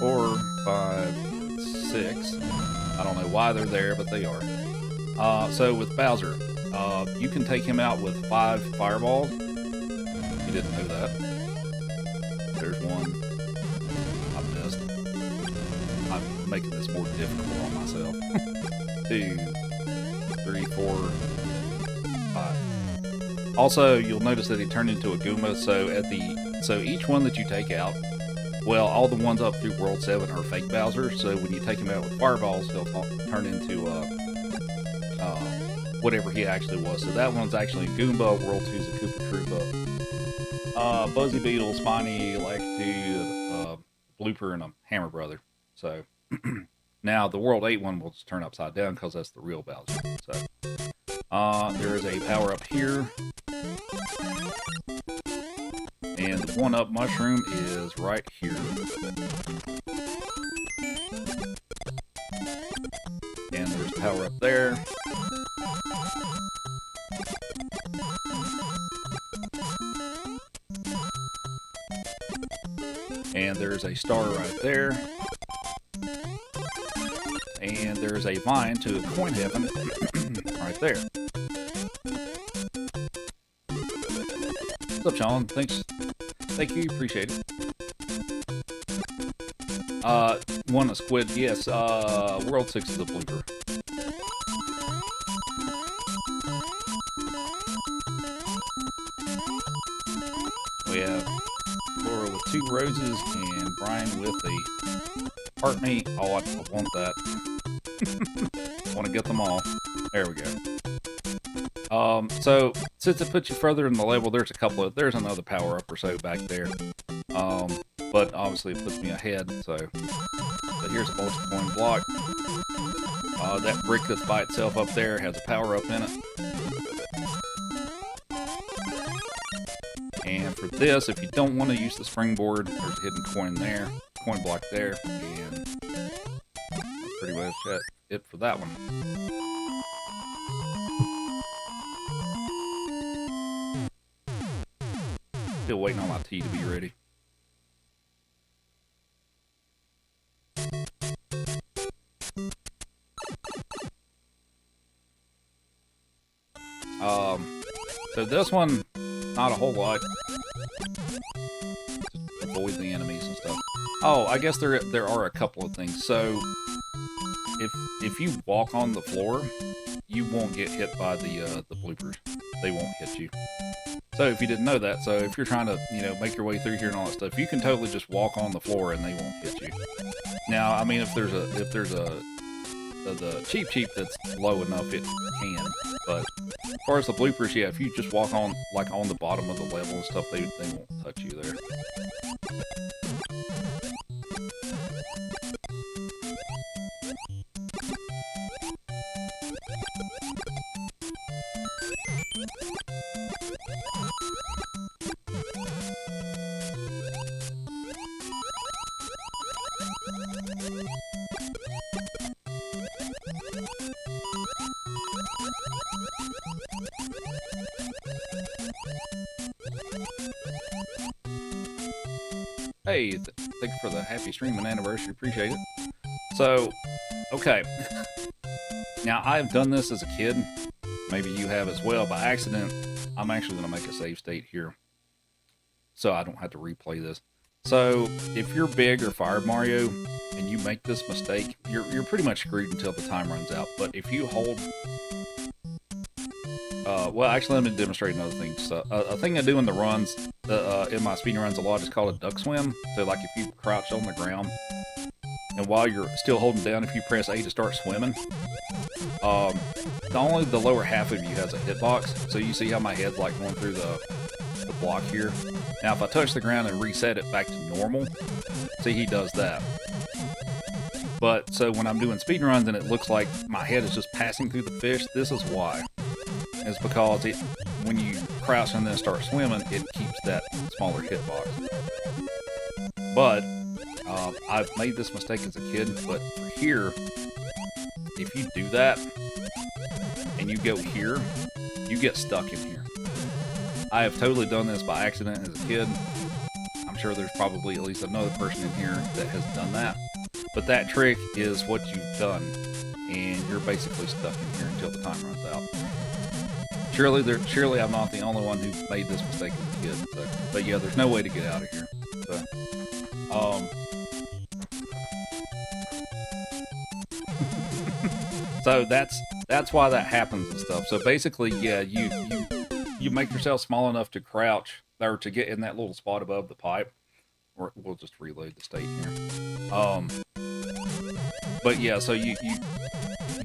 4, 5, 6. I don't know why they're there, but they are. So with Bowser, you can take him out with 5 fireballs. You didn't know that. There's 1. I missed. I'm making this more difficult on myself. 2, 3, 4, 5. Also, you'll notice that he turned into a Goomba. So each one that you take out, well, all the ones up through World 7 are fake Bowser. So when you take him out with fireballs, he'll turn into whatever he actually was. So that one's actually a Goomba. World 2's a Koopa Troopa. Buzzy Beetle, Spiny, Lakitu, Blooper, and a Hammer Brother. So now the World 8 one will just turn upside down because that's the real Bowser. So there is a power up here, and the 1-up mushroom is right here. And there's a power up there. And there's a star right there. And there's a vine to a coin heaven right there. What's up, Sean? Thanks. Thank you. Appreciate it. One a squid. Yes. World 6 is a blooper. We have Laura with 2 roses and Brian with a heart meat. Oh, I want that. Want to get them all. There we go. So since it puts you further in the level, there's another power up or so back there. But obviously it puts me ahead. So here's a multi-coin block. That brick that's by itself up there has a power up in it. And for this, if you don't want to use the springboard, there's a hidden coin there, coin block there, and that's pretty much it for that one. Still waiting on my tea to be ready. So this one, not a whole lot. Just avoid the enemies and stuff. Oh, I guess there are a couple of things. So if you walk on the floor, you won't get hit by the bloopers. They won't hit you. So if you didn't know that, so if you're trying to, make your way through here and all that stuff, you can totally just walk on the floor and they won't hit you. Now, I mean, if there's a the cheap that's low enough, it can. But as far as the bloopers, yeah, if you just walk on like on the bottom of the level and stuff, they won't touch you there. Hey, thank you for the happy stream and anniversary. Appreciate it. So, okay. Now, I've done this as a kid. Maybe you have as well. By accident, I'm actually going to make a save state here, so I don't have to replay this. So, if you're big or fired Mario, and you make this mistake, you're pretty much screwed until the time runs out. But if you hold... well, actually, let me demonstrate another thing. So, a thing I do in the runs, in my speed runs a lot, is called a duck swim. So, like, if you crouch on the ground, and while you're still holding down, if you press A to start swimming, only the lower half of you has a hitbox. So, you see how my head's, like, going through the block here? Now, if I touch the ground and reset it back to normal, see, he does that. But, so when I'm doing speed runs and it looks like my head is just passing through the fish, this is why. It's because when you crouch and then start swimming, it keeps that smaller hitbox. But I've made this mistake as a kid, but for here, if you do that and you go here, you get stuck in here. I have totally done this by accident as a kid. I'm sure there's probably at least another person in here that has done that. But that trick is what you've done, and you're basically stuck in here until the time runs out. Surely I'm not the only one who made this mistake as a kid. So, but yeah, there's no way to get out of here. So, so that's why that happens and stuff. So basically, yeah, you make yourself small enough to crouch or to get in that little spot above the pipe. Or we'll just reload the state here. But yeah, so you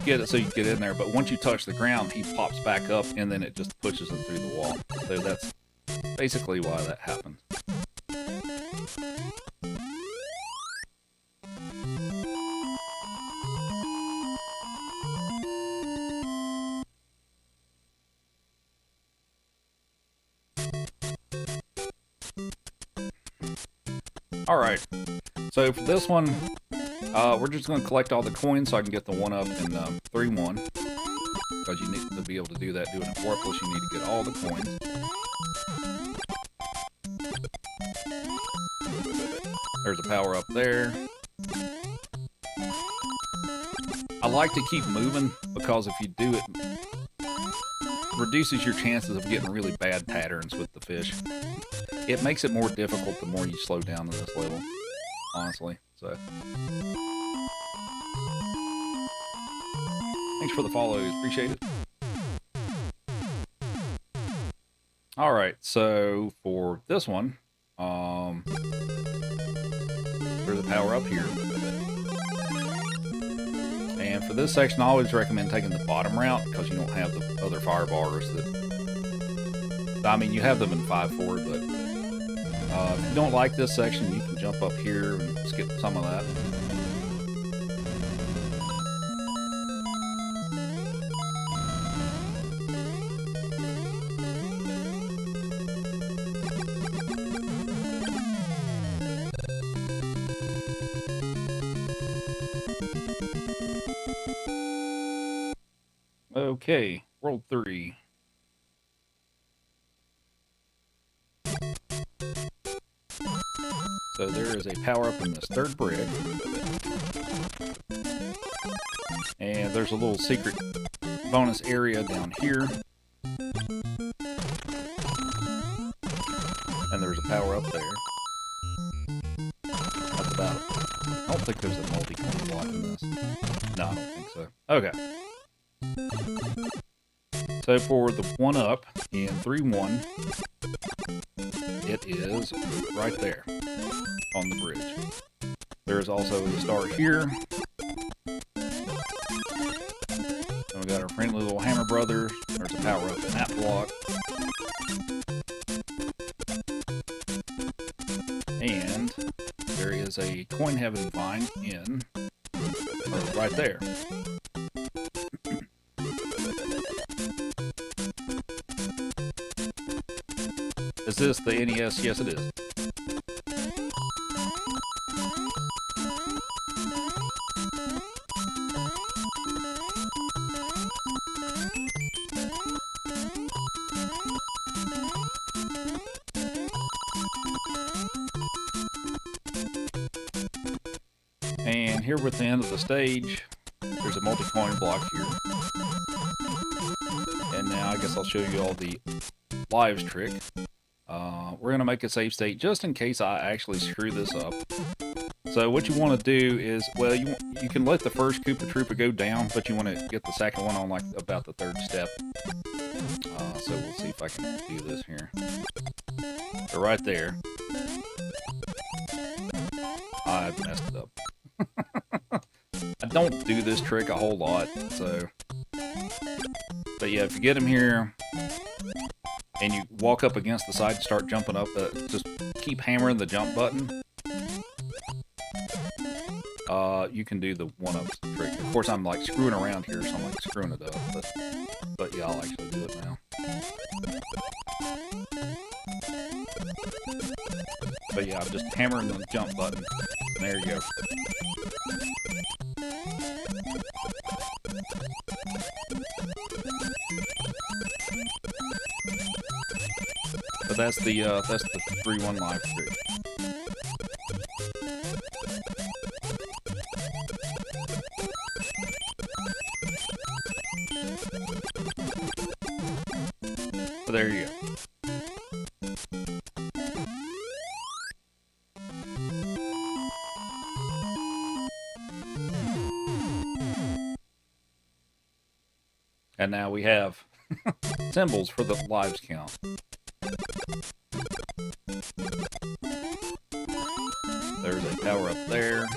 get it so you get in there, but once you touch the ground, he pops back up and then it just pushes him through the wall. So that's basically why that happens. Alright, so for this one, we're just going to collect all the coins so I can get the 1-up in 3-1. Because you need to be able to do that doing it warpless, you need to get all the coins. There's a power up there. I like to keep moving because if you do it, reduces your chances of getting really bad patterns with the fish. It makes it more difficult the more you slow down in this level, honestly. So, thanks for the follows, appreciate it. All right, so for this one, there's a power up here. And for this section, I always recommend taking the bottom route because you don't have the other fire bars that, I mean, you have them in 5-4, but if you don't like this section, you can jump up here and skip some of that. Okay, World 3. So there is a power-up in this third brig. And there's a little secret bonus area down here. And there's a power-up there. That's about it. I don't think there's a multi-coin block in this. No, I don't think so. Okay. So for the 1-up in 3-1, it is right there on the bridge. There is also a star here. there's a power up in that block. And there is a coin heaven vine in, right there. Is this the NES? Yes, it is. And here with the end of the stage, there's a multi-coin block here. And now I guess I'll show you all the lives trick. We're going to make a save state just in case I actually screw this up. So what you want to do is, well, you can let the first Koopa Troopa go down, but you want to get the second one on like about the third step. So we'll see if I can do this here. So right there. I messed it up. I don't do this trick a whole lot, so. But yeah, if you get him here, and you walk up against the side and start jumping up, just keep hammering the jump button. You can do the one-up trick. Of course, I'm like screwing around here, so I'm like screwing it up. But yeah, I'll actually do it now. But yeah, I'm just hammering the jump button. And there you go. But that's the 3-1 live trick. So there you go. And now we have symbols for the lives count. There's a power up there.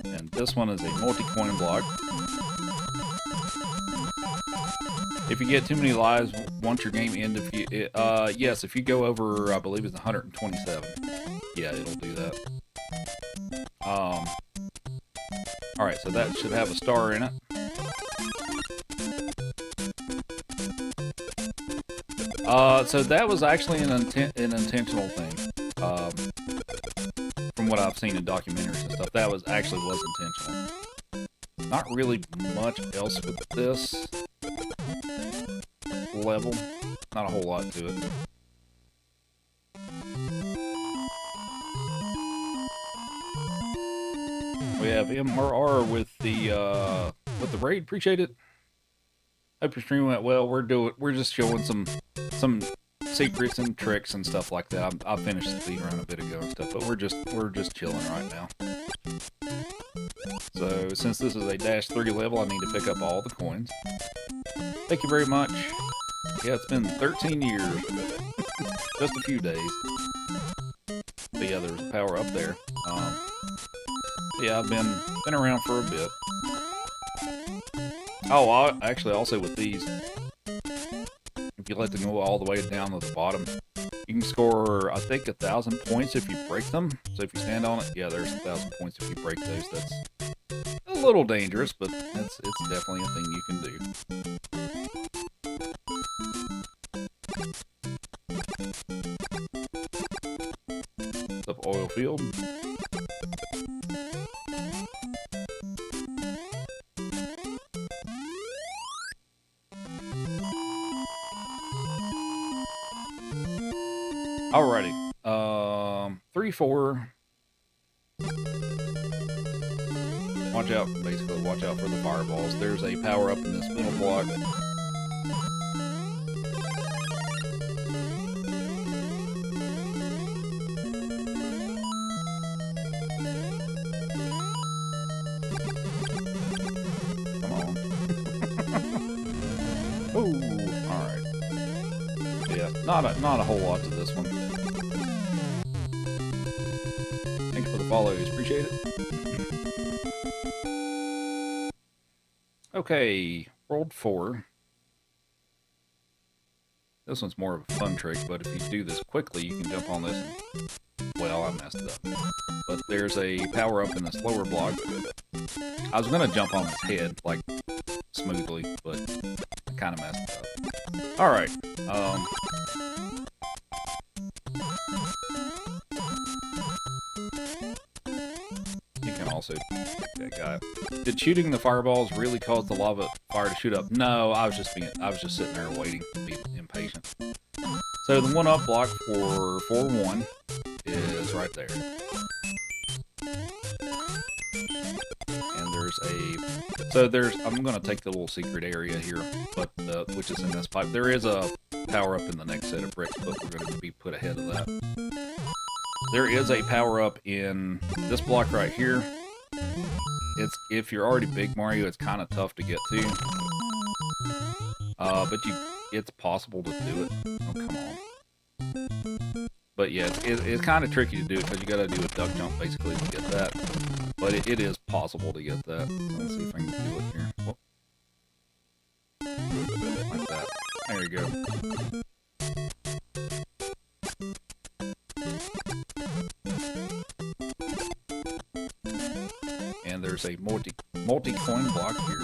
And this one is a multi-coin block. If you get too many lives, once your game ends, yes, if you go over, I believe it's 127. Yeah, it'll do that. Alright, so that should have a star in it. So that was actually an intentional thing. From what I've seen in documentaries and stuff, that was intentional. Not really much else with this level. Not a whole lot to it. We have MRR with the raid. Appreciate it. Hope your stream went well. We're just showing some secrets and tricks and stuff like that. I finished the speed run a bit ago and stuff, but we're just chilling right now. So since this is a -3 level, I need to pick up all the coins. Thank you very much. Yeah, it's been 13 years. Just a few days. But yeah, there was a power up there. Yeah, I've been around for a bit. Oh, actually, also with these, if you let them go all the way down to the bottom, you can score, I think, 1,000 points if you break them. So if you stand on it, yeah, there's 1,000 points if you break those. That's a little dangerous, but it's definitely a thing you can do. What's up, oil field? Alrighty. 3-4. Watch out, basically, watch out for the fireballs. There's a power up in this middle block. Come on. Oh, alright. Yeah, not a whole lot to this one. Thanks for the follows, appreciate it. Okay, World 4. This one's more of a fun trick, but if you do this quickly, you can jump on this and, well, I messed it up. But there's a power-up in this lower block. I was going to jump on his head, like, smoothly, but I kind of messed it up. Alright, you can also pick that guy. Did shooting the fireballs really cause the lava fire to shoot up? No, I was just sitting there waiting, being impatient. So the 1-up block for 4-1 is right there. And I'm gonna take the little secret area here, but which is in this pipe. There is a power up in the next set of bricks, but we're gonna be put ahead of that. There is a power up in this block right here. If you're already Big Mario, it's kind of tough to get to. But it's possible to do it. Oh, come on. But yeah, it's kind of tricky to do it because you got to do a duck jump basically to get that. But it is possible to get that. Let's see if I can do it here. Whoop. Like that. There you go. And there's a multi-coin block here.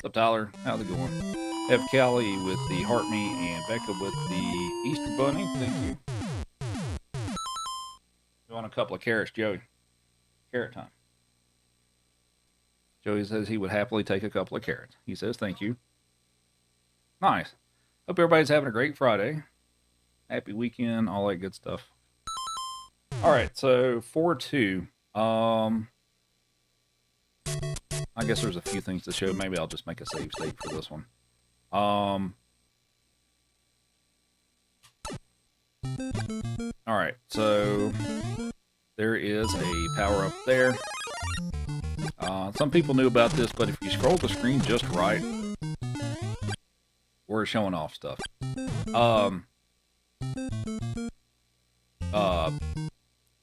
What's up, Tyler? How's it going? Have Callie with the Heart Me and Becca with the Easter Bunny. Thank you. You want a couple of carrots, Joey? Carrot time. Joey says he would happily take a couple of carrots. He says thank you. Nice. Hope everybody's having a great Friday. Happy weekend, all that good stuff. Alright, so 4-2. I guess there's a few things to show. Maybe I'll just make a save state for this one. Alright, so there is a power up there. Some people knew about this, but if you scroll the screen just right, we're showing off stuff. I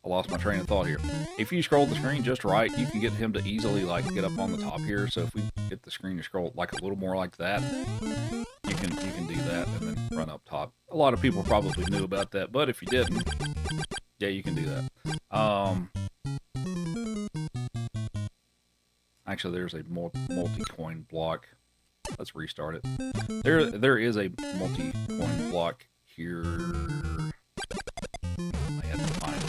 lost my train of thought here. If you scroll the screen just right, you can get him to easily like get up on the top here. So if we get the screen to scroll like a little more like that, you can do that and then run up top. A lot of people probably knew about that, but if you didn't, yeah, you can do that. Actually, there's a multi-coin block. Let's restart it. There is a multi-coin block here. I had to find it.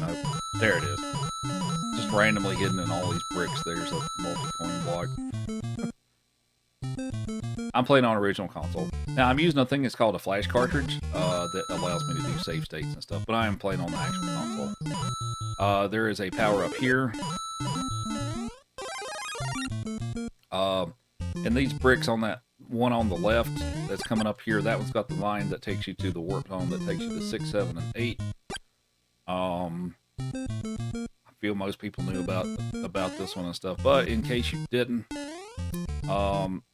Nope. There it is. Just randomly hidden in all these bricks. There's a multi-coin block. I'm playing on original console. Now I'm using a thing that's called a flash cartridge that allows me to do save states and stuff. But I am playing on the actual console. There is a power up here. And these bricks on that one on the left that's coming up here, that one's got the line that takes you to the warp zone that takes you to 6, 7, and 8. I feel most people knew about this one and stuff, but in case you didn't,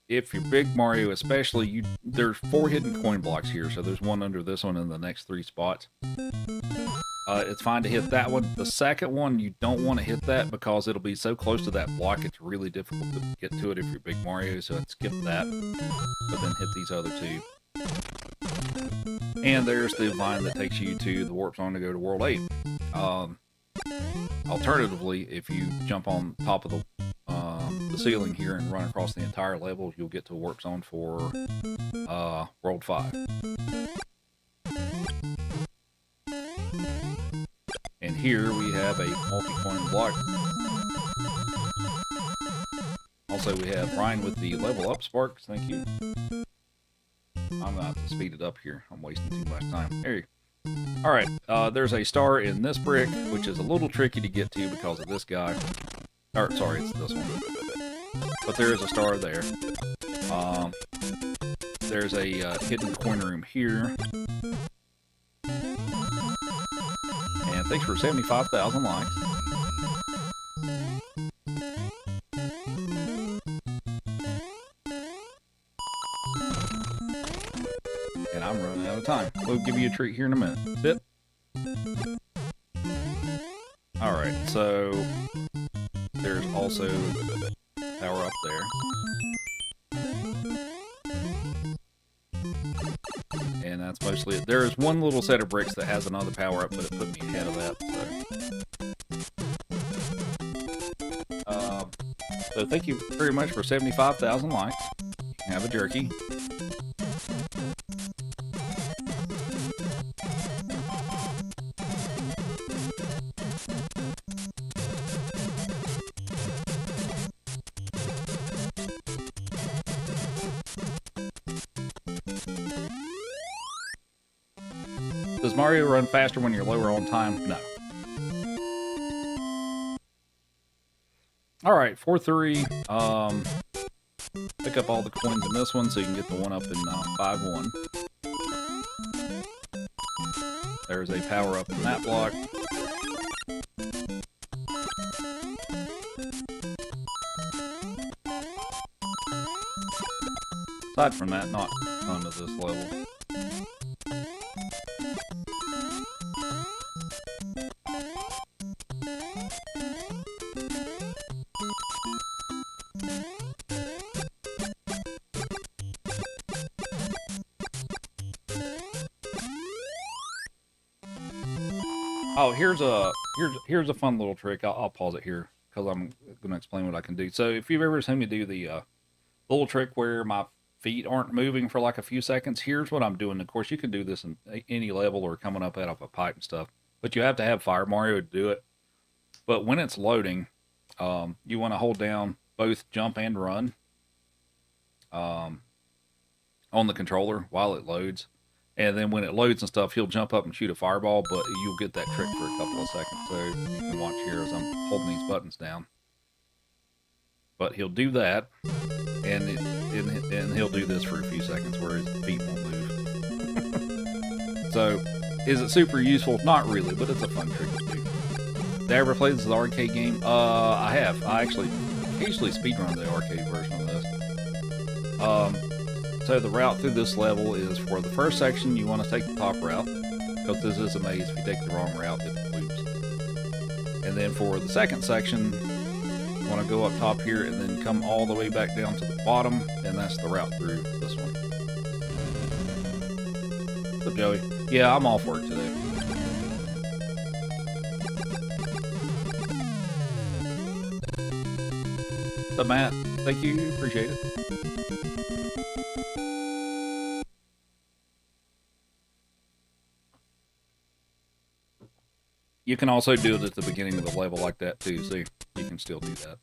if you're Big Mario especially, there's 4 hidden coin blocks here, so there's one under this one in the next 3 spots. It's fine to hit that one. The second one, you don't want to hit that because it'll be so close to that block, it's really difficult to get to it if you're Big Mario, so I'd skip that, but then hit these other 2. And there's the vine that takes you to the warp zone to go to World 8. Alternatively, if you jump on top of the ceiling here and run across the entire level, you'll get to warp zone for World 5. And here we have a multi-coin block. Also, we have Ryan with the level up sparks. Thank you. I'm going to have to speed it up here. I'm wasting too much time. There you go. Alright, there's a star in this brick, which is a little tricky to get to because of this guy. Or, sorry, it's this one. But there is a star there. There's a hidden coin room here. And thanks for 75,000 likes. And I'm running out of time. We'll give you a treat here in a minute. Sit. So there's also power up there. And that's mostly it. There is one little set of bricks that has another power up, but it put me ahead of that. So thank you very much for 75,000 likes. Have a jerky. Does Mario run faster when you're lower on time? No. Alright, 4-3. Pick up all the coins in this one so you can get the one up in 5-1. There's a power up in that block. Aside from that, not fun to this level. Oh, here's a fun little trick. I'll pause it here because I'm going to explain what I can do. So if you've ever seen me do the little trick where my feet aren't moving for like a few seconds, here's what I'm doing. Of course, you can do this in any level or coming up out of a pipe and stuff, but you have to have Fire Mario to do it. But when it's loading, you want to hold down both jump and run on the controller while it loads. And then when it loads and stuff, he'll jump up and shoot a fireball, but you'll get that trick for a couple of seconds. So you can watch here as I'm holding these buttons down. But he'll do that, and he'll do this for a few seconds where his feet won't move. So, is it super useful? Not really, but it's a fun trick to do. Did I ever play this arcade game? I have. I actually occasionally speedrun the arcade version of this. So the route through this level is for the first section, you want to take the top route, because this is a maze. If you take the wrong route, it loops. And then for the second section, you want to go up top here and then come all the way back down to the bottom, and that's the route through this one. What's up, Joey? Yeah, I'm off work today. What's up, Matt? Thank you, appreciate it. You can also do it at the beginning of the level like that too, so you can still do that.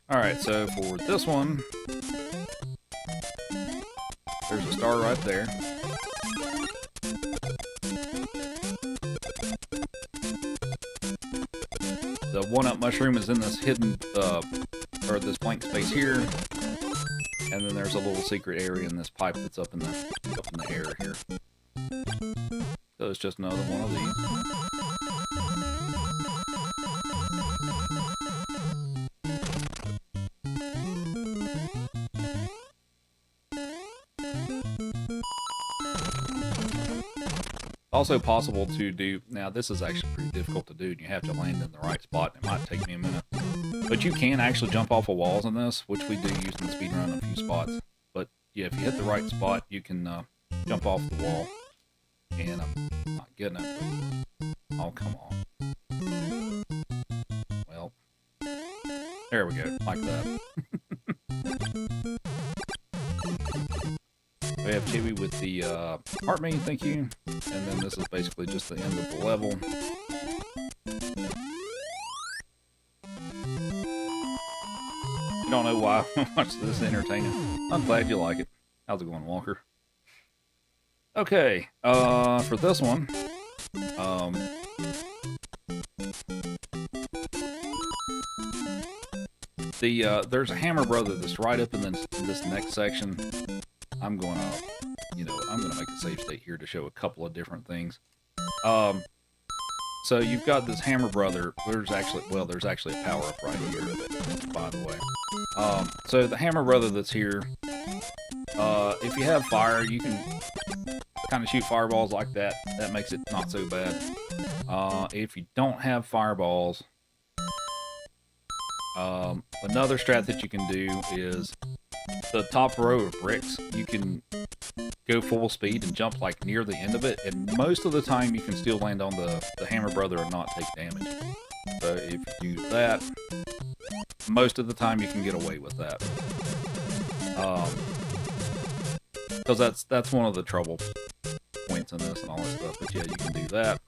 Alright, so for this one, there's a star right there. The one-up mushroom is in this hidden, or this blank space here. And then there's a little secret area in this pipe that's up in the air here. So it's just another one of these. Also possible to do, now this is actually pretty difficult to do, and you have to land in the right spot, and it might take me a minute. But you can actually jump off of walls in this, which we do use in the speedrun in a few spots. But yeah, if you hit the right spot, you can jump off the wall. And I'm not getting it, but oh, come on. Well, there we go, like that. We have Chibi with the heart main, thank you. And then this is basically just the end of the level. You don't know why I watch this entertaining. I'm glad you like it. How's it going, Walker? Okay, for this one, there's a hammer brother that's right up in this next section. I'm gonna make a save state here to show a couple of different things. So you've got this hammer brother. There's actually a power up right here, by the way. So the hammer brother that's here, If you have fire, you can kind of shoot fireballs like that. That makes it not so bad. If you don't have fireballs, another strat that you can do is the top row of bricks. You can go full speed and jump like near the end of it, and most of the time you can still land on the hammer brother and not take damage. So if you do that, most of the time you can get away with that. Because that's one of the trouble points in this and all that stuff. But yeah, you can do that.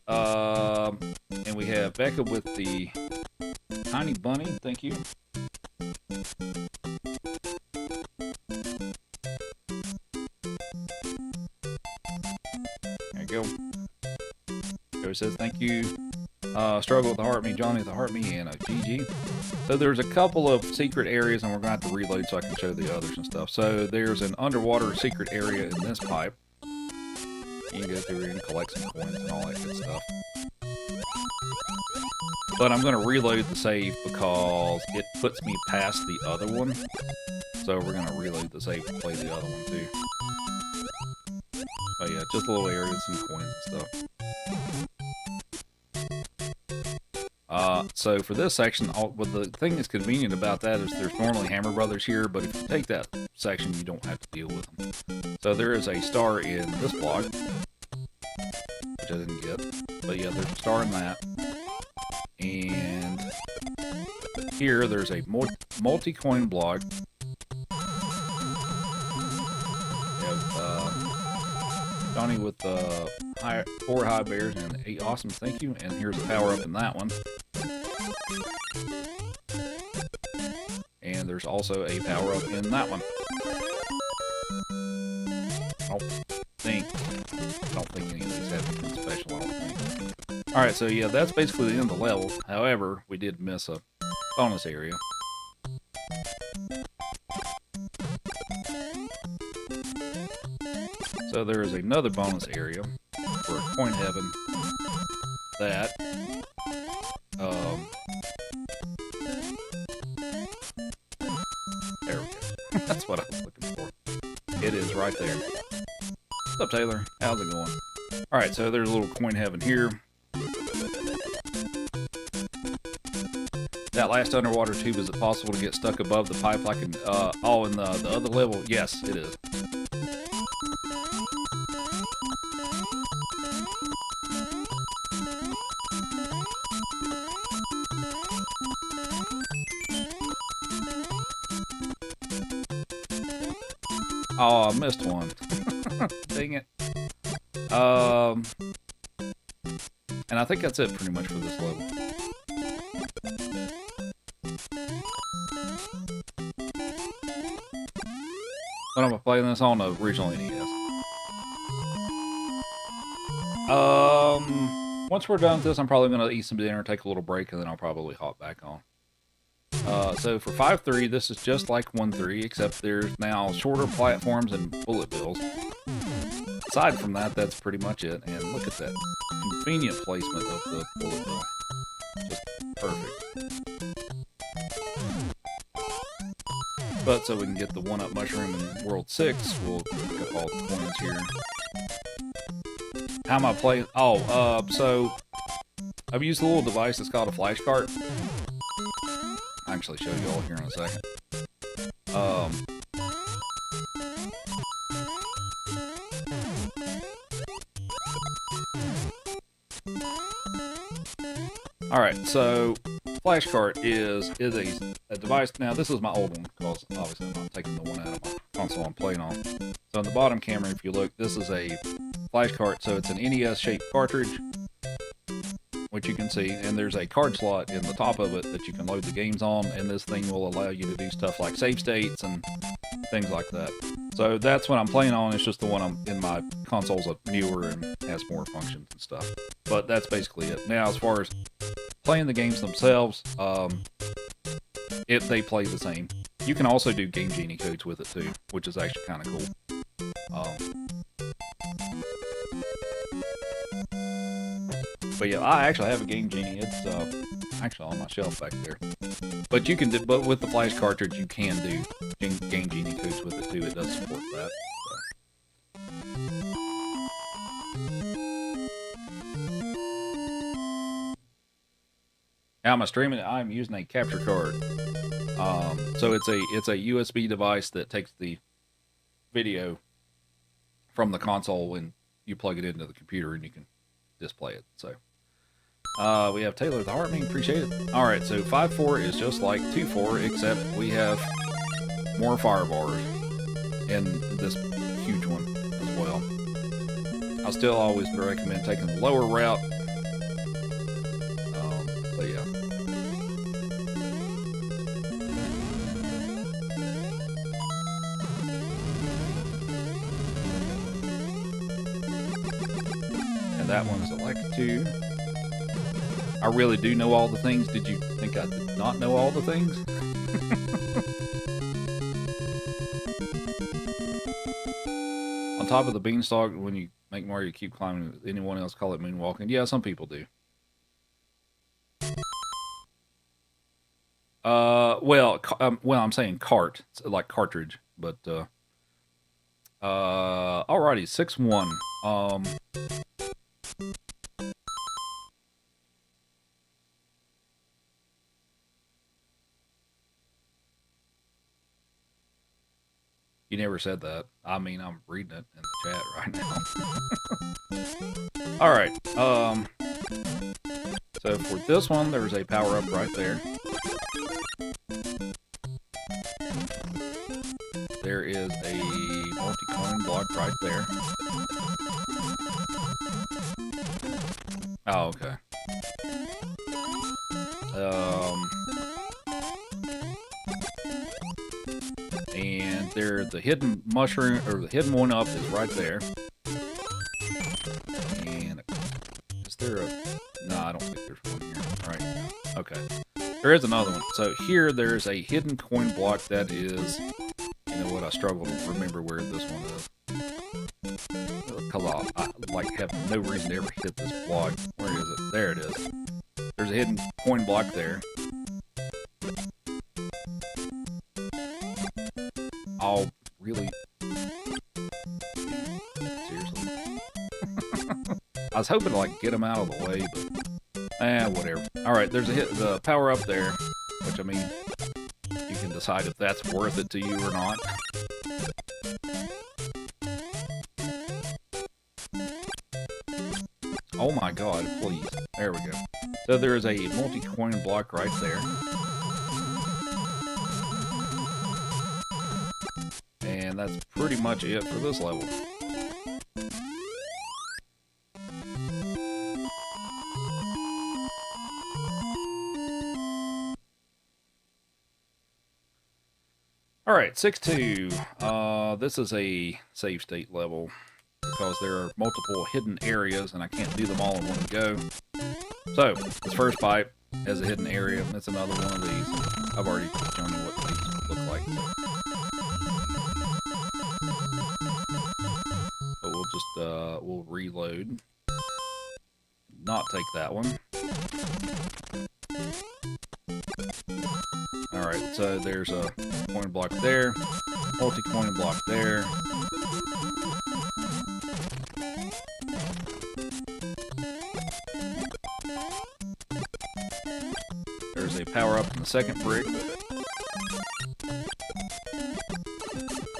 And we have Becca with the tiny bunny. Thank you. There you go. Joe says thank you. Struggle with the heart me, Johnny with the heart me, and a GG. So there's a couple of secret areas, and we're going to have to reload so I can show the others and stuff. So there's an underwater secret area in this pipe. You can go through here and collect some coins and all that good stuff. But I'm going to reload the save because it puts me past the other one. So we're going to reload the save and play the other one too. Oh yeah, just a little area with some coins and stuff. So for this section, the thing that's convenient about that is there's normally Hammer Brothers here, but if you take that section, you don't have to deal with them. So there is a star in this block, which I didn't get, but yeah, there's a star in that. And here, there's a multi-coin block. We have Johnny with 4 high bears and 8 awesome, thank you. And here's a power-up in that one. And there's also a power-up in that one. I don't think any of these have anything special, I don't think. Alright, so yeah, that's basically the end of the level. However, we did miss a bonus area. So there is another bonus area for Coin Heaven that there we go. That's what I was looking for. It is right there. What's up, Taylor? How's it going? Alright, so there's a little Coin Heaven here. That last underwater tube, is it possible to get stuck above the pipe like in, in the other level? Yes, it is. Oh, I missed one. Dang it. And I think that's it pretty much for this level. But I'm gonna play this on the original NES. Once we're done with this, I'm probably gonna eat some dinner, take a little break, and then I'll probably hop back on. So for 5-3, this is just like 1-3, except there's now shorter platforms and bullet bills. Aside from that, that's pretty much it. And look at that convenient placement of the bullet bill. Just perfect. But so we can get the 1-up mushroom in World 6, we'll pick up all the coins here. How am I playing? Oh, so I've used a little device that's called a flash cart. I'll actually show you all here in a second. Alright, so flash cart is a device. Now this is my old one because obviously I'm not taking the one out of my console I'm playing on. So on the bottom camera, if you look, this is a flash cart. So it's an NES shaped cartridge, which you can see, and there's a card slot in the top of it that you can load the games on, and this thing will allow you to do stuff like save states and things like that. So that's what I'm playing on. It's just the one I'm in my console's newer and has more functions and stuff. But that's basically it. Now, as far as playing the games themselves, they play the same. You can also do Game Genie codes with it too, which is actually kind of cool. But yeah, I actually have a Game Genie. It's actually on my shelf back there. But you can do, but with the flash cartridge, you can do Game Genie codes with it too. It does support that. How am I streaming it? I'm using a capture card. So it's a USB device that takes the video from the console and you plug it into the computer and you can display it. So we have Taylor the Hartman, appreciate it. All right, so 5-4 is just like 2-4, except we have more fire bars and this huge one as well. I still always recommend taking the lower route. But yeah. And that one's elected to. I really do know all the things. Did you think I did not know all the things? On top of the beanstalk, when you make Mario keep climbing, anyone else call it moonwalking? Yeah, some people do. Well, I'm saying cart, it's like cartridge, but alrighty, 6-1. You never said that. I mean, I'm reading it in the chat right now. All right. So for this one, there's a power up right there. There is a multi-coin block right there. Oh, okay. And there, the hidden mushroom, or the hidden one up is right there. And is there a... No, I don't think there's one here. All right. Okay. There is another one. So here, there's a hidden coin block that is... You know what? I struggle to remember where this one is. Because I like have no reason to ever hit this block. Where is it? There it is. There's a hidden coin block there. Oh, really? Seriously? I was hoping to like get them out of the way, but whatever. All right, there's the power up there, which I mean, you can decide if that's worth it to you or not. Oh my God, please! There we go. So there is a multi-coin block right there. And that's pretty much it for this level. Alright, 6-2. This is a save state level because there are multiple hidden areas and I can't do them all in one go. So, this first pipe has a hidden area. That's another one of these. I've already shown you what these look like. So we'll just, we'll reload. Not take that one. Alright, so there's a coin block there. Multi-coin block there. There's a power up in the second brick.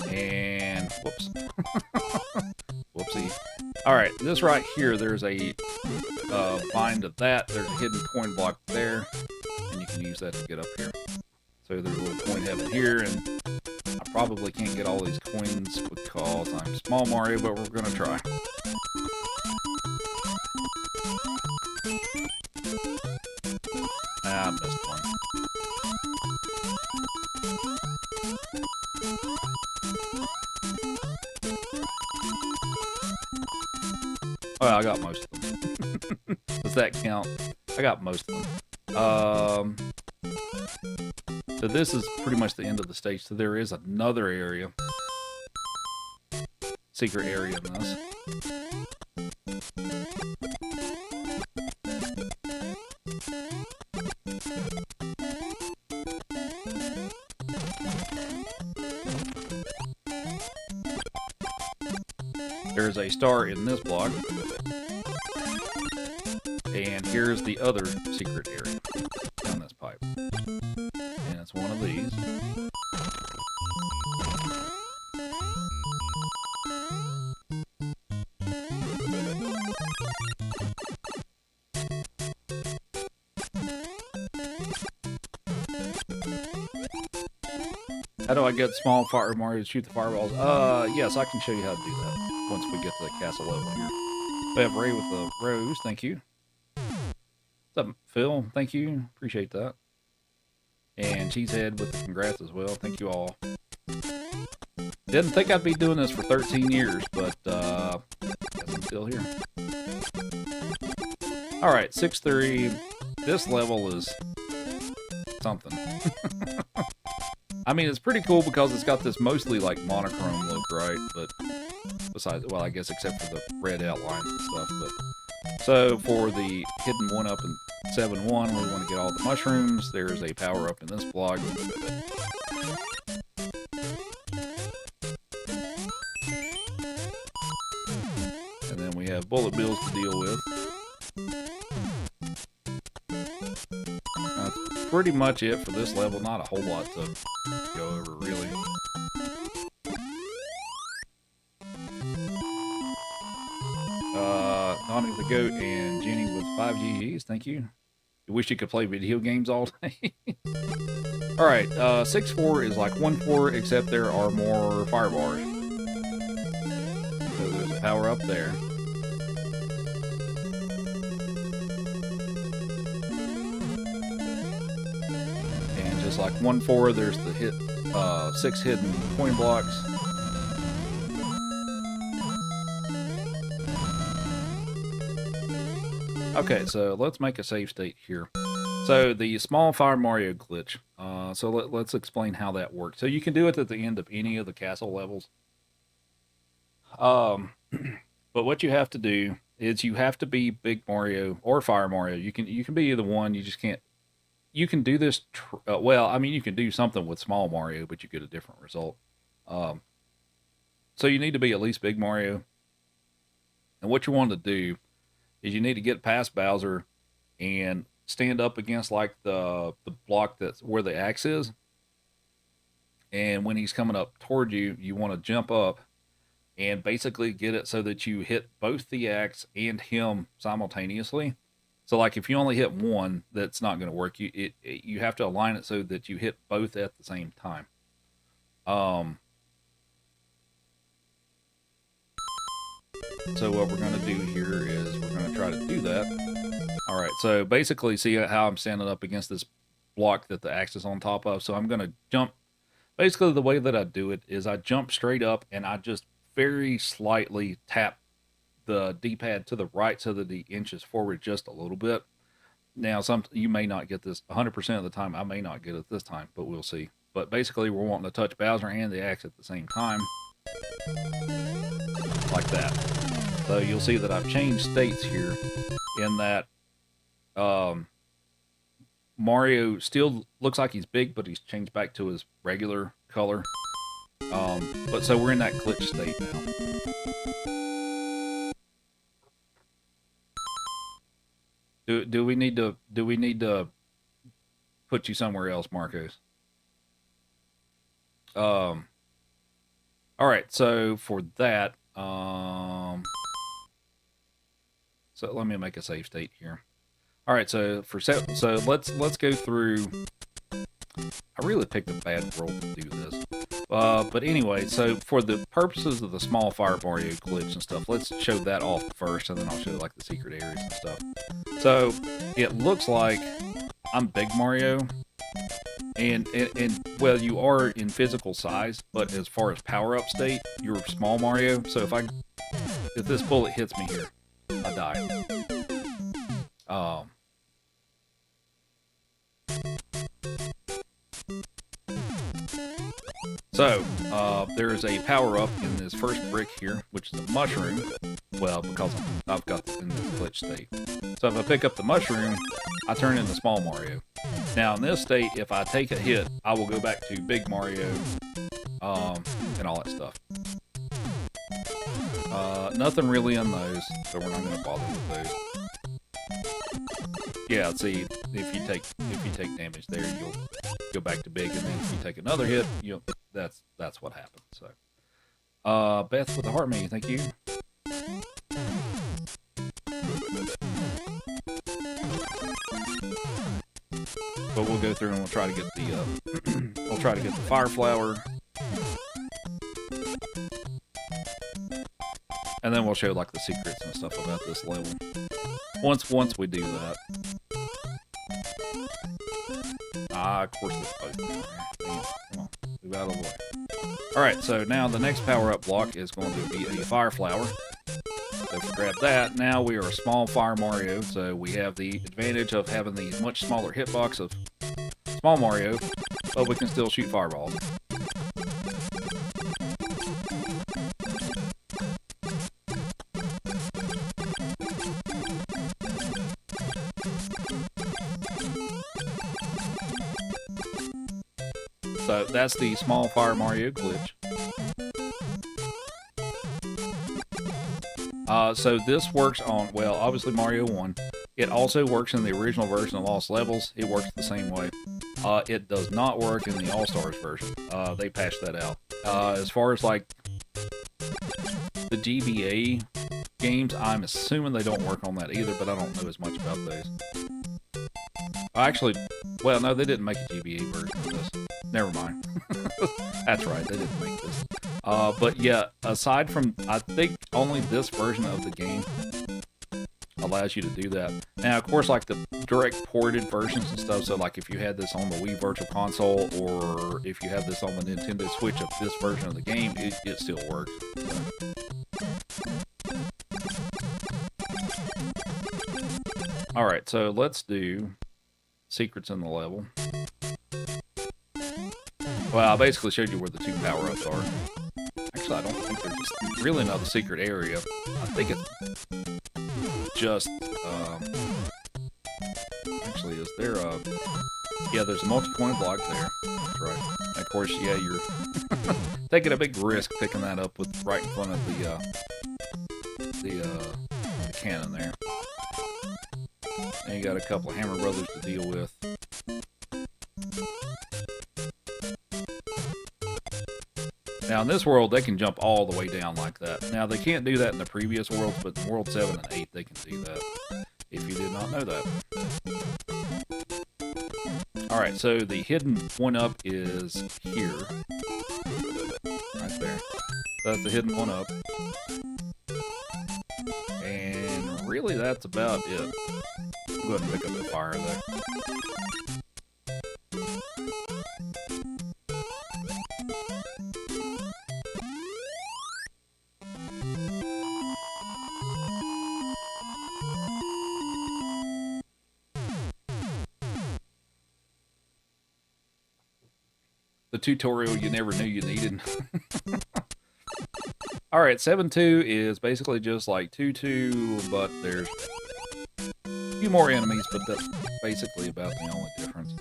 And, whoops. Whoopsie. Alright, this right here, there's a bind of that. There's a hidden coin block there. And you can use that to get up here. So there's a little coin heaven here, and I probably can't get all these coins because I'm small Mario, but we're gonna try. I missed one. Well, I got most of them. Does that count? I got most of them. So this is pretty much the end of the stage. So there is another area. Secret area in this. there's a star in this block. And here's the other secret area down this pipe. And it's one of these. How do I get small fire Mario to shoot the fireballs? Yes, I can show you how to do that once we get to the castle level here. We have Ray with the rose, thank you. What's up, Phil? Thank you, appreciate that. And Cheesehead with the congrats as well, thank you all. Didn't think I'd be doing this for 13 years, but guess I'm still here. Alright, 6-3. This level is something. I mean, it's pretty cool because it's got this mostly like monochrome look, right? But besides, well, I guess except for the red outlines and stuff. But so for the hidden 1-up and 7-1, we want to get all the mushrooms. There's a power-up in this block. And then we have bullet bills to deal with. That's pretty much it for this level. Not a whole lot to go over, really. Donnie the Goat and Jenny with 5 GGs. Thank you. You wish you could play video games all day. Alright, 6-4 is like 1-4, except there are more fire bars. So there's a power up there. And just like 1-4, there's the 6 hidden coin blocks. Okay, so let's make a save state here. So the small fire Mario glitch. So let's explain how that works. So you can do it at the end of any of the castle levels. But what you have to do is you have to be Big Mario or Fire Mario. You can be either one. You just can't. You can do this. Well, I mean, you can do something with Small Mario, but you get a different result. So you need to be at least Big Mario. And what you want to do is you need to get past Bowser and stand up against like the block that's where the axe is. And when he's coming up toward you, you want to jump up and basically get it so that you hit both the axe and him simultaneously. So like if you only hit one, that's not going to work. You have to align it so that you hit both at the same time. So what we're going to do here is we're going to try to do that. All right, so basically see how I'm standing up against this block that the axe is on top of. So I'm going to jump. Basically the way that I do it is I jump straight up and I just very slightly tap the D-pad to the right so that the inches forward just a little bit. Now, you may not get this 100% of the time. I may not get it this time, but we'll see. But basically we're wanting to touch Bowser and the axe at the same time. Like that. So you'll see that I've changed states here in that Mario still looks like he's big, but he's changed back to his regular color. But so we're in that glitch state now. Do we need to put you somewhere else, Marcos? All right, so for that, so let me make a save state here. All right, so let's go through. I really picked a bad world to do this, but anyway, so for the purposes of the small fire Mario glitch and stuff, let's show that off first, and then I'll show like the secret areas and stuff. So it looks like I'm Big Mario. And well, you are in physical size, but as far as power-up state, you're Small Mario. So if this bullet hits me here, I die. So there's a power-up in this first brick here, which is a mushroom. Well, because I've got this in this glitch state. So if I pick up the mushroom, I turn into Small Mario. Now in this state, if I take a hit, I will go back to Big Mario, and all that stuff. Nothing really on those, so we're not going to bother with those. Yeah, see, if you take damage there, you'll go back to big, and then if you take another hit, that's what happens. So, Beth with the heart menu, thank you. But we'll go through and we'll try to get the fire flower, and then we'll show like the secrets and stuff about this level. Once we do that. Of course this post down there. Damn, come on, move out of the way. Alright, so now the next power-up block is going to be a fire flower. So if we grab that, now we are a small Fire Mario, so we have the advantage of having the much smaller hitbox of small Mario, but we can still shoot fireballs. So that's the small Fire Mario glitch. So this works on, well, obviously Mario 1. It also works in the original version of Lost Levels. It works the same way. It does not work in the All-Stars version. They patched that out. As far as like the GBA games, I'm assuming they don't work on that either, but I don't know as much about those. Actually, well, no, they didn't make a GBA version of this. Never mind. That's right, they didn't make this. But yeah, aside from, I think only this version of the game allows you to do that. Now, of course, like the direct ported versions and stuff, so like if you had this on the Wii Virtual Console, or if you have this on the Nintendo Switch of this version of the game, it still works. Alright, so let's do secrets in the level. Well, I basically showed you where the two power-ups are. Actually, I don't think there's really another secret area. I think it's just, actually, is there a, yeah, there's a multi-point block there. That's right. And of course, yeah, you're taking a big risk picking that up with right in front of the cannon there. And you got a couple of Hammer Brothers to deal with. Now, in this world, they can jump all the way down like that. Now, they can't do that in the previous worlds, but in World 7 and 8, they can do that, if you did not know that. Alright, so the hidden one-up is here. Right there. That's the hidden one-up. And really, that's about it. Go ahead and pick up the fire there. The tutorial you never knew you needed. Alright, 7-2 is basically just like 2-2, but there's a few more enemies, but that's basically about the only difference.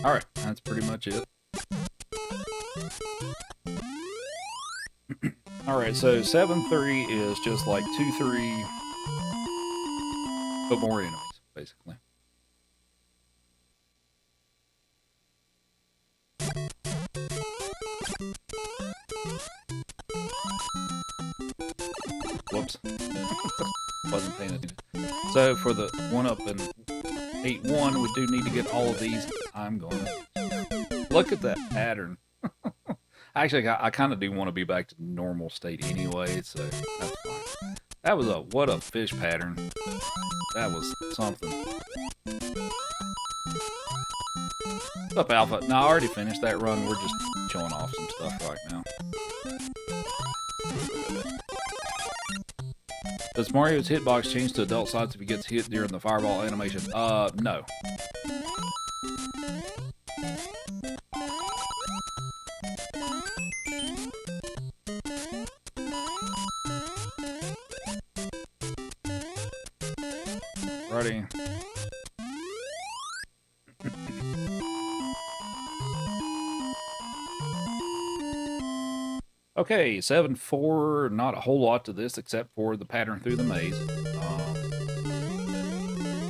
Alright, that's pretty much it. Alright, so 7-3 is just like 2-3, but more enemies, basically. Whoops. Wasn't paying attention. So for the one-up in 8-1, we do need to get all of these. I'm going to look at that pattern. Actually, I kind of do want to be back to normal state anyway, so that's fine. That was what a fish pattern. That was something. What's up, Alpha? No, I already finished that run. We're just showing off some stuff right now. Does Mario's hitbox change to adult size if he gets hit during the fireball animation? No. Ready? Okay, 7-4, not a whole lot to this except for the pattern through the maze.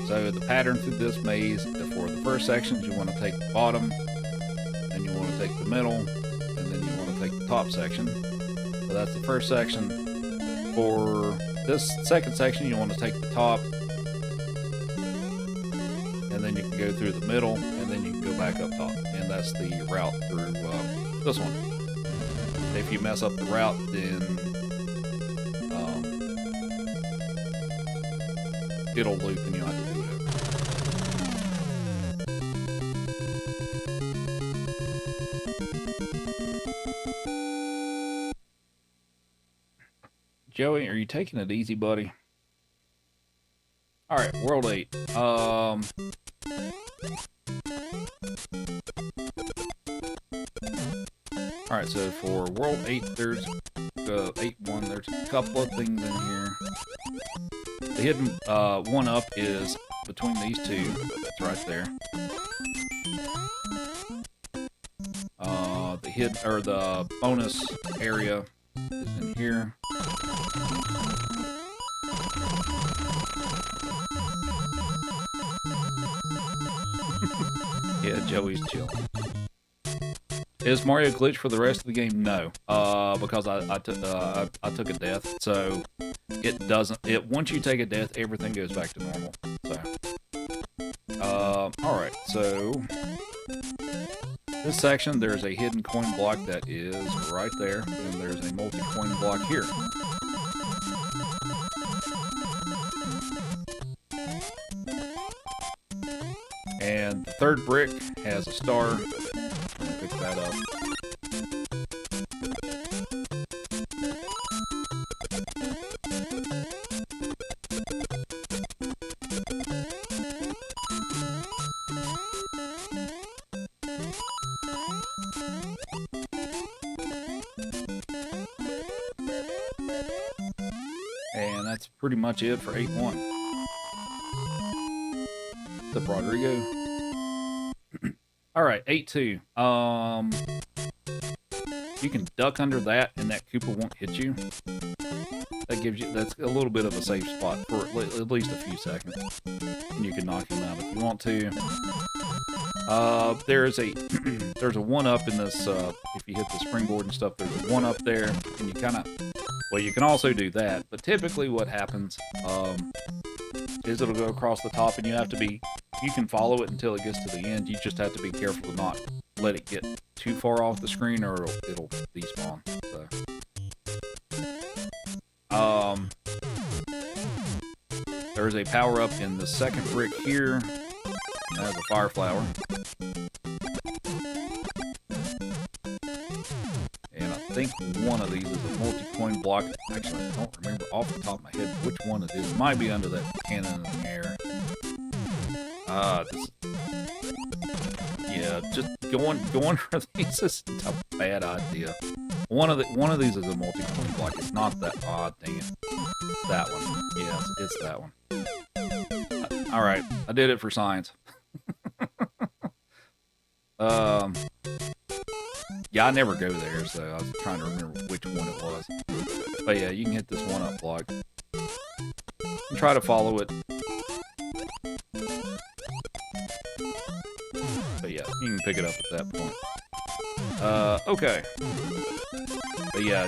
So the pattern through this maze, for the first sections, you want to take the bottom, then you want to take the middle, and then you want to take the top section. So that's the first section. For this second section, you want to take the top, and then you can go through the middle, and then you can go back up top. And that's the route through this one. If you mess up the route, then it'll loop and you'll have to do it over. Joey, are you taking it easy, buddy? Alright, World 8. Alright, so for World 8, there's 8-1, there's a couple of things in here. The hidden 1-up is between these two. It's right there. The bonus area is in here. Yeah, Joey's chilling. Is Mario glitched for the rest of the game? No, because I took a death, so it doesn't. Once you take a death, everything goes back to normal. So, all right. So this section, there's a hidden coin block that is right there, and there's a multi-coin block here. And the third brick has a star. Pick that up. And that's pretty much it for 8-1. The Rodrigo. Alright, 8-2. You can duck under that and that Koopa won't hit you. That's a little bit of a safe spot for at least a few seconds. And you can knock him out if you want to. There's a 1-up in this, if you hit the springboard and stuff, there's a 1-up there, and you kind of, well, you can also do that, but typically what happens, is it'll go across the top, and you can follow it until it gets to the end. You just have to be careful to not let it get too far off the screen, or it'll despawn. So, there's a power up in the second brick here. That has a fire flower. And I think one of these is a multi-coin block. Actually, I don't remember off the top of my head which one it is. It might be under that cannon in the air. Yeah, just going for these is a bad idea. One of these is a multi-coin block. It's not that odd. Dang it. It's that one. Yeah, it's that one. All right, I did it for science. Yeah, I never go there, so I was trying to remember which one it was. But yeah, you can hit this 1-up block. And try to follow it. But yeah, you can pick it up at that point. Okay. But yeah,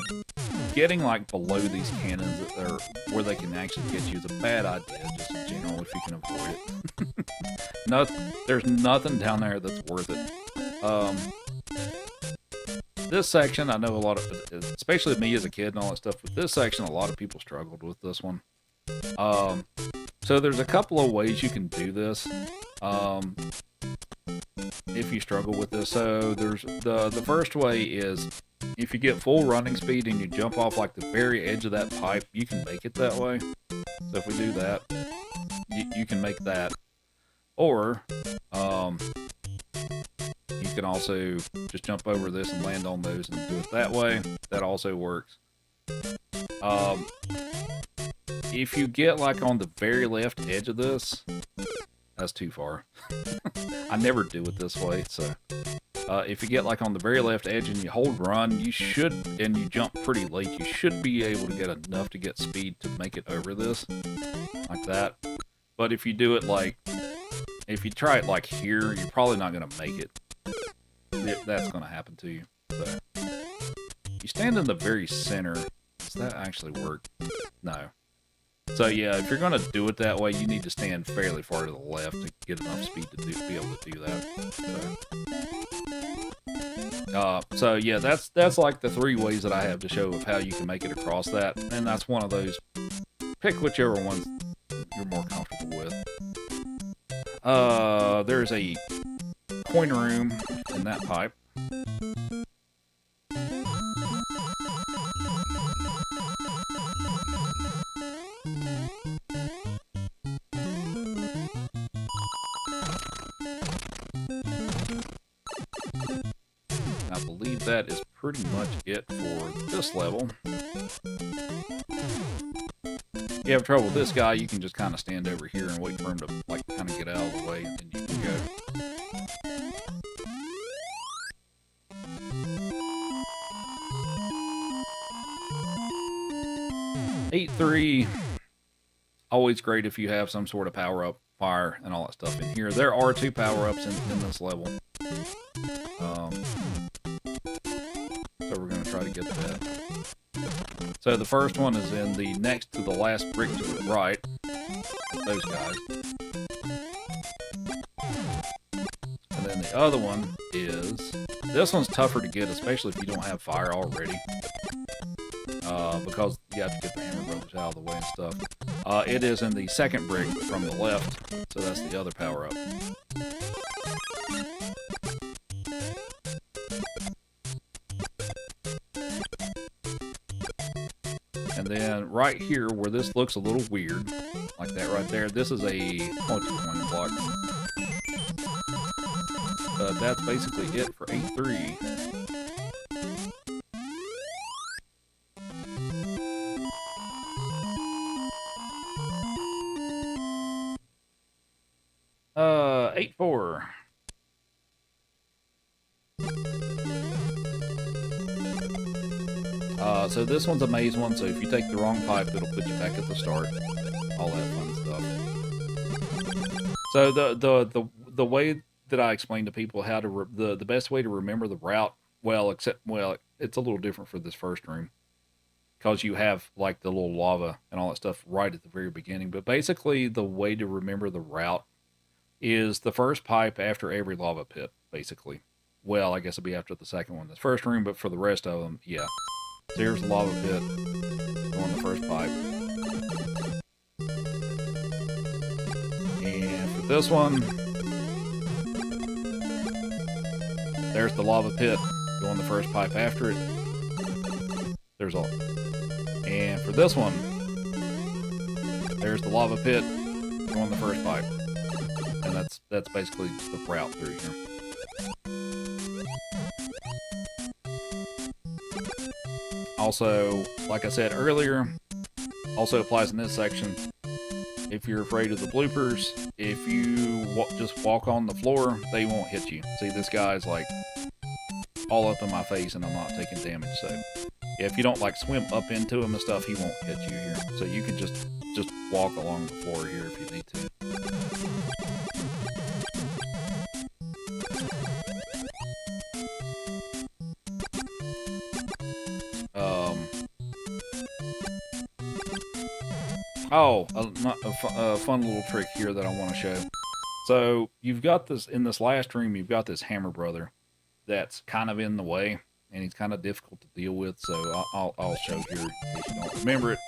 getting like below these cannons where they can actually get you is a bad idea, just in general, if you can avoid it. There's nothing down there that's worth it. This section, I know a lot of, especially me as a kid and all that stuff, but this section, a lot of people struggled with this one. So there's a couple of ways you can do this. if you struggle with this. So there's the first way is if you get full running speed and you jump off like the very edge of that pipe, you can make it that way. So if we do that, you can make that. Or you can also just jump over this and land on those and do it that way. That also works. If you get like on the very left edge of this, that's too far. I never do it this way, so if you get like on the very left edge and you hold run, you should, and you jump pretty late, you should be able to get enough to get speed to make it over this, like that. But if you do it like, if you try it like here, you're probably not going to make it. That's going to happen to you. So you stand in the very center. Does that actually work? No. So yeah, if you're going to do it that way, you need to stand fairly far to the left to get enough speed to be able to do that. So yeah, that's like the 3 ways that I have to show of how you can make it across that, and that's one of those. Pick whichever ones you're more comfortable with. There's a coin room in that pipe. I believe that is pretty much it for this level. If you have trouble with this guy, you can just kind of stand over here and wait for him to like kind of get out of the way, and then you can go. 8-3, always great if you have some sort of power-up, fire, and all that stuff in here. There are 2 power-ups in this level. So we're going to try to get that. So the first one is in the next to the last brick to the right. Those guys. And then the other one is... This one's tougher to get, especially if you don't have fire already. Because you have to get the Hammer Brothers out of the way and stuff. It is in the second brick from the left, so that's the other power-up. And then right here, where this looks a little weird, like that right there, this is a multi-coin block. That's basically it for 8-3. Uh, 8-4. So this one's a maze one, so if you take the wrong pipe, it'll put you back at the start. All that fun stuff. So the way that I explain to people how to the best way to remember the route, well, it's a little different for this first room, because you have like the little lava and all that stuff right at the very beginning. But basically, the way to remember the route is the first pipe after every lava pit, basically. Well, I guess it'll be after the second one, this first room, but for the rest of them, yeah. So here's the lava pit on the first pipe. And for this one, there's the lava pit going the first pipe after it. There's all. And for this one, there's the lava pit going the first pipe. And that's basically the route through here. Also, like I said earlier, also applies in this section. If you're afraid of the bloopers, if you just walk on the floor, they won't hit you. See, this guy's like all up in my face and I'm not taking damage. So yeah, if you don't like swim up into him and stuff, he won't hit you here. So you can just walk along the floor here if you need to. A fun little trick here that I want to show. So you've got this, in this last room, you've got this Hammer Brother that's kind of in the way, and he's kind of difficult to deal with, so I'll show here in case you don't remember it.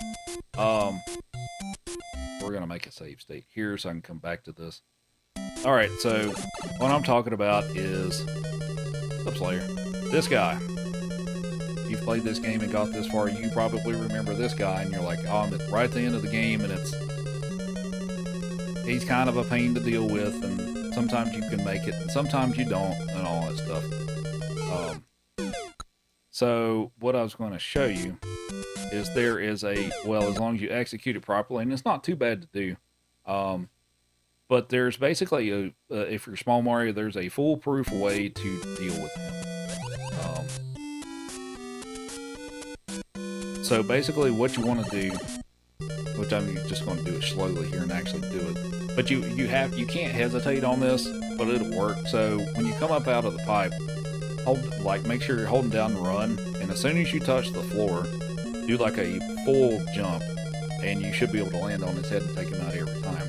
We're going to make a save state here so I can come back to this. All right, so what I'm talking about is the player. This guy. If you've played this game and got this far, you probably remember this guy, and you're like, oh, I'm right at the end of the game, and he's kind of a pain to deal with, and sometimes you can make it, and sometimes you don't, and all that stuff. So what I was going to show you is there is as long as you execute it properly, and it's not too bad to do. But there's basically if you're Small Mario, there's a foolproof way to deal with him. So basically what you want to do, which I'm just going to do it slowly here and actually do it, but you can't hesitate on this, but it'll work. So when you come up out of the pipe, make sure you're holding down run, and as soon as you touch the floor, do like a full jump, and you should be able to land on his head and take him out every time.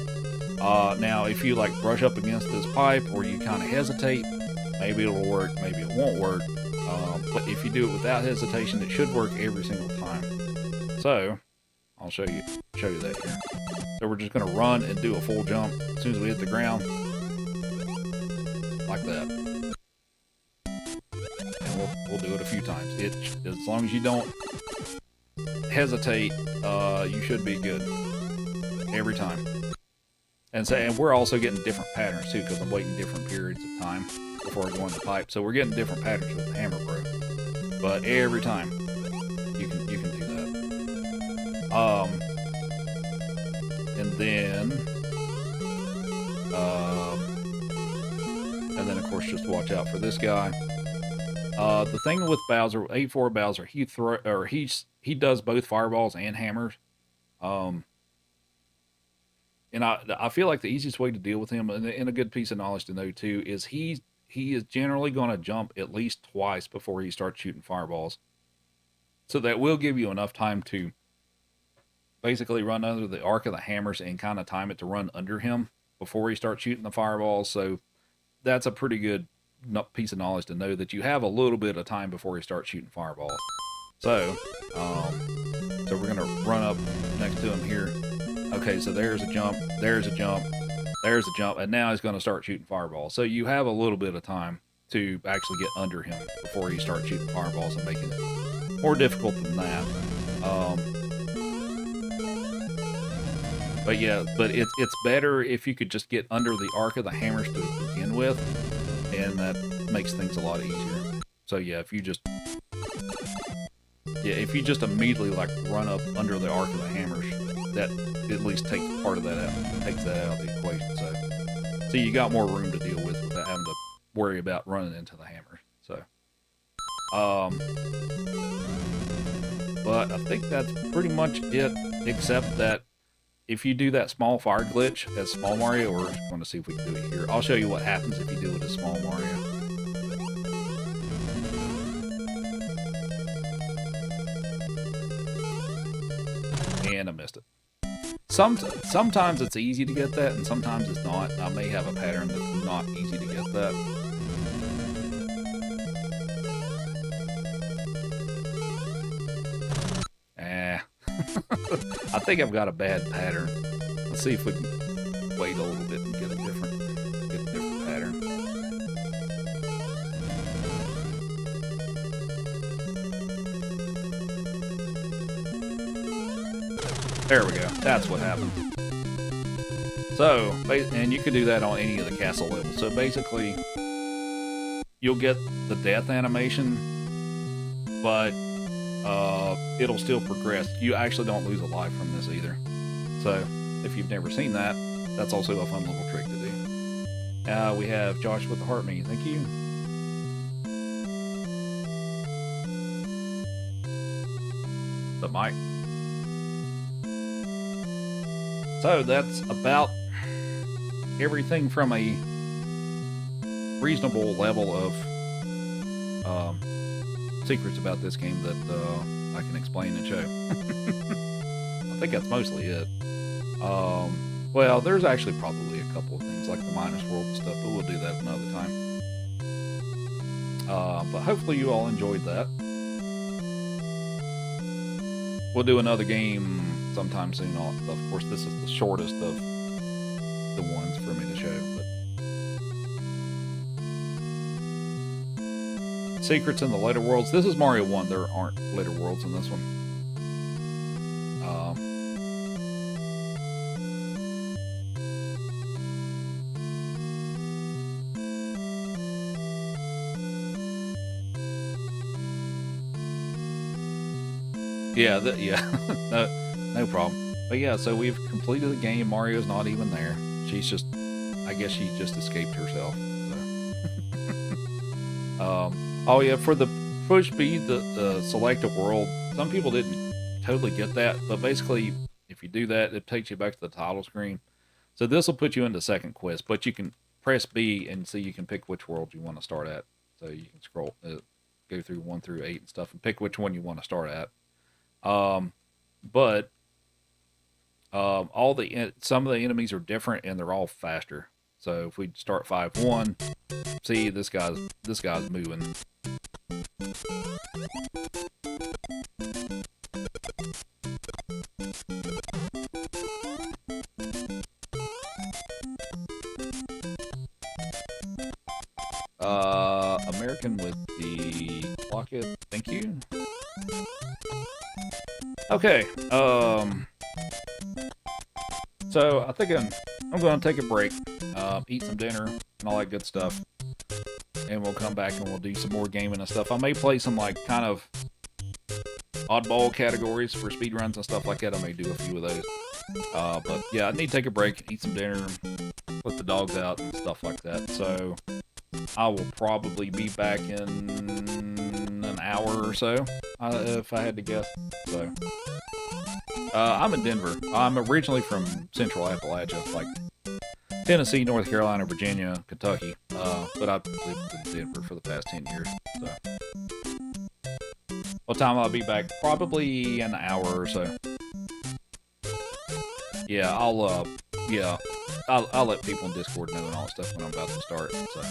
Now, if you like brush up against this pipe, or you kind of hesitate, maybe it'll work, maybe it won't work. But if you do it without hesitation, it should work every single time. So, I'll show you that here. So we're just going to run and do a full jump as soon as we hit the ground, like that. And we'll do it a few times. As long as you don't hesitate, you should be good every time. And we're also getting different patterns too, because I'm waiting different periods of time before I go in the pipe. So we're getting different patterns with the Hammer Bro. But every time you can do that. And then of course just watch out for this guy. The thing with Bowser, 8-4 Bowser, he does both fireballs and hammers. And I feel like the easiest way to deal with him, and a good piece of knowledge to know too, is he is generally going to jump at least twice before he starts shooting fireballs. So that will give you enough time to basically run under the arc of the hammers and kind of time it to run under him before he starts shooting the fireballs. So that's a pretty good piece of knowledge to know that you have a little bit of time before he starts shooting fireballs. So, so we're going to run up next to him here. Okay, so there's a jump, there's a jump, there's a jump, and now he's going to start shooting fireballs. So you have a little bit of time to actually get under him before he starts shooting fireballs and making it more difficult than that. But yeah, but it's better if you could just get under the arc of the hammers to begin with, and that makes things a lot easier. So yeah, if you just immediately like run up under the arc of the hammers, that at least takes part of that out, takes that out of the equation. So you got more room to deal with without having to worry about running into the hammers. So, but I think that's pretty much it, except that if you do that small fire glitch as Small Mario, we're going to see if we can do it here. I'll show you what happens if you do it as Small Mario. And I missed it. Sometimes it's easy to get that, and sometimes it's not. I may have a pattern that's not easy to get that. I think I've got a bad pattern. Let's see if we can wait a little bit and get a different pattern. There we go. That's what happened. So, and you can do that on any of the castle levels. So basically, you'll get the death animation, but it'll still progress. You actually don't lose a life from this either. So, if you've never seen that, that's also a fun little trick to do. We have Josh with the heart menu. Thank you. The mic. So that's about everything from a reasonable level of secrets about this game that I can explain and show. I think that's mostly it. Well, there's actually probably a couple of things like the Minus World and stuff, but we'll do that another time. But hopefully you all enjoyed that. We'll do another game sometime soon. Of course, this is the shortest of the ones for me to show, but Secrets in the later worlds. This is Mario 1. There aren't later worlds in this one. Yeah, no problem. But yeah, so we've completed the game. Mario's not even there. She's just, I guess she just escaped herself. So. Oh yeah, for the push B, the select a world. Some people didn't totally get that, but basically, if you do that, it takes you back to the title screen. So this will put you into second quest, but you can press B and see you can pick which world you want to start at. So you can scroll, go through 1 through 8 and stuff, and pick which one you want to start at. But some of the enemies are different and they're all faster. So if we start 5-1, see this guy's moving. American with the locket. Thank you. Okay. So I think I'm going to take a break, eat some dinner and all that good stuff, and we'll come back and we'll do some more gaming and stuff. I may play some like kind of oddball categories for speedruns and stuff like that. I may do a few of those. But yeah, I need to take a break, eat some dinner, let the dogs out and stuff like that. So I will probably be back in an hour or so, if I had to guess. So I'm in Denver. I'm originally from Central Appalachia, like Tennessee, North Carolina, Virginia, Kentucky. But I've lived in Denver for the past 10 years. So what time I'll be back? Probably an hour or so. Yeah, I'll let people in Discord know and all that stuff when I'm about to start. So,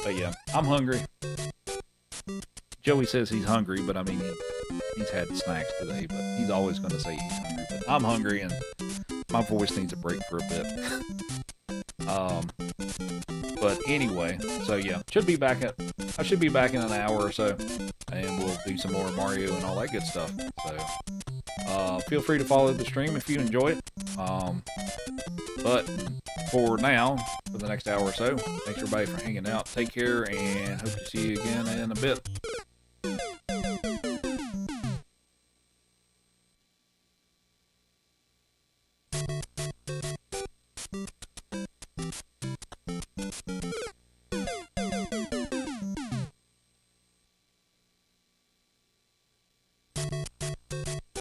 but yeah, I'm hungry. Joey says he's hungry, but I mean, he's had snacks today, but he's always going to say he's hungry. But I'm hungry, and my voice needs a break for a bit. But anyway, so yeah, I should be back in an hour or so, and we'll do some more Mario and all that good stuff. So, feel free to follow the stream if you enjoy it. But for now, for the next hour or so, thanks everybody for hanging out. Take care, and hope to see you again in a bit.